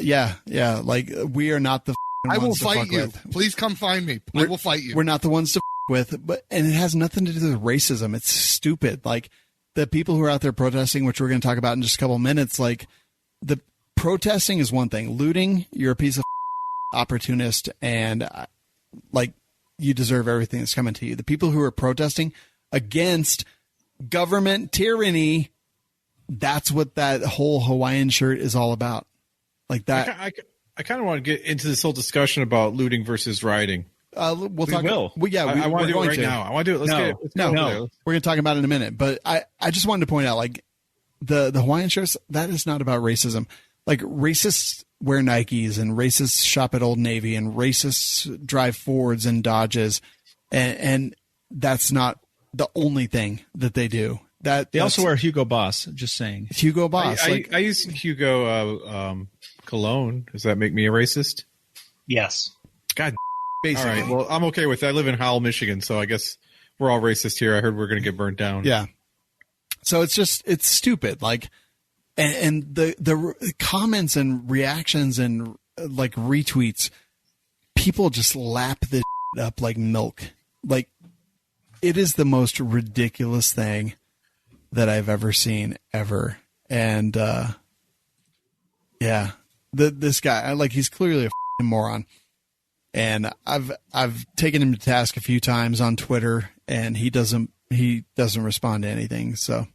Yeah. Like we are not the. I will ones to fight fuck you. with. Please come find me. I will fight you. We're not the ones to with, and it has nothing to do with racism. It's stupid. Like the people who are out there protesting, which we're going to talk about in just a couple of minutes, like the protesting is one thing. Looting, you're a piece of opportunist, and like you deserve everything that's coming to you. The people who are protesting against government tyranny, that's what that whole Hawaiian shirt is all about. Like that. I kind of want to get into this whole discussion about looting versus rioting. We'll talk. Will. Well, yeah, I want to do it right now. I want to do it. Let's go. We're going to talk about it in a minute. But I just wanted to point out, like the Hawaiian shirts, that is not about racism. Like racists wear Nikes and racists shop at Old Navy and racists drive Fords and Dodges, and that's not the only thing that they do. They also wear Hugo Boss. Just saying, Hugo Boss. I use Hugo cologne. Does that make me a racist? Yes. God. Basically. All right. Well, I'm okay with that. I live in Howell, Michigan, so I guess we're all racist here. I heard we're going to get burnt down. Yeah. So it's stupid. Like, and the comments and reactions and like retweets, people just lap this up like milk. Like, it is the most ridiculous thing that I've ever seen ever. And this guy, he's clearly a moron. And I've taken him to task a few times on Twitter, and he doesn't respond to anything. So,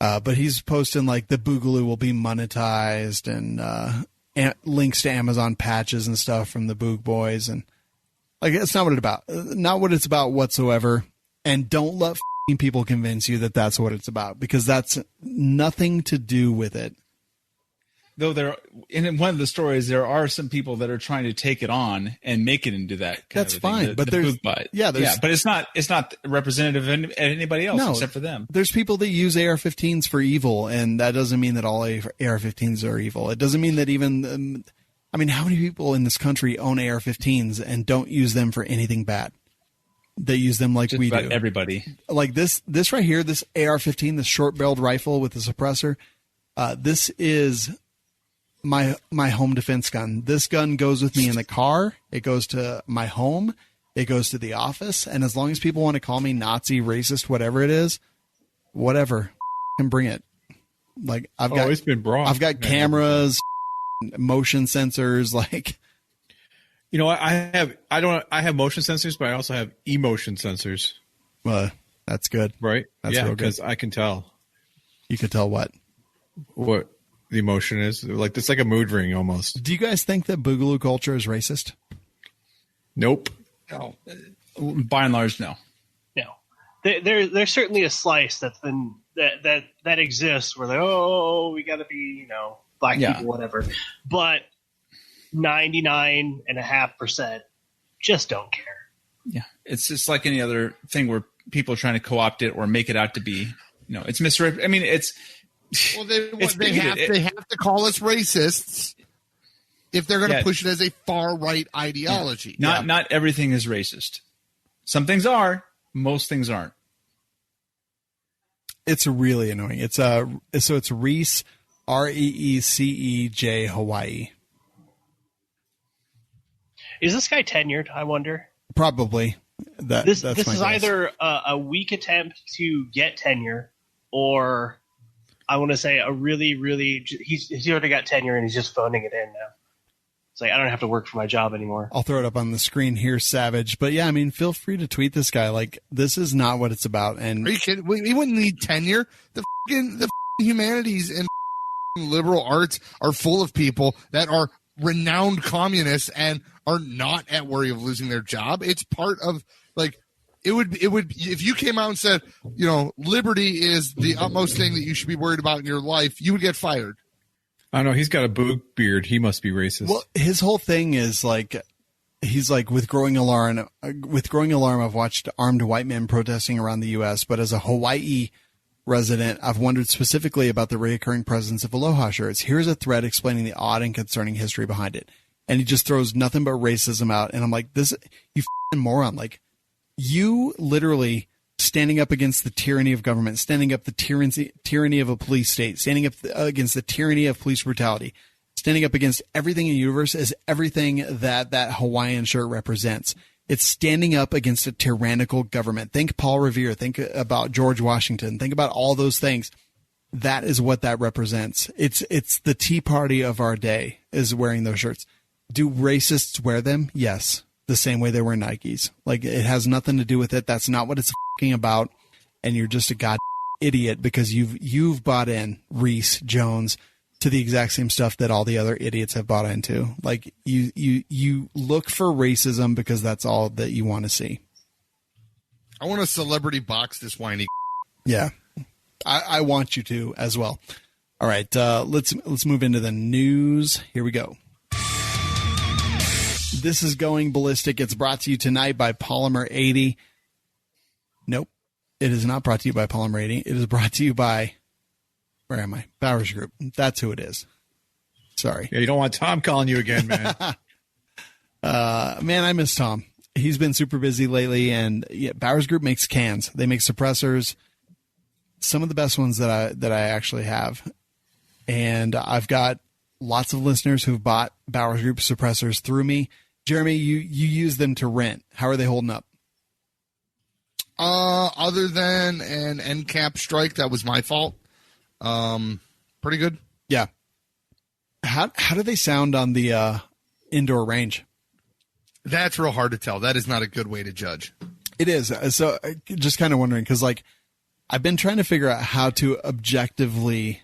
but he's posting like the Boogaloo will be monetized and links to Amazon patches and stuff from the Boog Boys, and like it's not what it's about. Not what it's about whatsoever. And don't let people convince you that that's what it's about, because that's nothing to do with it. though there in one of the stories there are some people that are trying to take it on and make it into that. That's fine, but there's but it's not representative of anybody else except for them. There's people that use AR-15s for evil, and that doesn't mean that all AR-15s are evil. It doesn't mean that even. I mean, how many people in this country own AR-15s and don't use them for anything bad? They use them like just we do. Everybody. Like this right here, this AR-15, this short-barreled rifle with the suppressor. This is my home defense gun. This gun goes with me in the car. It goes to my home. It goes to the office. And as long as people want to call me Nazi, racist, whatever it is, whatever, can bring it. Like it's been brought. I've got cameras, motion sensors, like. You know, I have motion sensors, but I also have emotion sensors. That's good. Right? That's real good. Because I can tell. You could tell what the emotion is. Like, it's like a mood ring almost. Do you guys think that Boogaloo Culture is racist? Nope. No. By and large, no. No. There's certainly a slice that's been that exists where they're, we got to be, black people, whatever. But 99.5% just don't care. Yeah. It's just like any other thing where people are trying to co-opt it or make it out to be, it's misrepresented. I mean, it's. Well, they have to call us racists if they're going to push it as a far right ideology. Not everything is racist. Some things are. Most things aren't. It's really annoying. It's Reese, REECEJ, Hawaii. Is this guy tenured? I wonder. Probably. This is either a weak attempt to get tenure, or I want to say a really, really. He's already got tenure and he's just phoning it in now. It's like, I don't have to work for my job anymore. I'll throw it up on the screen here, Savage. But yeah, I mean, feel free to tweet this guy. Like, this is not what it's about. And are you kidding? We wouldn't need tenure. The humanities and liberal arts are full of people that are renowned communists and are not at worry of losing their job. It's part of, like, it would if you came out and said, liberty is the utmost thing that you should be worried about in your life, you would get fired. I don't know. He's got a boog beard. He must be racist. Well, his whole thing is like, he's like, with growing alarm, I've watched armed white men protesting around the U.S., but as a Hawaii resident, I've wondered specifically about the reoccurring presence of aloha shirts. Here's a thread explaining the odd and concerning history behind it. And he just throws nothing but racism out. And I'm like, you f***ing moron. Like, you literally standing up against the tyranny of government, standing up the tyranny of a police state, standing up against the tyranny of police brutality, standing up against everything in the universe is everything that Hawaiian shirt represents. It's standing up against a tyrannical government. Think Paul Revere. Think about George Washington. Think about all those things. That is what that represents. It's the Tea Party of our day is wearing those shirts. Do racists wear them? Yes. The same way they wear Nikes. Like, it has nothing to do with it. That's not what it's fucking about. And you're just a god idiot because you've bought in, Reese Jones, to the exact same stuff that all the other idiots have bought into. Like, you look for racism because that's all that you want to see. I want a celebrity box this whiny. Yeah. I want you to as well. All right. Let's move into the news. Here we go. This is Going Ballistic. It's brought to you tonight by Polymer 80. Nope. It is not brought to you by Polymer 80. It is brought to you by, where am I? Bowers Group. That's who it is. Sorry. Yeah, you don't want Tom calling you again, man. Man, I miss Tom. He's been super busy lately, and Bowers Group makes cans. They make suppressors. Some of the best ones that I actually have. And I've got lots of listeners who've bought Bowers Group suppressors through me. Jeremy, you use them to rent. How are they holding up? Other than an end cap strike, that was my fault. Pretty good. Yeah. How do they sound on the indoor range? That's real hard to tell. That is not a good way to judge. It is. So just kind of wondering, because like I've been trying to figure out how to objectively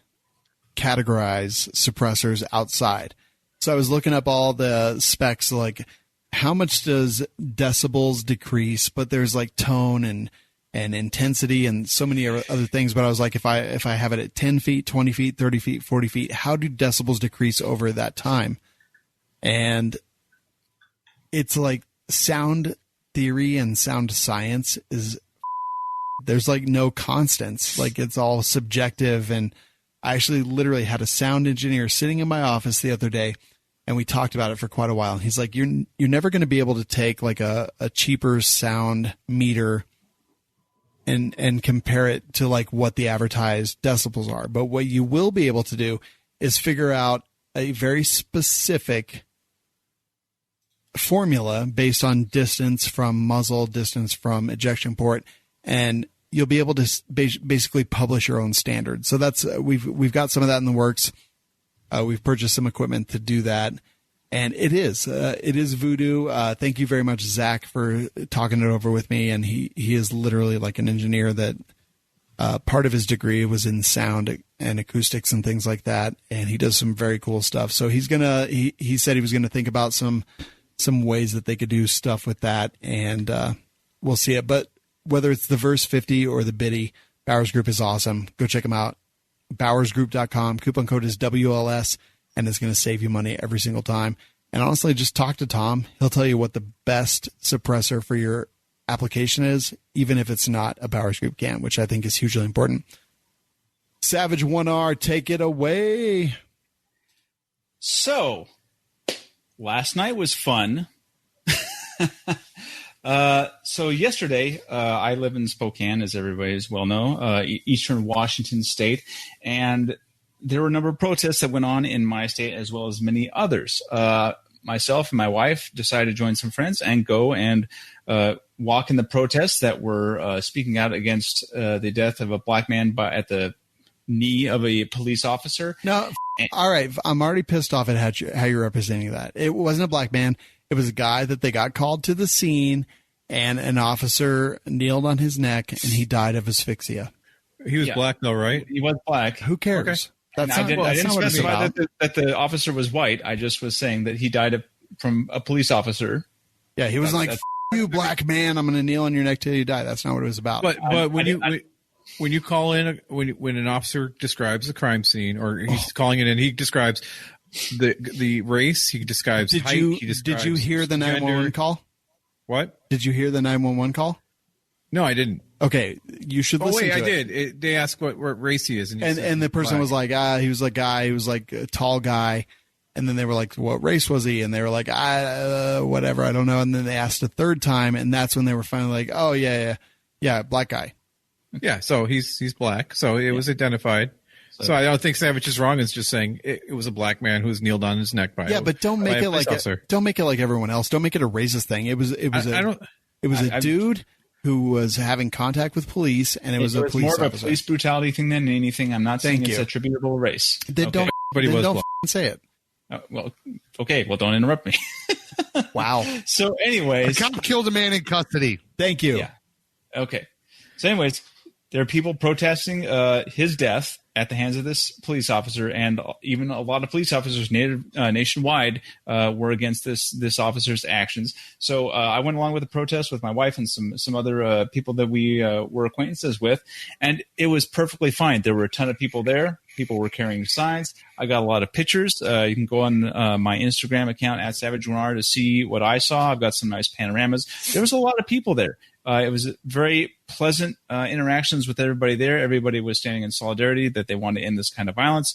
categorize suppressors outside. So I was looking up all the specs, like how much does decibels decrease, but there's like tone and and intensity and so many other things. But I was like, if I have it at 10 feet, 20 feet, 30 feet, 40 feet, how do decibels decrease over that time? And it's like sound theory and sound science is, there's like no constants. Like it's all subjective. And I actually literally had a sound engineer sitting in my office the other day, and we talked about it for quite a while. And he's like, you're never going to be able to take like a cheaper sound meter and compare it to like what the advertised decibels are. But what you will be able to do is figure out a very specific formula based on distance from muzzle, distance from ejection port, and you'll be able to basically publish your own standard. So that's we've got some of that in the works. We've purchased some equipment to do that, and it is voodoo. Thank you very much, Zach, for talking it over with me. And he is literally like an engineer that part of his degree was in sound and acoustics and things like that, and he does some very cool stuff. So he said he was gonna think about some ways that they could do stuff with that, and we'll see it. But whether it's the Verse 50 or the Biddy, Bowers Group is awesome. Go check them out. BowersGroup.com. Coupon code is WLS, and it's going to save you money every single time. And honestly, just talk to Tom. He'll tell you what the best suppressor for your application is, even if it's not a Bowers Group can, which I think is hugely important. Savage 1R, take it away. So, last night was fun. So yesterday, I live in Spokane, as everybody is well know, Eastern Washington State, and there were a number of protests that went on in my state as well as many others. Myself and my wife decided to join some friends and go and walk in the protests that were speaking out against the death of a black man at the knee of a police officer. No, all right. I'm already pissed off at how you're representing that. It wasn't a black man. It was a guy that they got called to the scene, and an officer kneeled on his neck, and he died of asphyxia. He was black, though, right? He was black. Who cares? Okay. I didn't specify that the officer was white. I just was saying that he died from a police officer. Yeah, he was you, black man, I'm going to kneel on your neck till you die. That's not what it was about. But when you call in, when an officer describes the crime scene, or he's calling it in, he describes the race, he describes height. Did you hear the 911 call? What? Did you hear the 911 call? No, I didn't. Okay, you should listen to it. I did. They asked what race he is. And the person was like, he was like a tall guy. And then they were like, what race was he? And they were like, whatever, I don't know. And then they asked a third time, and that's when they were finally like, oh, yeah, black guy. Yeah, so he's black. So it was identified. So I don't think Savage is wrong. It's just saying it was a black man who was kneeled on his neck by. Yeah, but don't make it like everyone else. Don't make it a racist thing. It was a dude who was having contact with police, and it was a police more officer. Of a police brutality thing than anything. I'm not saying it's attributable to race. Then don't say it. Okay. Well, don't interrupt me. Wow. So, anyways, a cop killed a man in custody. Thank you. Yeah. Okay. So, anyways, there are people protesting his death at the hands of this police officer, and even a lot of police officers nationwide were against this officer's actions. So I went along with the protest with my wife and some other people that we were acquaintances with, and it was perfectly fine. There were a ton of people there. People were carrying signs. I got a lot of pictures. You can go on my Instagram account at SavageWinR to see what I saw. I've got some nice panoramas. There was a lot of people there. It was very pleasant interactions with everybody there. Everybody was standing in solidarity that they wanted to end this kind of violence.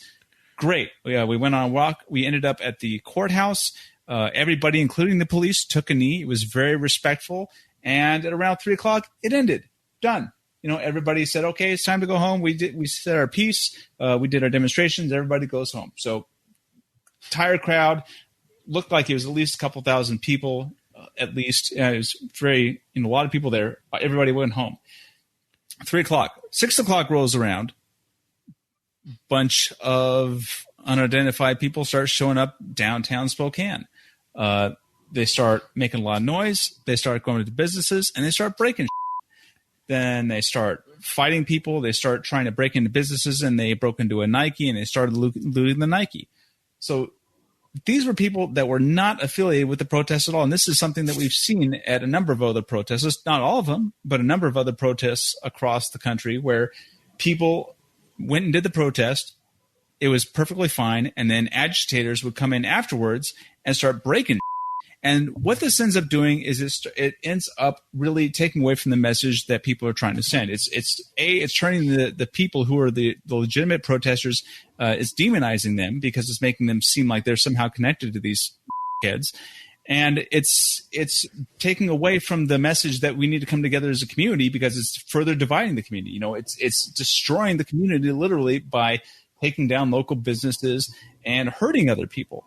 Great. We went on a walk. We ended up at the courthouse. Everybody, including the police, took a knee. It was very respectful. And at around 3 o'clock, it ended. Done. Everybody said, okay, it's time to go home. We said our piece. We did our demonstrations. Everybody goes home. So tired crowd. Looked like it was at least a couple thousand people. At least it was very, a lot of people there. Everybody went home. 3 o'clock, 6 o'clock rolls around. Bunch of unidentified people start showing up downtown Spokane. They start making a lot of noise. They start going to businesses, and they start breaking shit. Then they start fighting people. They start trying to break into businesses, and they broke into a Nike, and they started looting the Nike. So these were people that were not affiliated with the protests at all. And this is something that we've seen at a number of other protests, not all of them, but a number of other protests across the country where people went and did the protest. It was perfectly fine. And then agitators would come in afterwards and start breaking. And what this ends up doing is it ends up really taking away from the message that people are trying to send. It's turning the people who are the legitimate protesters, it's demonizing them because it's making them seem like they're somehow connected to these kids. And it's taking away from the message that we need to come together as a community because it's further dividing the community. You know, it's destroying the community literally by taking down local businesses and hurting other people.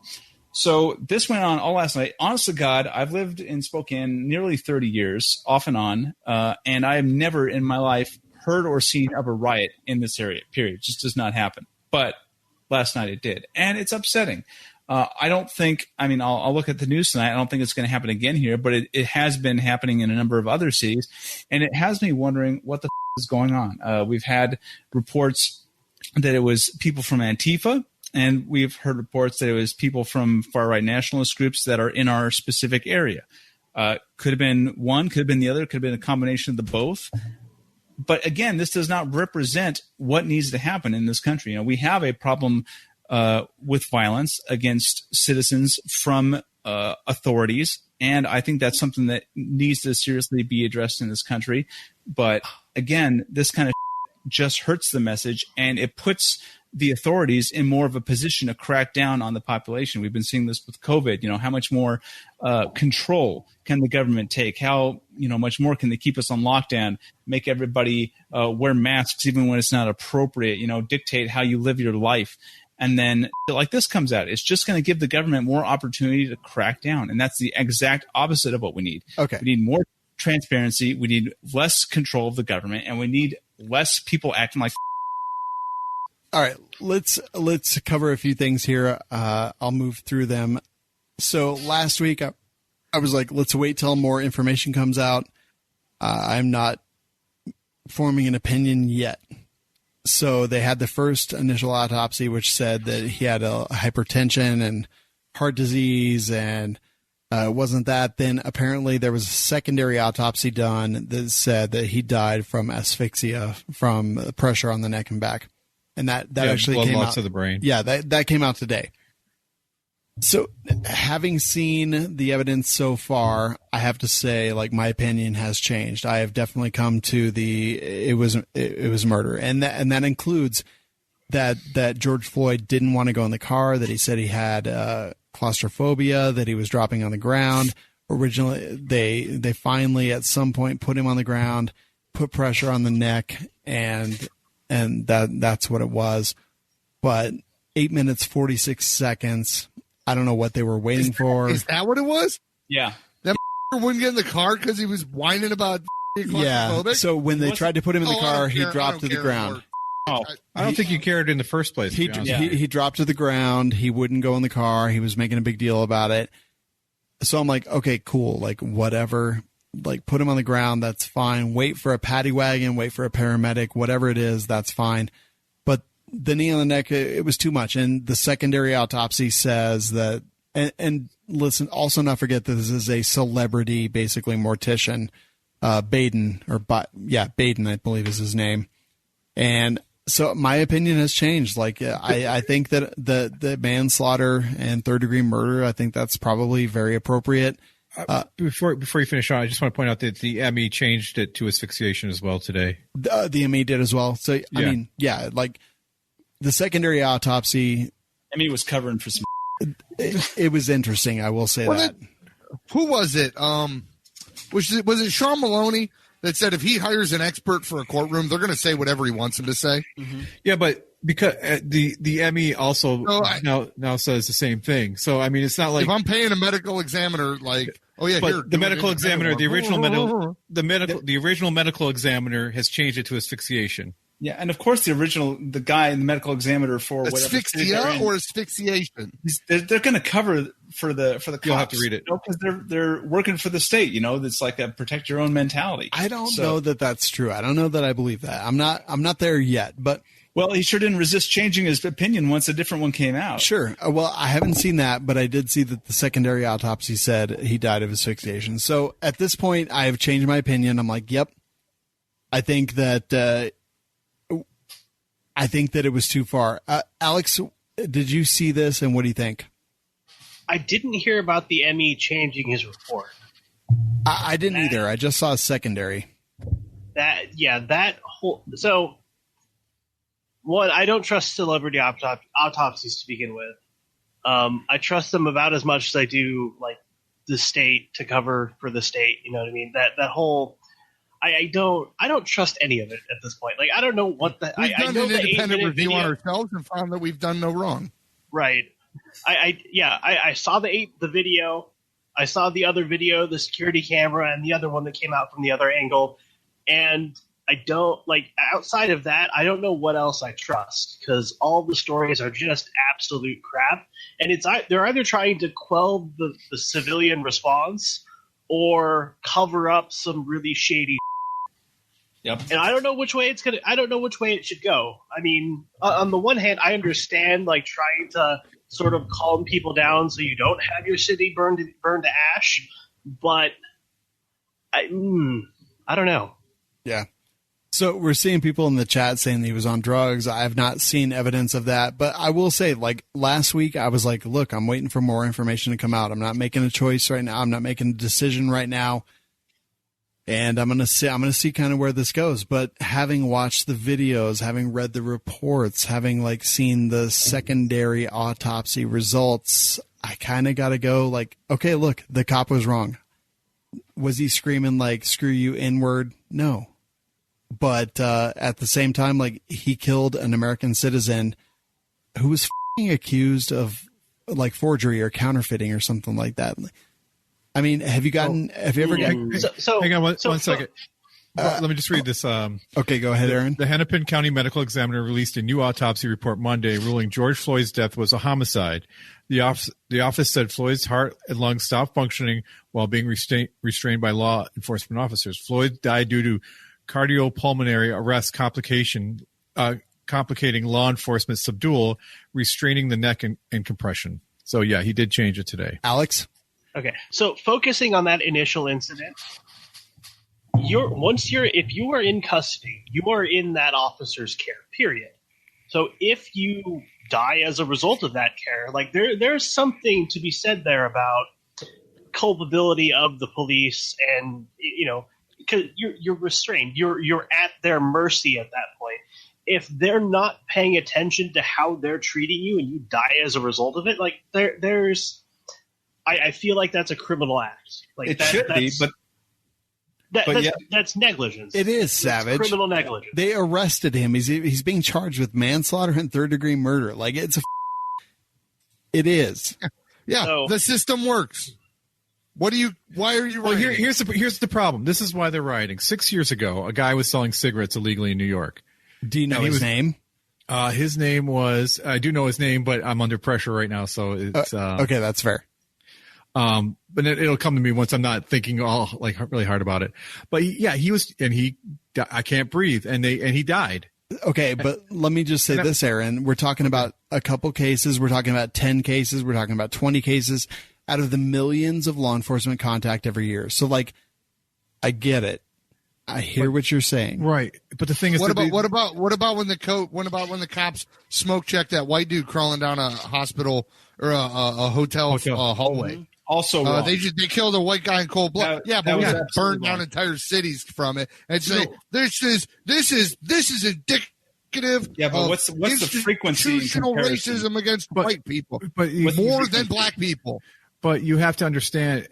So this went on all last night. Honest to God, I've lived in Spokane nearly 30 years, off and on, and I have never in my life heard or seen of a riot in this area, period. It just does not happen. But last night it did, and it's upsetting. I don't think – I mean, I'll look at the news tonight. I don't think it's going to happen again here, but it has been happening in a number of other cities, and it has me wondering what the is going on. We've had reports that it was people from Antifa, and we've heard reports that it was people from far-right nationalist groups that are in our specific area. Could have been one, could have been the other, could have been a combination of the both. But again, this does not represent what needs to happen in this country. You know, we have a problem with violence against citizens from authorities, and I think that's something that needs to seriously be addressed in this country. But again, this kind of just hurts the message, and it puts the authorities in more of a position to crack down on the population. We've been seeing this with COVID. You know, how much more control can the government take? How, you know, much more can they keep us on lockdown, make everybody wear masks even when it's not appropriate, you know, dictate how you live your life. And then like this comes out, it's just going to give the government more opportunity to crack down. And that's the exact opposite of what we need. Okay. We need more transparency. We need less control of the government, and we need less people acting like. All right, let's cover a few things here. I'll move through them. So last week I was like, let's wait till more information comes out. I'm not forming an opinion yet. So they had the first initial autopsy, which said that he had a hypertension and heart disease, and it wasn't that. Then apparently there was a secondary autopsy done that said that he died from asphyxia from pressure on the neck and back. And that actually came out to the brain. Yeah, that came out today. So having seen the evidence so far, I have to say, like, my opinion has changed. I have definitely come to it was murder. And that includes that George Floyd didn't want to go in the car, that he said he had claustrophobia, that he was dropping on the ground. Originally, they finally at some point put him on the ground, put pressure on the neck, and that's what it was. But 8 minutes, 46 seconds. I don't know what they were waiting for. Is that what it was? Yeah. That wouldn't get in the car because he was whining about claustrophobic? Yeah. So when they tried to put him in the car, he dropped to the ground. I don't think you cared in the first place. He dropped to the ground. He wouldn't go in the car. He was making a big deal about it. So I'm like, okay, cool. Like, whatever. Like, put him on the ground. That's fine. Wait for a paddy wagon. Wait for a paramedic. Whatever it is, that's fine. But the knee on the neck, it was too much. And the secondary autopsy says that, and listen, also not forget that this is a celebrity, basically mortician, Baden, Baden, I believe is his name. And so my opinion has changed. Like, I think that the manslaughter and third-degree murder, I think that's probably very appropriate. Before you finish on, I just want to point out that the ME changed it to asphyxiation as well today. The ME did as well. So, I mean, like the secondary autopsy. ME was covering for some. It was interesting. I will say that. Who was it? Was it Shawn Maloney that said if he hires an expert for a courtroom, they're going to say whatever he wants him to say? Mm-hmm. Yeah, but because the ME also now says the same thing. So I mean, it's not like if I'm paying a medical examiner, like, oh yeah, but here, the medical examiner, the original medical examiner has changed it to asphyxiation. Yeah, and of course the guy in the medical examiner for asphyxia or asphyxiation. They're going to cover for the cops. You'll have to read it because they're working for the state. You know, it's like a protect your own mentality. I don't know that that's true. I don't know that I believe that. I'm not there yet, but Well, he sure didn't resist changing his opinion once a different one came out. Sure. Well, I haven't seen that, but I did see that the secondary autopsy said he died of asphyxiation. So at this point, I have changed my opinion. I'm like, yep. I think that it was too far. Alex, did you see this, and what do you think? I didn't hear about the ME changing his report. I didn't either. I just saw a secondary. That whole so. One, I don't trust celebrity autopsies to begin with. I trust them about as much as I do like the state to cover for the state. You know what I mean? That whole. I don't trust any of it at this point. Like I don't know what the. We've done know an independent review video. on ourselves and found that we've done no wrong. Right. I saw the video. I saw the other video, the security camera, and the other one that came out from the other angle. And I don't like outside of that. I don't know what else I trust because all the stories are just absolute crap. And they're either trying to quell the civilian response or cover up some really shady. Yep. And I don't know which way it should go. I mean, on the one hand, I understand like trying to sort of calm people down so you don't have your city burned to ash, but I don't know. Yeah. So we're seeing people in the chat saying that he was on drugs. I have not seen evidence of that, but I will say, like last week, I was like, look, I'm waiting for more information to come out. I'm not making a choice right now. I'm not making a decision right now. And I'm going to see kind of where this goes. But having watched the videos, having read the reports, having like seen the secondary autopsy results, I kind of got to go like, okay, look, the cop was wrong. Was he screaming like, screw you, N-word? No. But at the same time, like he killed an American citizen who was accused of like forgery or counterfeiting or something like that. I mean, have you ever gotten? Hang on one second. Let me just read this. Okay, go ahead, Aaron. The Hennepin County Medical Examiner released a new autopsy report Monday, ruling George Floyd's death was a homicide. The office said Floyd's heart and lungs stopped functioning while being restrained by law enforcement officers. Floyd died due to cardiopulmonary arrest complicating law enforcement subdual, restraining the neck and compression. So, yeah, he did change it today. Alex? Okay, so focusing on that initial incident, if you are in custody, you are in that officer's care, period. So if you die as a result of that care, like there's something to be said there about culpability of the police and, you know, because you're restrained, you're at their mercy at that point. If they're not paying attention to how they're treating you and you die as a result of it, like I feel like that's a criminal act. Like it should be, that's negligence. It is savage. It's criminal negligence. They arrested him. He's being charged with manslaughter and third-degree murder. Like it is. Yeah, So, the system works. Why are you Well, writing? here's the problem. This is why they're rioting. 6 years ago, a guy was selling cigarettes illegally in New York. Do you know his name? His name was, I do know his name, but I'm under pressure right now. So it's, okay, that's fair. But it'll come to me once I'm not thinking really hard about it. But I can't breathe and he died. Okay, but let me just say this, Aaron. We're talking about a couple cases. We're talking about 10 cases. We're talking about 20 cases out of the millions of law enforcement contact every year. So, like, I get it. I hear what you're saying. Right. But the thing is, what about when the cops smoke checked that white dude crawling down a hospital or a hotel hallway? Also, they killed a white guy in cold blood. But we had burned down entire cities from it and say this is indicative. Yeah, but what's the frequency? Institutional racism against white people, but more than black people. But you have to understand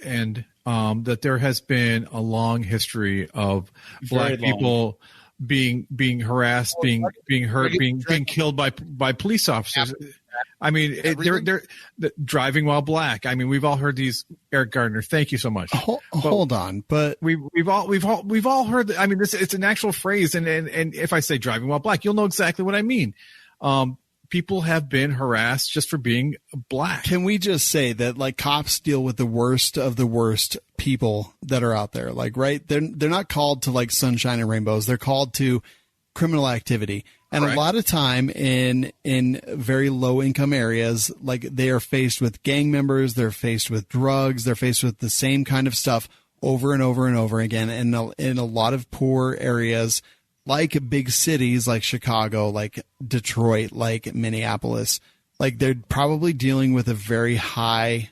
that there has been a long history of black people being harassed, being hurt, being killed by police officers. I mean, they're driving while black. I mean, we've all heard these. Eric Gardner, thank you so much. Hold on, but we've all heard that. I mean, it's an actual phrase, and if I say driving while black, you'll know exactly what I mean. People have been harassed just for being black. Can we just say that, like, cops deal with the worst of the worst people that are out there? Like, right? They're not called to, like, sunshine and rainbows. They're called to criminal activity. And Correct. a lot of time in very low income areas, like they are faced with gang members, they're faced with drugs, they're faced with the same kind of stuff over and over and over again. And in a lot of poor areas, like big cities like Chicago, like Detroit, like Minneapolis, like they're probably dealing with a very high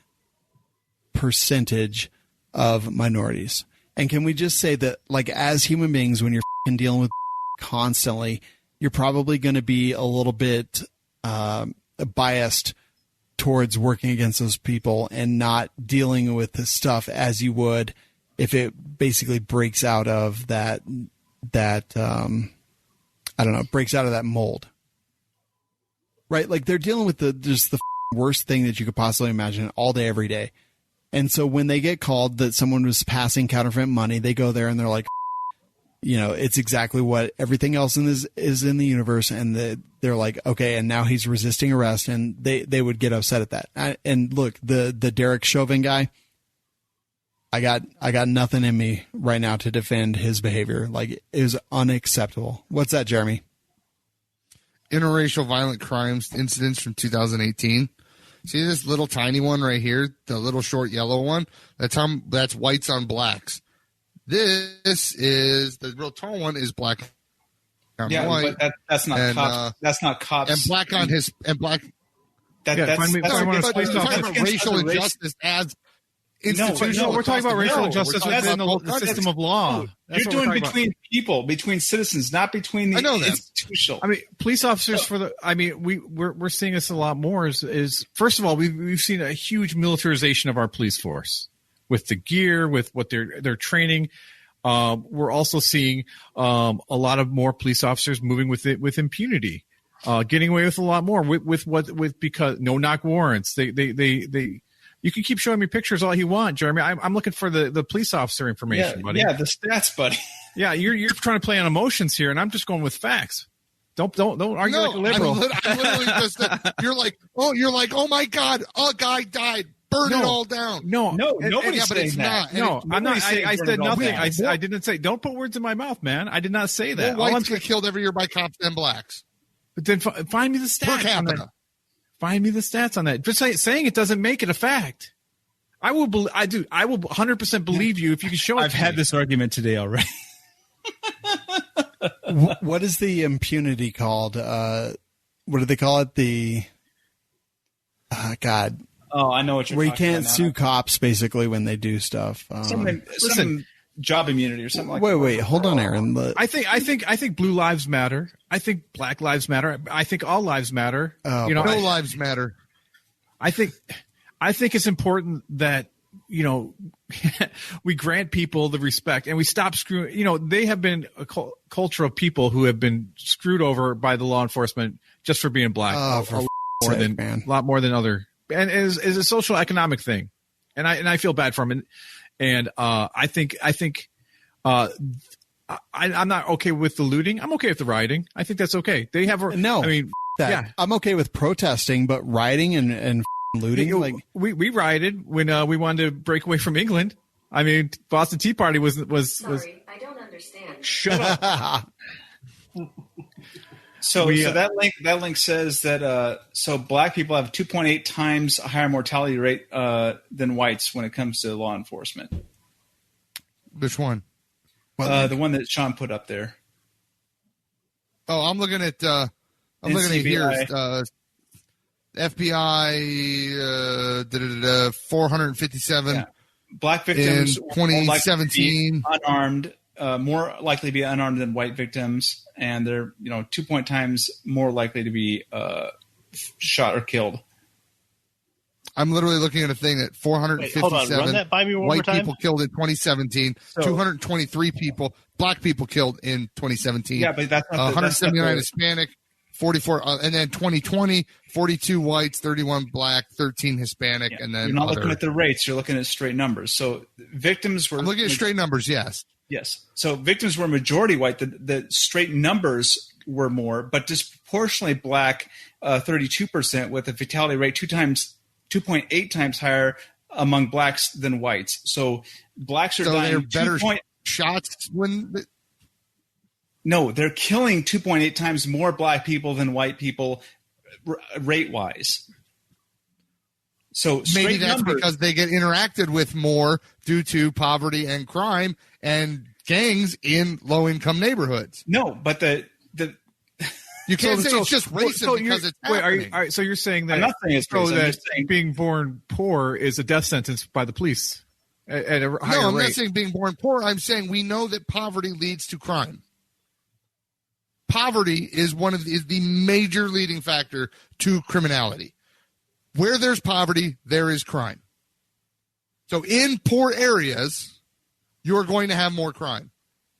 percentage of minorities. And can we just say that, like, as human beings, when you're dealing with constantly, you're probably going to be a little bit biased towards working against those people and not dealing with the stuff as you would if it basically breaks out of that I don't know, breaks out of that mold. Right? Like they're dealing with just the worst thing that you could possibly imagine all day, every day. And so when they get called that someone was passing counterfeit money, they go there and they're like, it's exactly what everything else is in the universe. And they're like, okay, and now he's resisting arrest, and they would get upset at that. And look, the Derek Chauvin guy, I got nothing in me right now to defend his behavior. Like, it is unacceptable. What's that, Jeremy? Interracial violent crimes incidents from 2018. See this little tiny one right here, the little short yellow one? That's whites on blacks. This is the real tall one is black on white. But that's not cops. That's not cops. And black on his and black. Racial injustice as institutional. No, we're talking about racial injustice within the system of law. You're doing between people, between citizens, not between the institutional. I mean, police officers we're seeing this a lot more. Is first of all, we've seen a huge militarization of our police force with the gear, with what they're training. We're also seeing a lot of more police officers moving with impunity, getting away with a lot more because no knock warrants. They you can keep showing me pictures all you want, Jeremy. I'm looking for the police officer information, buddy. Yeah, the stats, buddy. Yeah, you're trying to play on emotions here, and I'm just going with facts. Don't argue like a liberal. I'm literally just you're like, oh my God, a guy died. Burn it all down. No, nobody's saying that. No, I'm not. I said nothing. I didn't say. Don't put words in my mouth, man. I did not say that. Well, whites get killed every year by cops and blacks. But then find me the stats. Per capita. Find me the stats on that. Just saying it doesn't make it a fact. I will 100% believe you if you can show it. I've had this argument today already. What is the impunity called? What do they call it? The God. Oh, I know what you're where you talking can't about sue cops basically when they do stuff. Some job immunity or something like that. Wait, hold on, Aaron. I think blue lives matter. I think black lives matter. I think all lives matter. No lives matter. I think it's important that we grant people the respect and we stop screwing. They have been a culture of people who have been screwed over by the law enforcement just for being black. A lot more than other. And is a social economic thing, and I feel bad for him, and I think I'm not okay with the looting. I'm okay with the rioting. I think that's okay. They have no. I mean, I'm okay with protesting, but rioting and looting, we rioted when we wanted to break away from England. I mean, Boston Tea Party was. Sorry, I don't understand. Shut up. So that link says that black people have 2.8 times a higher mortality rate than whites when it comes to law enforcement. Which one? The one that Shawn put up there. Oh, I'm looking at here. FBI 457. Yeah. Black victims in 2017 unarmed. More likely to be unarmed than white victims, and they're 2 times more likely to be shot or killed. I'm literally looking at a thing that 457 white people killed in 2017, 223 black people killed in 2017. Yeah, but that's not 179 Hispanic, 44, and then 2020, 42 whites, 31 black, 13 Hispanic, and then you're not looking at the rates; you're looking at straight numbers. So victims were. I'm looking at straight numbers. Yes. Yes. So victims were majority white. The straight numbers were more, but disproportionately black, 32%, with a fatality rate 2.8 times higher among blacks than whites. So blacks are dying. They're better shots when. No, they're killing 2.8 times more black people than white people rate-wise. So maybe that's numbers, because they get interacted with more due to poverty and crime and gangs in low-income neighborhoods. No, but the you can't say it's just racist because it's happening. All right, so you're saying that, I'm not saying it's racist. that I'm just saying, being born poor is a death sentence by the police at a higher No, I'm rate. not saying being born poor. I'm saying we know that poverty leads to crime. Poverty is is the major leading factor to criminality. Where there's poverty, there is crime. So in poor areas, you're going to have more crime.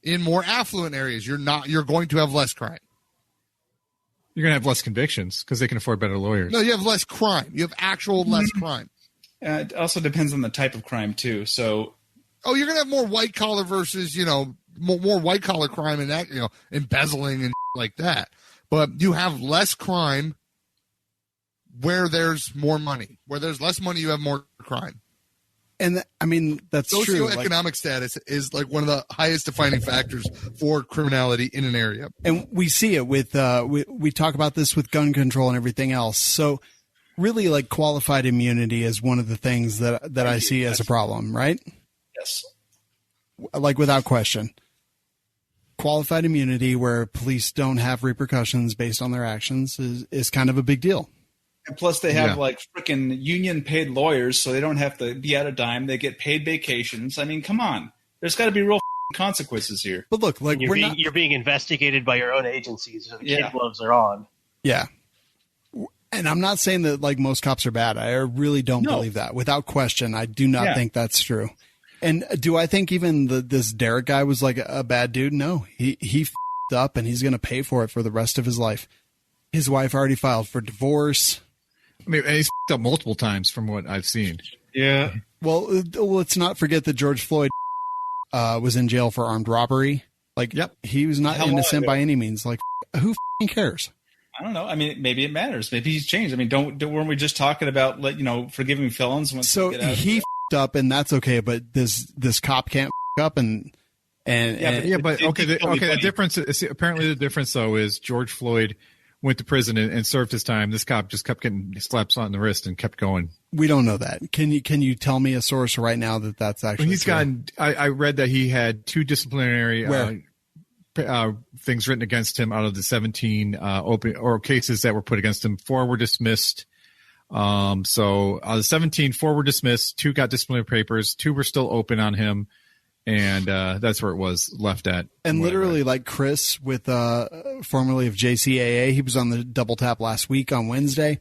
In more affluent areas, you're going to have less crime. You're going to have less convictions because they can afford better lawyers. No, you have less crime. You have actual less crime. it also depends on the type of crime too. So, you're going to have more white collar versus, more white collar crime and that, embezzling and like that. But you have less crime where there's more money. Where there's less money, you have more crime. And that's true. Socioeconomic status is like one of the highest defining factors for criminality in an area. And we see it with, we talk about this with gun control and everything else. So really, like, qualified immunity is one of the things that I see as a problem, right? yes. Like, without question. Qualified immunity where police don't have repercussions based on their actions is kind of a big deal. And plus, they have like freaking union paid lawyers, so they don't have to be at a dime. They get paid vacations. I mean, come on. There's got to be real consequences here. But look, like, you're being investigated by your own agencies. So the kid gloves are on. Yeah. And I'm not saying that, like, most cops are bad. I really don't believe that. Without question, I do not think that's true. And do I think even this Derek guy was like a bad dude? No, he f***ed up and he's going to pay for it for the rest of his life. His wife already filed for divorce. I mean, and he's f***ed up multiple times from what I've seen. Yeah. Well, let's not forget that George Floyd was in jail for armed robbery. Like, he was not innocent by any means. Like, who f***ing cares? I don't know. I mean, maybe it matters. Maybe he's changed. I mean, weren't we just talking about, forgiving felons? Once so they get out he f***ed up, and that's okay. But this cop can't f*** up, and the difference is, apparently the difference though is George Floyd went to prison and served his time. This cop just kept getting slaps on the wrist and kept going. We don't know that. Can you tell me a source right now that's actually he's true? gotten? I read that he had 2 disciplinary things written against him out of the 17 open or cases that were put against him. 4 were dismissed. So out of the 17, 4 were dismissed. 2 got disciplinary papers. 2 were still open on him. And that's where it was left at. And literally, like Chris, with formerly of JCAA, he was on the Double Tap last week on Wednesday,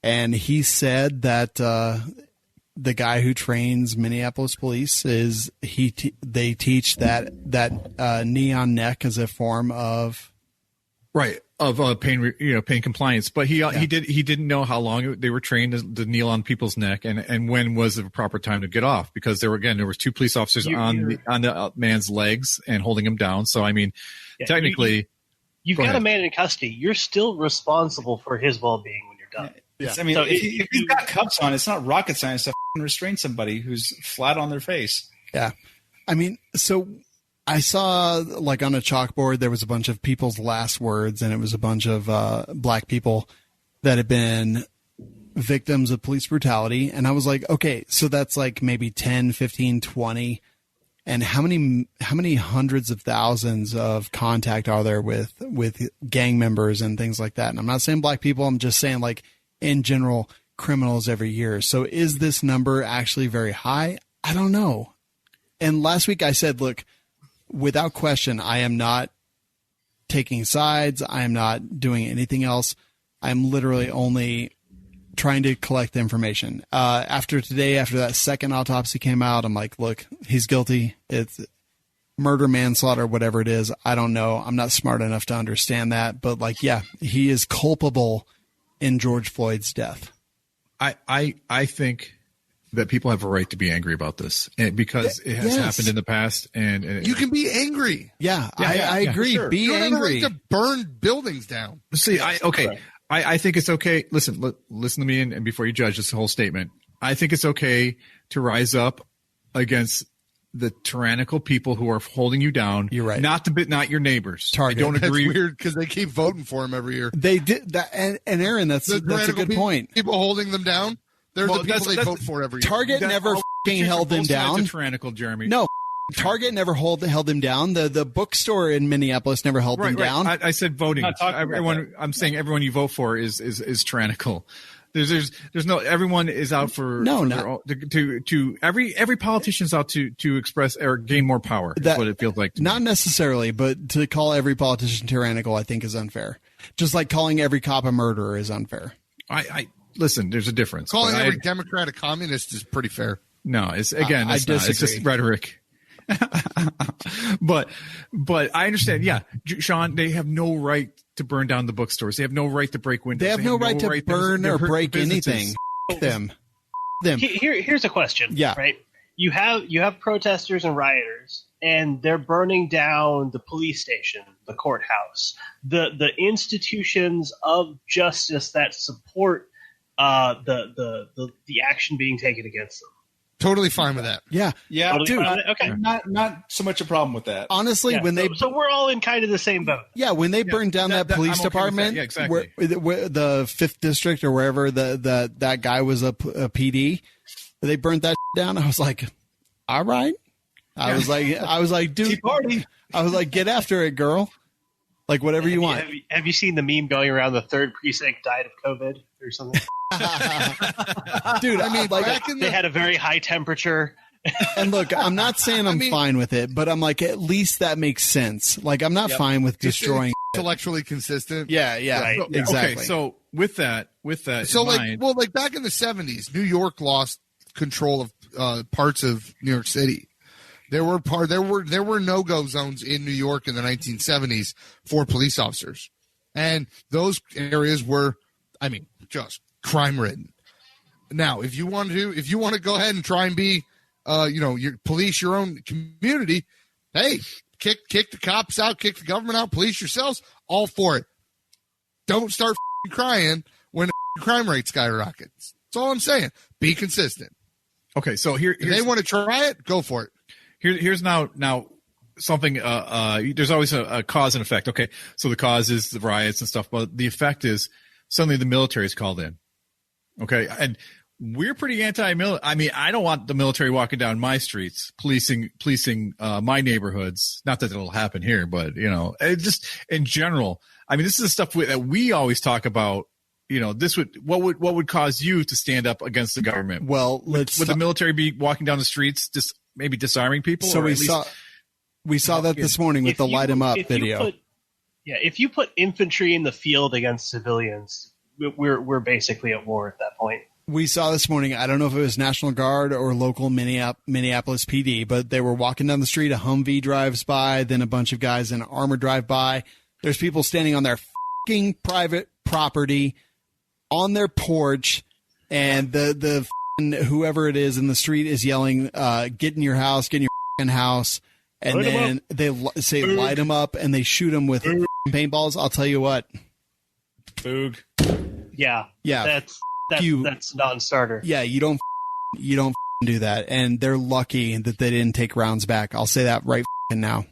and he said that the guy who trains Minneapolis police they teach that neon neck as a form of pain compliance, but he didn't know how long they were trained to kneel on people's neck and when was the proper time to get off, because there was 2 police officers on the man's legs and holding him down. So I mean, technically, you've got a man in custody. You're still responsible for his well-being when you're done. Yeah. I mean, so if he's got cuffs on, it's not rocket science to restrain somebody who's flat on their face. Yeah, I mean, so. I saw, like, on a chalkboard, there was a bunch of people's last words, and it was a bunch of black people that had been victims of police brutality. And I was like, okay, so that's like maybe 10, 15, 20. And how many hundreds of thousands of contact are there with gang members and things like that? And I'm not saying black people. I'm just saying, like, in general, criminals every year. So is this number actually very high? I don't know. And last week I said, look, without question, I am not taking sides. I am not doing anything else. I'm literally only trying to collect the information. After that second autopsy came out, I'm like, look, he's guilty. It's murder, manslaughter, whatever it is. I don't know. I'm not smart enough to understand that. But, like, yeah, he is culpable in George Floyd's death. I think that people have a right to be angry about this, and because it has happened in the past. And you can be angry. Yeah, I agree. Sure. Be you don't angry. have a right to burn buildings down. See, I think it's okay. Listen to me, and before you judge this whole statement, I think it's okay to rise up against the tyrannical people who are holding you down. You're right. Not your neighbors. Target. I don't That's agree. weird because they keep voting for him every year. They did that, and Aaron, that's a good point. People holding them down. They're the people they vote for every year. Target never fucking held them down. Tyrannical, Jeremy. No, Target never held him down. The bookstore in Minneapolis never held them down. I said voting. Everyone, I'm saying everyone you vote for is tyrannical. There's no, everyone is out for every politician's out to express or gain more power. That's what it feels like. Not necessarily, but to call every politician tyrannical, I think is unfair. Just like calling every cop a murderer is unfair. I listen, there's a difference. Calling every Democrat a communist is pretty fair. No, it's again, I disagree. It's just rhetoric. but I understand. Yeah, Shawn, they have no right to burn down the bookstores. They have no right to break windows. They have no right to burn or break anything. Them. Here's a question. Yeah. Right. You have protesters and rioters, and they're burning down the police station, the courthouse, the institutions of justice that support the action being taken against them. Totally fine with that. Yeah. Totally dude. Okay. Not so much a problem with that. Honestly, so we're all in kind of the same boat. Yeah, when they burned down that police department, yeah, exactly. where the 5th district or wherever that guy was a PD, they burnt that down. I was like, all right. I was like, dude, party. I was like, get after it, girl. Like whatever you want. Have you seen the meme going around? The 3rd precinct died of COVID or something. Dude, I mean, like they had a very high temperature. And look, I'm not saying I'm fine with it, but I'm like, at least that makes sense. Like, I'm not fine with destroying. Intellectually consistent. Yeah, Right. exactly. Okay, so with that, so in mind, like back in the 70s, New York lost control of parts of New York City. There were no-go zones in New York in the 1970s for police officers, and those areas were, just crime-ridden. Now, if you want to go ahead and try and be, police your own community, hey, kick the cops out, kick the government out, police yourselves, all for it. Don't start crying when the crime rate skyrockets. That's all I'm saying. Be consistent. okay, so If they want to try it, go for it. Here's now something. There's always a cause and effect. Okay, so the cause is the riots and stuff, but the effect is suddenly the military is called in. Okay, and we're pretty anti-military. I don't want the military walking down my streets, policing my neighborhoods. Not that it'll happen here, but just in general. This is the stuff that we always talk about. What would cause you to stand up against the government? Well, would the military be walking down the streets, just maybe disarming people? So we saw that this morning with the light 'em up video. If you put infantry in the field against civilians, we're basically at war at that point. We saw this morning, I don't know if it was National Guard or local Minneapolis PD, but they were walking down the street, a Humvee drives by, then a bunch of guys in armor drive by. There's people standing on their fucking private property, on their porch, and the whoever it is in the street is yelling, get in your house, get in your fucking house. And Light 'em then they say, light them up, and they shoot them with paintballs. I'll tell you what. Boog. Yeah. That's non-starter. Yeah, you don't do that. And they're lucky that they didn't take rounds back. I'll say that right now.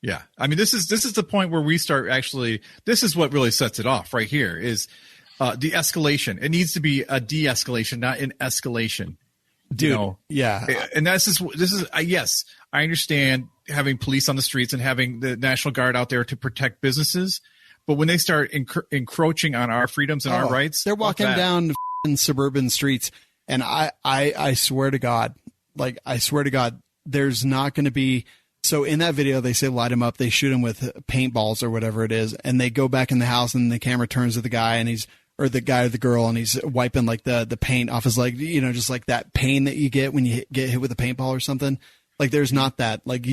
Yeah. This is the point where we start actually, this is what really sets it off right here is de-escalation. It needs to be a de-escalation, not an escalation. Dude, yeah. And this is yes, I understand having police on the streets and having the National Guard out there to protect businesses. But when they start encroaching on our freedoms and our rights, they're walking down suburban streets. And I swear to God, there's not going to be. So in that video, they say light him up. They shoot him with paintballs or whatever it is. And they go back in the house and the camera turns to the guy and or the guy or the girl, and he's wiping like the paint off his leg, just like that pain that you get when you get hit with a paintball or something. Like there's not that. Like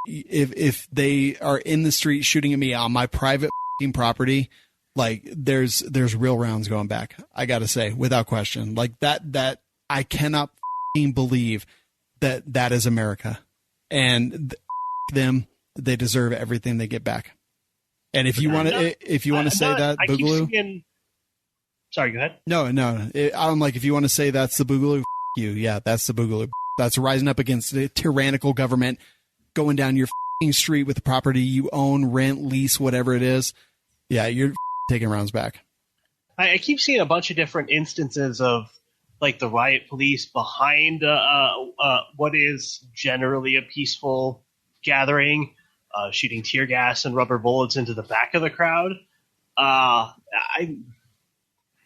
if they are in the street shooting at me on my private property, like there's real rounds going back. I got to say, without question, like that I cannot believe that is America, and them, they deserve everything they get back. And if you want to say that, Boogaloo. Sorry, go ahead. No. I'm like, if you want to say that's the Boogaloo, you. Yeah, that's the Boogaloo. that's rising up against a tyrannical government, going down your street with the property you own, rent, lease, whatever it is. Yeah, you're taking rounds back. I keep seeing a bunch of different instances of like the riot police behind what is generally a peaceful gathering, shooting tear gas and rubber bullets into the back of the crowd.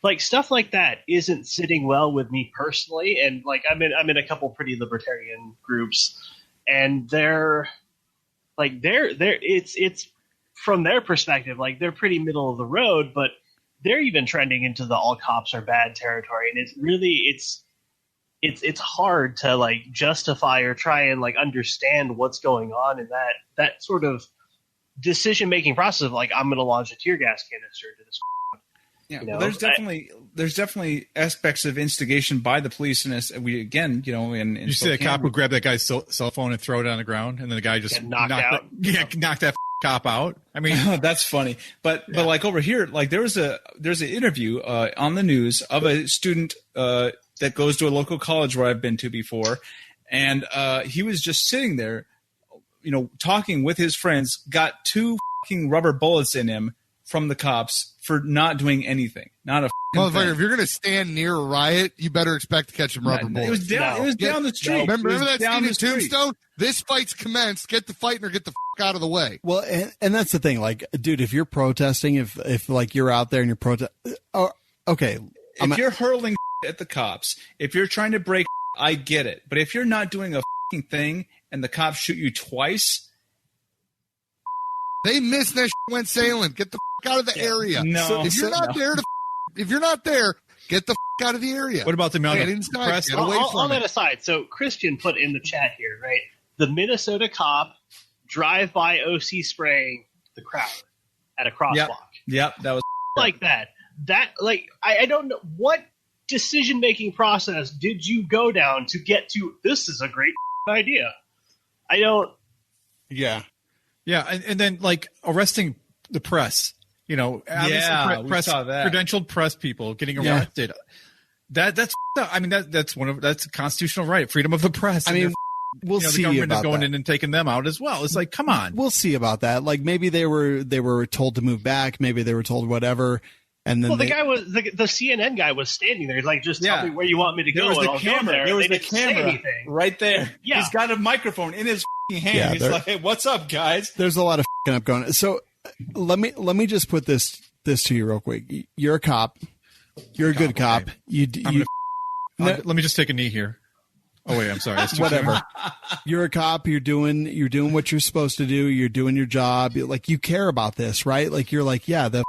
Like stuff like that isn't sitting well with me personally, and like I'm in a couple pretty libertarian groups, and it's from their perspective, like they're pretty middle of the road, but they're even trending into the all cops are bad territory, and it's hard to like justify or try and like understand what's going on in that sort of decision making process of like I'm going to launch a tear gas canister into this. Yeah, You know, well, there's definitely aspects of instigation by the police, and as we again, in You see that cop would grab that guy's cell phone and throw it on the ground, and then the guy just knocked out. knocked that cop out. I mean, that's funny. But like over here, like there's an interview on the news of a student that goes to a local college where I've been to before, and he was just sitting there, talking with his friends, got 2 fucking rubber bullets in him from the cops for not doing anything. Not a motherfucker. If you're going to stand near a riot, you better expect to catch some rubber bullets. It was down the street. Remember that scene in Tombstone? This fight's commenced. Get the fighting or get the out of the way. Well, and that's the thing. Like, dude, if you're protesting, if like you're out there and you're okay. If you're hurling at the cops, if you're trying to break, I get it. But if you're not doing a thing and the cops shoot you twice, they missed that went sailing. Get the out of the area. No, if you're not there, if you're not there, get the out of the area. What about the amount of press? All that aside, so Christian put in the chat here, right? The Minnesota cop drive-by OC spraying the crowd at a crosswalk. Yep, that was like that. I don't know what decision-making process did you go down to get to this is a great idea. I don't. Yeah, and then like arresting the press. We saw that. Credentialed press people getting arrested. That's a constitutional right, freedom of the press. I mean, we'll see the government about is going that. in and taking them out as well. It's like, come on. We'll see about that. Like maybe they were told to move back. Maybe they were told whatever. And then the guy was the CNN guy was standing there. He's like, just tell me where you want me to go. There was and the I'll camera. go there. There was they the didn't say camera anything. right there. Yeah. He's got a microphone in his hand. Yeah, He's like, hey, what's up, guys? There's a lot of up going on. So let me just put this to you real quick. You're a cop. You're a good cop. Let me just take a knee here. Oh wait, I'm sorry. That's too whatever. You're a cop. You're doing what you're supposed to do. You're doing your job. Like you care about this, right? Like you're like, yeah, this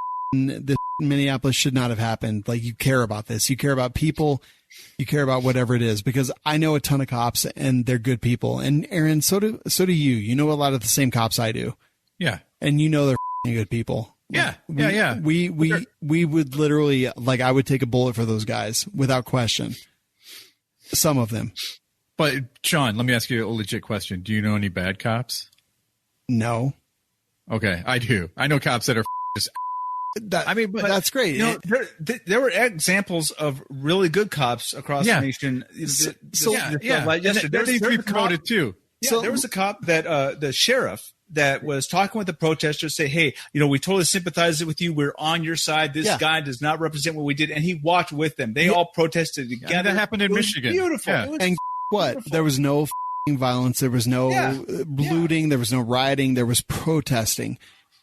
Minneapolis should not have happened. Like you care about this. You care about people. You care about whatever it is. Because I know a ton of cops and they're good people. And Aaron, so do you. You know a lot of the same cops I do. Yeah. And you know they're good people. Yeah. We would literally, like, I would take a bullet for those guys without question. Some of them. But Shawn, let me ask you a legit question. Do you know any bad cops? No. Okay, I do. I know cops that are just. But that's great. There were examples of really good cops across the nation. They need to be promoted too. Yeah, there was a cop that the sheriff that was talking with the protesters, say, hey, we totally sympathize with you. We're on your side. This guy does not represent what we did. And he walked with them. They all protested together. Yeah, that happened in Michigan. Beautiful. Yeah. And what? Beautiful. There was no violence. There was no looting. There was no rioting. There was protesting.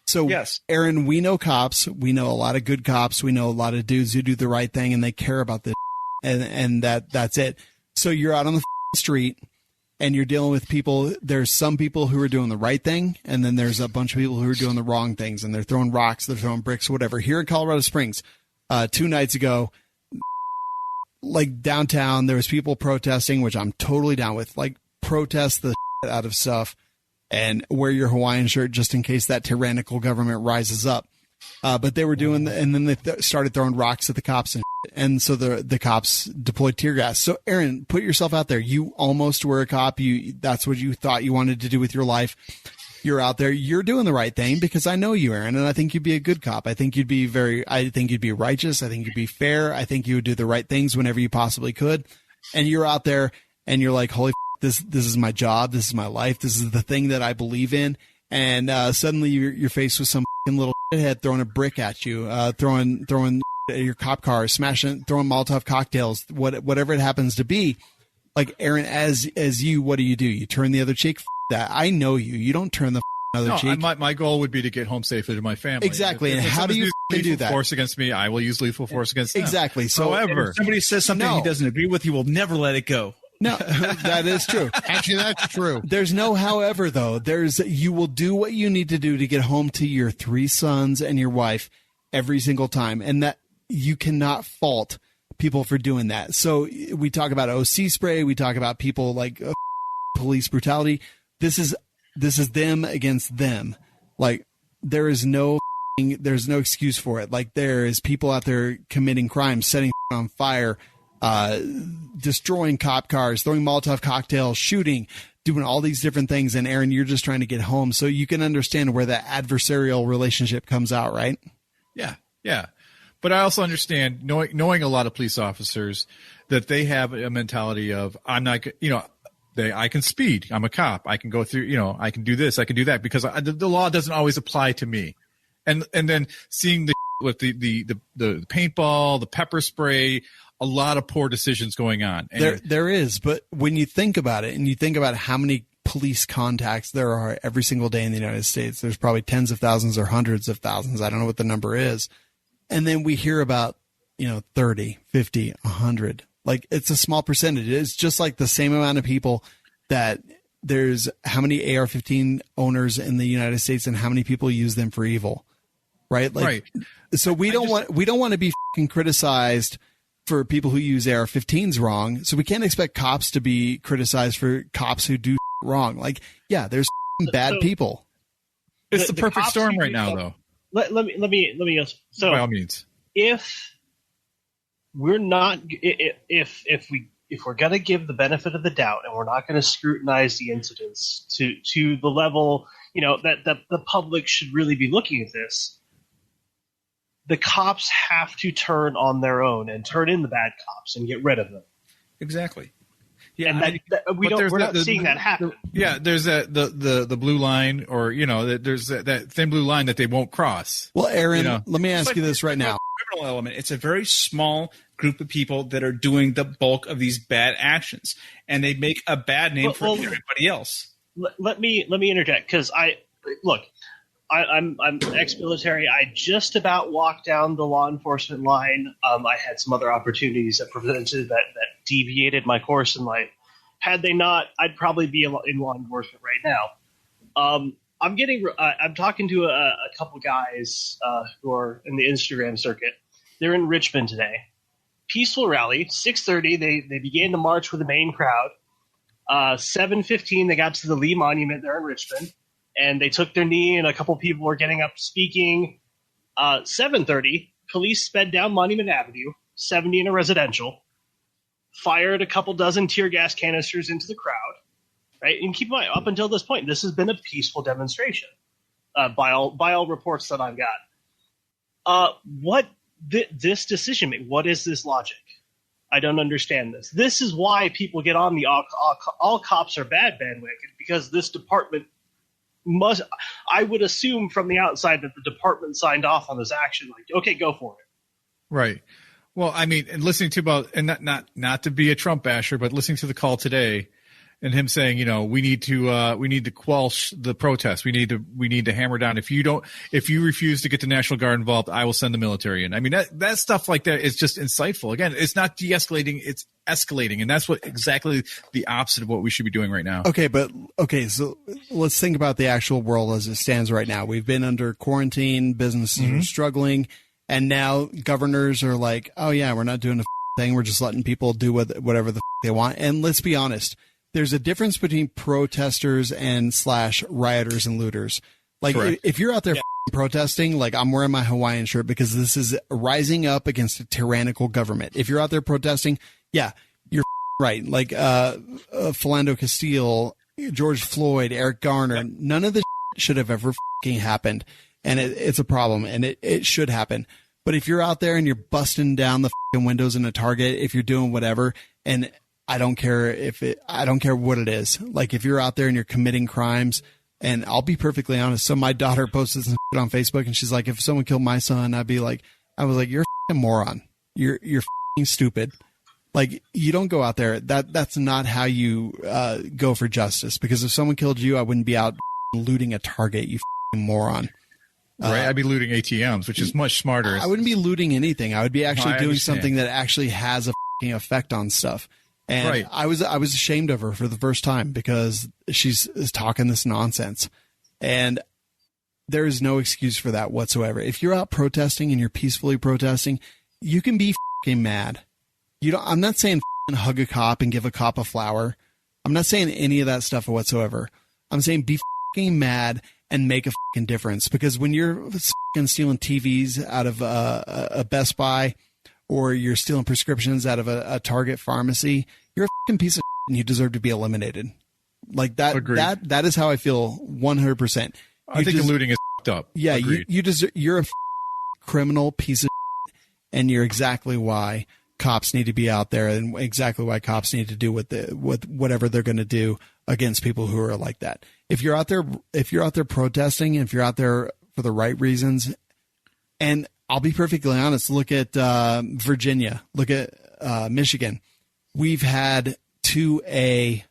So, Aaron, we know cops. We know a lot of good cops. We know a lot of dudes who do the right thing and they care about this. And that's it. So you're out on the street. And you're dealing with people. There's some people who are doing the right thing, and then there's a bunch of people who are doing the wrong things, and they're throwing rocks, they're throwing bricks, whatever. Here in Colorado Springs, 2 nights ago, like downtown, there was people protesting, which I'm totally down with. Like, protest the out of stuff and wear your Hawaiian shirt just in case that tyrannical government rises up. But they were doing, and then they started throwing rocks at the cops and so the cops deployed tear gas. So Aaron, put yourself out there. You almost were a cop. That's what you thought you wanted to do with your life. You're out there. You're doing the right thing because I know you, Aaron, and I think you'd be a good cop. I think you'd be righteous. I think you'd be fair. I think you would do the right things whenever you possibly could. And you're out there and you're like, holy this is my job. This is my life. This is the thing that I believe in. And suddenly you're faced with some little shithead throwing a brick at you, throwing your cop car, throwing Molotov cocktails, whatever it happens to be. Like, Aaron, as you, what do? You turn the other cheek? That. I know you. You don't turn the other cheek. My goal would be to get home safely to my family. Exactly. And how do you do that? Force against me, I will use lethal force against them. Exactly. So, however, if somebody says something he doesn't agree with, he will never let it go. No, that is true. Actually, that's true. There's no however, though. You will do what you need to do to get home to your 3 sons and your wife every single time. And that you cannot fault people for doing that. So we talk about OC spray. We talk about people like police brutality. This is them against them. Like, there's no excuse for it. Like, there is people out there committing crimes, setting on fire, destroying cop cars, throwing Molotov cocktails, shooting, doing all these different things. And Aaron, you're just trying to get home. So you can understand where that adversarial relationship comes out, right? Yeah. Yeah. But I also understand knowing a lot of police officers that they have a mentality of, I'm not, I can speed. I'm a cop. I can go through, I can do this. I can do that because the law doesn't always apply to me. And then seeing with the paintball, the pepper spray, a lot of poor decisions going on. And there is, but when you think about it and you think about how many police contacts there are every single day in the United States, there's probably tens of thousands or hundreds of thousands. I don't know what the number is. And then we hear about, 30, 50, 100. Like, it's a small percentage. It's just like the same amount of people that there's how many AR-15 owners in the United States and how many people use them for evil. Right. Like, right. So we don't want to be fucking criticized for people who use AR-15s wrong. So we can't expect cops to be criticized for cops who do wrong. Like, yeah, there's bad people. It's the perfect storm right now, though. Let me. So by all means, if we're not, if we're going to give the benefit of the doubt and we're not going to scrutinize the incidents to the level, that the public should really be looking at this, the cops have to turn on their own and turn in the bad cops and get rid of them. Exactly. Yeah, and we're not seeing that happen. Yeah, there's the blue line, or there's that thin blue line that they won't cross. Well, Aaron, let me ask you this right now. Criminal element. It's a very small group of people that are doing the bulk of these bad actions, and they make a bad name for everybody else. Let me interject, because I'm ex-military. I just about walked down the law enforcement line. I had some other opportunities that presented that deviated my course in life. Had they not, I'd probably be in law enforcement right now. I'm talking to a couple guys who are in the Instagram circuit. They're in Richmond today. Peaceful rally, 6:30. They began to march with the main crowd. 7:15, they got to the Lee Monument there in Richmond, and they took their knee, and a couple people were getting up speaking. 7:30, police sped down Monument Avenue, 70 in a residential, fired a couple dozen tear gas canisters into the crowd. Right, and keep in mind, up until this point, this has been a peaceful demonstration, by all reports that I've got. This decision making? What is this logic? I don't understand this. This is why people get on the all cops are bad bandwagon, because this department must. I would assume from the outside that the department signed off on this action. Like, okay, go for it. Right. Well, I mean, and listening to not to be a Trump basher, but listening to the call today. And him saying, we need to quash the protest. We need to hammer down. If you refuse to get the National Guard involved, I will send the military in. I mean, that stuff like that is just insightful. Again, it's not de-escalating, it's escalating. And that's exactly the opposite of what we should be doing right now. So let's think about the actual world as it stands right now. We've been under quarantine, businesses are struggling, and now governors are like, oh yeah, we're not doing a thing. We're just letting people do whatever the they want. And let's be honest. There's a difference between protesters and /rioters and looters. Like, if you're out there protesting, like I'm wearing my Hawaiian shirt because this is rising up against a tyrannical government. If you're out there protesting, yeah, you're right. Like Philando Castile, George Floyd, Eric Garner, none of this should have ever happened. And it's a problem, and it should happen. But if you're out there and you're busting down the windows in a Target, if you're doing whatever, and I don't care I don't care what it is. Like if you're out there and you're committing crimes, and I'll be perfectly honest. So my daughter posted some shit on Facebook and she's like, if someone killed my son, I was like, you're a moron. You're stupid. Like you don't go out there. That's not how you go for justice, because if someone killed you, I wouldn't be out looting a Target, you moron. Right. I'd be looting ATMs, which is much smarter. I wouldn't be looting anything. I would be actually doing something that actually has a effect on stuff. And right. I was ashamed of her for the first time because she's talking this nonsense, and there is no excuse for that whatsoever. If you're out protesting and you're peacefully protesting, you can be mad. I'm not saying hug a cop and give a cop a flower. I'm not saying any of that stuff whatsoever. I'm saying be mad and make a difference, because when you're stealing TVs out of a Best Buy, or you're stealing prescriptions out of a Target pharmacy, you're a piece of shit and you deserve to be eliminated. Like that. Agreed. That is how I feel 100%. I think the looting is up. Yeah, you're a criminal piece of shit, and you're exactly why cops need to be out there, and exactly why cops need to do with whatever they're going to do against people who are like that. If you're out there protesting, if you're out there for the right reasons, and I'll be perfectly honest, look at Virginia, look at Michigan. We've had 2A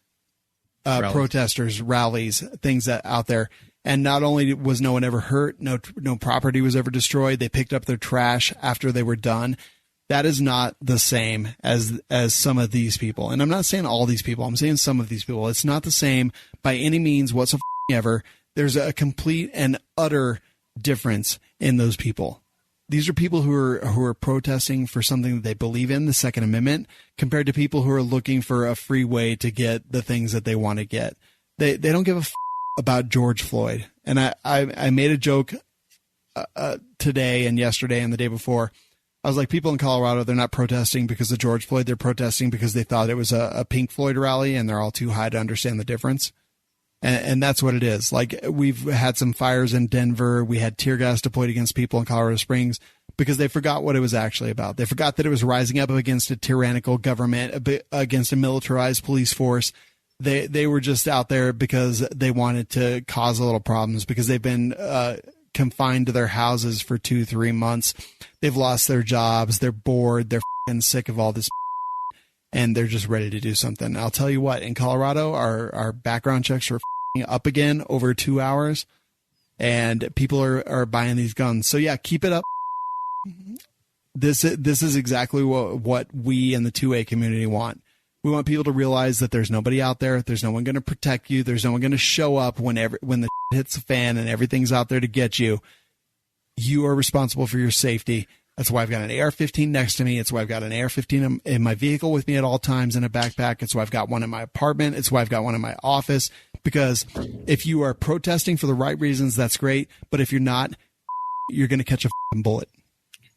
protesters, rallies, things that out there. And not only was no one ever hurt, no property was ever destroyed. They picked up their trash after they were done. That is not the same as some of these people. And I'm not saying all these people. I'm saying some of these people. It's not the same by any means whatsoever. There's a complete and utter difference in those people. These are people who are protesting for something that they believe in, the Second Amendment, compared to people who are looking for a free way to get the things that they want to get. They don't give a about George Floyd. And I made a joke today and yesterday and the day before. I was like, people in Colorado, they're not protesting because of George Floyd. They're protesting because they thought it was a Pink Floyd rally, and they're all too high to understand the difference. And that's what it is. Like, we've had some fires in Denver. We had tear gas deployed against people in Colorado Springs because they forgot what it was actually about. They forgot that it was rising up against a tyrannical government, against a militarized police force. They were just out there because they wanted to cause a little problems, because they've been confined to their houses for 2-3 months. They've lost their jobs. They're bored. They're sick of all this, and they're just ready to do something. I'll tell you what, in Colorado, our background checks are up again over 2 hours, and people are buying these guns. So yeah, keep it up. This is exactly what we in the 2A community want. We want people to realize that there's nobody out there. There's no one going to protect you. There's no one going to show up when the hits the fan and everything's out there to get you. You are responsible for your safety. That's why I've got an AR-15 next to me. It's why I've got an AR-15 in my vehicle with me at all times in a backpack. It's why I've got one in my apartment. It's why I've got one in my office. Because if you are protesting for the right reasons, that's great. But if you're not, you're going to catch a bullet.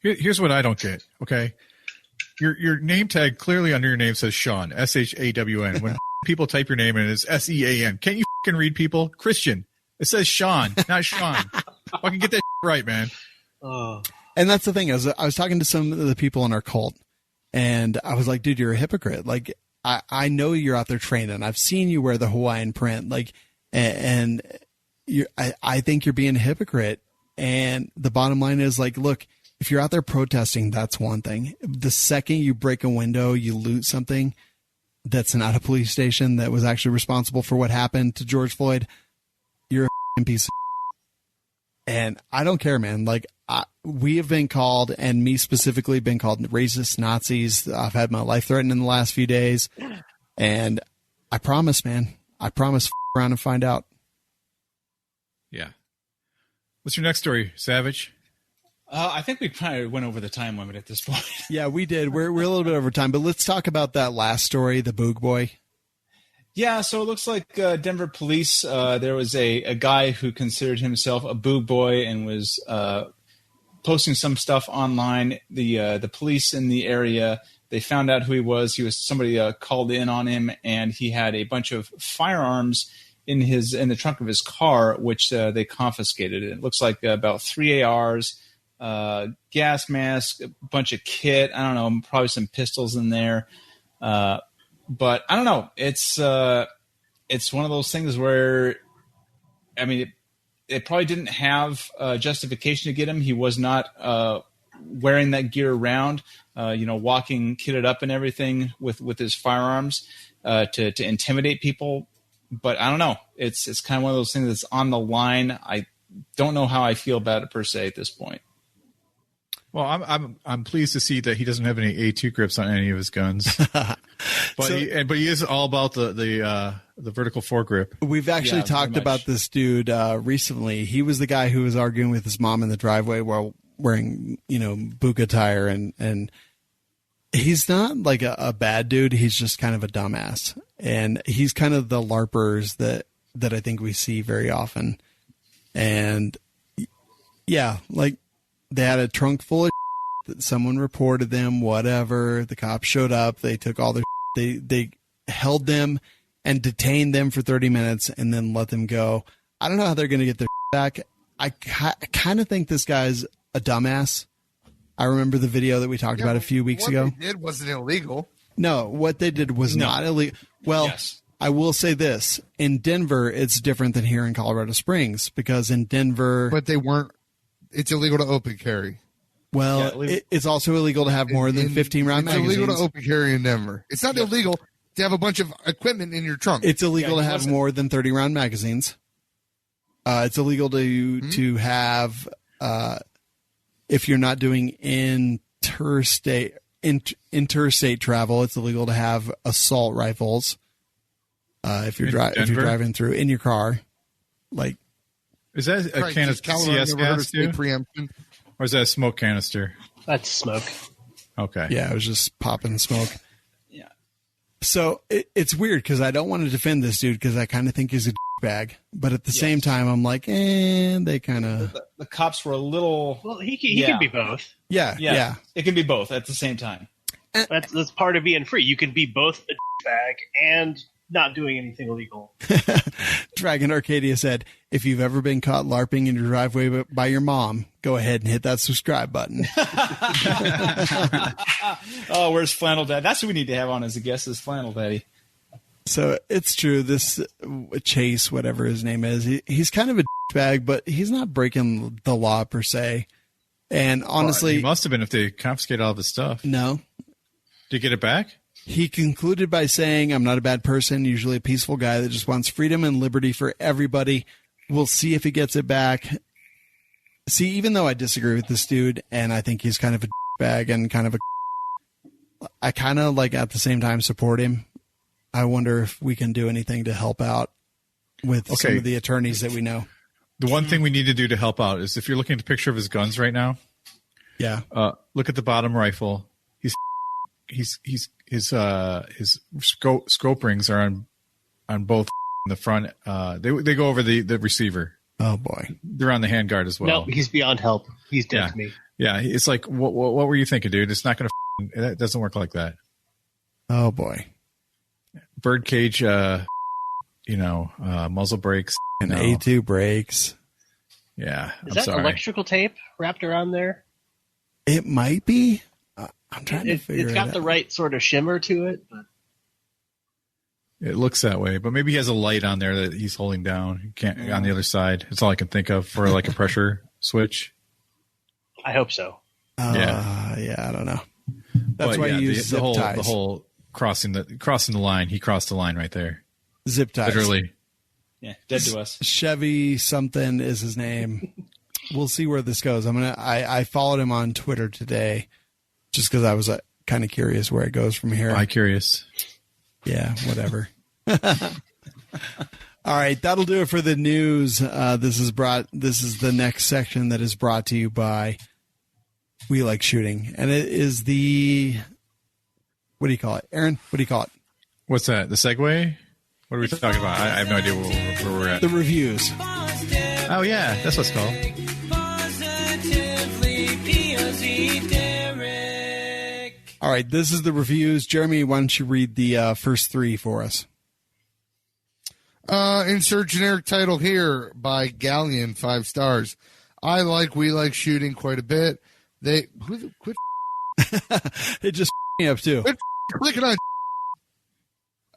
Here's what I don't get. Okay. Your name tag clearly under your name says Shawn, S-H-A-W-N. When people type your name in, it's S-E-A-N. Can't you fucking read, people? Christian. It says Shawn, not Shawn. Fucking get that right, man. And that's the thing. I was talking to some of the people in our cult, and I was like, dude, you're a hypocrite. Like, I know you're out there training. I've seen you wear the Hawaiian print. Like, and I think you're being a hypocrite. And the bottom line is, like, look, if you're out there protesting, that's one thing. The second you break a window, you loot something that's not a police station that was actually responsible for what happened to George Floyd, you're a piece of shit. And I don't care, man. Like, we have been called, and me specifically, been called racist Nazis. I've had my life threatened in the last few days. And I promise, man. I promise, around and find out. Yeah. What's your next story, Savage? I think we probably went over the time limit at this point. Yeah, we did. We're a little bit over time, but let's talk about that last story, the Boog Boy. Yeah, so it looks like Denver police, there was a guy who considered himself a Boog Boy and was posting some stuff online. The police in the area, they found out who he was. Somebody called in on him, and he had a bunch of firearms in the trunk of his car, which they confiscated. It looks like about 3 ARs, gas mask, a bunch of kit. I don't know, probably some pistols in there. But I don't know. It's one of those things where, I mean, it probably didn't have justification to get him. He was not wearing that gear around, walking kitted up and everything with his firearms to intimidate people. But I don't know. It's kind of one of those things that's on the line. I don't know how I feel about it per se at this point. Well, I'm pleased to see that he doesn't have any A2 grips on any of his guns, but he is all about the vertical foregrip. We've actually talked about this dude recently. He was the guy who was arguing with his mom in the driveway while wearing Boog attire, and he's not like a bad dude. He's just kind of a dumbass, and he's kind of the LARPers that I think we see very often. And yeah, like. They had a trunk full of that someone reported them, whatever. The cops showed up. They took all their they held them and detained them for 30 minutes and then let them go. I don't know how they're going to get their back. I kind of think this guy's a dumbass. I remember the video that we talked about a few weeks ago. What they did wasn't illegal. No, what they did was not illegal. Well, yes. I will say this. In Denver, it's different than here in Colorado Springs because in Denver... But they weren't... It's illegal to open carry. Well, it's also illegal to have more than 15-round magazines. It's illegal to open carry in Denver. It's not illegal to have a bunch of equipment in your trunk. It's illegal to have more than 30-round magazines. It's illegal to have, if you're not doing interstate travel, it's illegal to have assault rifles. If you're driving through in your car, like. Is that a can of CS gas too? Preemption? Or is that a smoke canister? That's smoke. Okay. Yeah, it was just popping smoke. Yeah. So it's weird because I don't want to defend this dude because I kind of think he's a bag, but at the same time, I'm like, they kind of. The cops were a little. Well, he can be both. Yeah. It can be both at the same time. That's part of being free. You can be both a bag and not doing anything illegal. Dragon Arcadia said, if you've ever been caught LARPing in your driveway by your mom, go ahead and hit that subscribe button. Oh, where's Flannel Daddy? That's what we need to have on as a guest is Flannel Daddy. So it's true. This Chase, whatever his name is, he's kind of a bag, but he's not breaking the law per se. And honestly, he must have been if they confiscated all of his stuff. No. Did you get it back? He concluded by saying, I'm not a bad person, usually a peaceful guy that just wants freedom and liberty for everybody. We'll see if he gets it back. See, even though I disagree with this dude, and I think he's kind of a bag and kind of I kind of like at the same time support him. I wonder if we can do anything to help out with some of the attorneys that we know. The one thing we need to do to help out is if you're looking at the picture of his guns right now. Yeah. Look at the bottom rifle. His scope rings are on both the front. They go over the receiver. Oh boy, they're on the handguard as well. No, he's beyond help. He's dead to me. Yeah, it's like what were you thinking, dude? It's not going to. That doesn't work like that. Oh boy, birdcage. Muzzle brakes and A2 brakes. Yeah, is that electrical tape wrapped around there? It might be. I'm trying to figure it out. It's got the right sort of shimmer to it, but it looks that way. But maybe he has a light on there that he's holding down. He can't on the other side. That's all I can think of for like a pressure switch. I hope so. Yeah, I don't know. That's why you use zip ties. The whole crossing the line. He crossed the line right there. Zip ties. Literally. Yeah, dead to us. Chevy something is his name. We'll see where this goes. I followed him on Twitter today. Just because I was kind of curious where it goes from here. I'm curious. Yeah, whatever. All right, that'll do it for the news. This is the next section that is brought to you by We Like Shooting, and it is the what do you call it, Aaron? What do you call it? What's that? The segue? What are we talking about? I have no idea where we're at. The reviews. Oh yeah, that's what it's called. All right, this is the reviews. Jeremy, why don't you read the first three for us? Insert generic title here by Galleon, 5 stars. We like shooting quite a bit. It just me up too. Quit clicking on.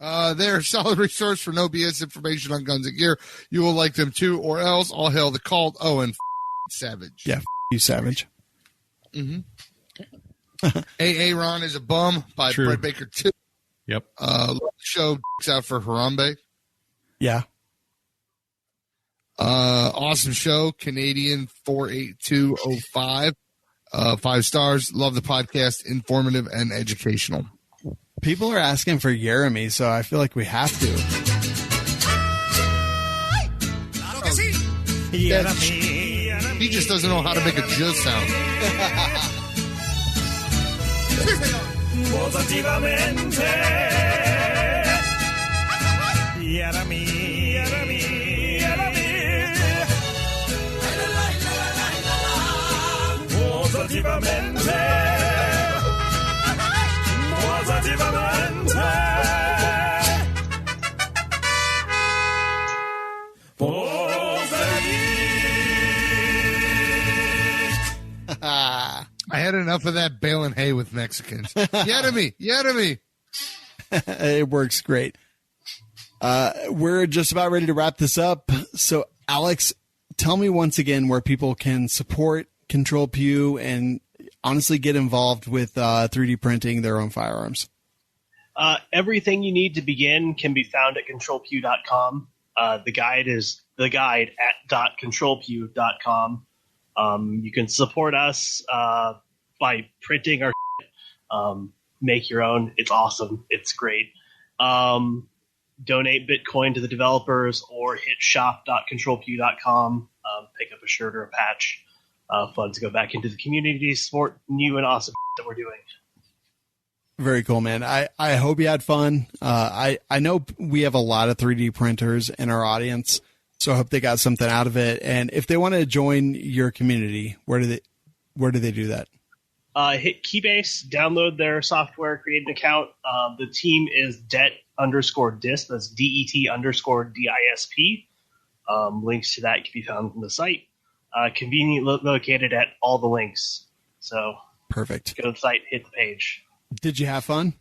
They're a solid resource for no BS information on guns and gear. You will like them too, or else all hail the cult. Oh, and Savage. Yeah, you Savage. Mm-hmm. AA Ron is a bum by True. Brett Baker 2. Yep. Love the show. Dicks out for Harambe. Yeah. Awesome show. Canadian 48205. 5 stars. Love the podcast. Informative and educational. People are asking for Jeremy, so I feel like we have to. He just doesn't know how to make a jizz sound. I had enough of that baling hay with Mexicans. Yeremy. It works great. We're just about ready to wrap this up. So, Alex, tell me once again where people can support Control Pew and honestly get involved with 3D printing their own firearms. Everything you need to begin can be found at controlpew.com. The guide at .controlpew.com. You can support us by printing our make your own. It's awesome. It's great. Donate Bitcoin to the developers or hit shop.controlpew.com. Pick up a shirt or a patch. Funds go back into the community to support new and awesome that we're doing. Very cool, man. I hope you had fun. I know we have a lot of 3D printers in our audience, so I hope they got something out of it. And if they want to join your community, where do they do that? Hit Keybase, download their software, create an account. The team is det_disp. That's DET_DISP. Links to that can be found on the site. Conveniently located at all the links. So perfect. Go to the site, hit the page. Did you have fun?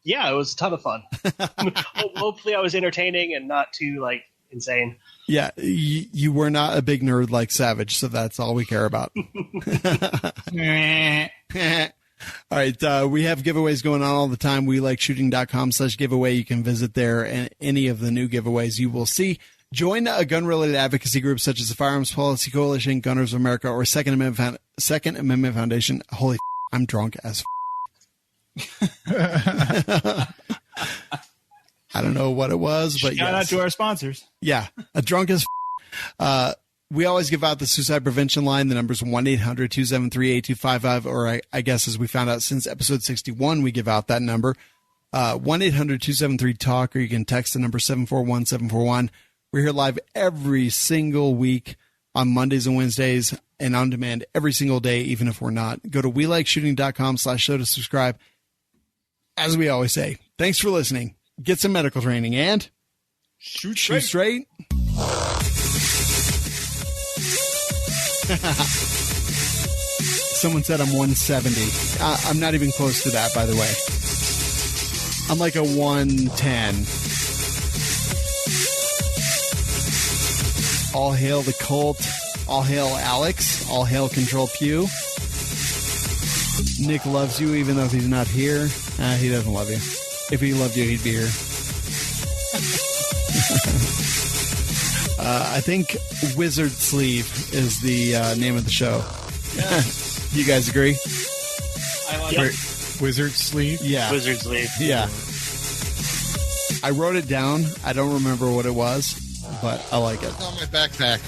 Yeah, it was a ton of fun. Hopefully I was entertaining and not too insane. Yeah, you were not a big nerd like Savage, so that's all we care about. All right, we have giveaways going on all the time. WeLikeShooting.com/giveaway. You can visit there, and any of the new giveaways you will see. Join a gun-related advocacy group such as the Firearms Policy Coalition, Gunners of America, or Second Amendment Foundation. Holy I'm drunk as I don't know what it was, but shout out to our sponsors. Yeah, a drunk as we always give out the suicide prevention line. The number's 1-800-273-8255, or I guess as we found out since episode 61, we give out that number, 1-800-273-TALK, or you can text the number 741-741. We're here live every single week on Mondays and Wednesdays and on demand every single day, even if we're not. Go to WeLikeShooting.com/show to subscribe. As we always say, thanks for listening. Get some medical training and shoot straight. Someone said I'm 170. I'm not even close to that, by the way. I'm like a 110. All hail the cult. All hail Alex. All hail Control Pew. Nick loves you even though he's not here. He doesn't love you. If he loved you, he'd be here. I think Wizard Sleeve is the name of the show. Yeah. You guys agree? I like it. Wizard Sleeve? Yeah. Wizard Sleeve. Yeah. I wrote it down. I don't remember what it was, but I like it. It's on my backpack.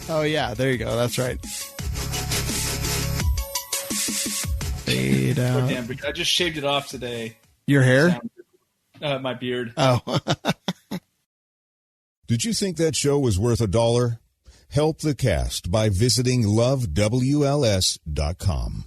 Oh, yeah. There you go. That's right. Fade out. Oh, damn, I just shaved it off today. Your hair? My beard. Oh. Did you think that show was worth $1? Help the cast by visiting lovewls.com.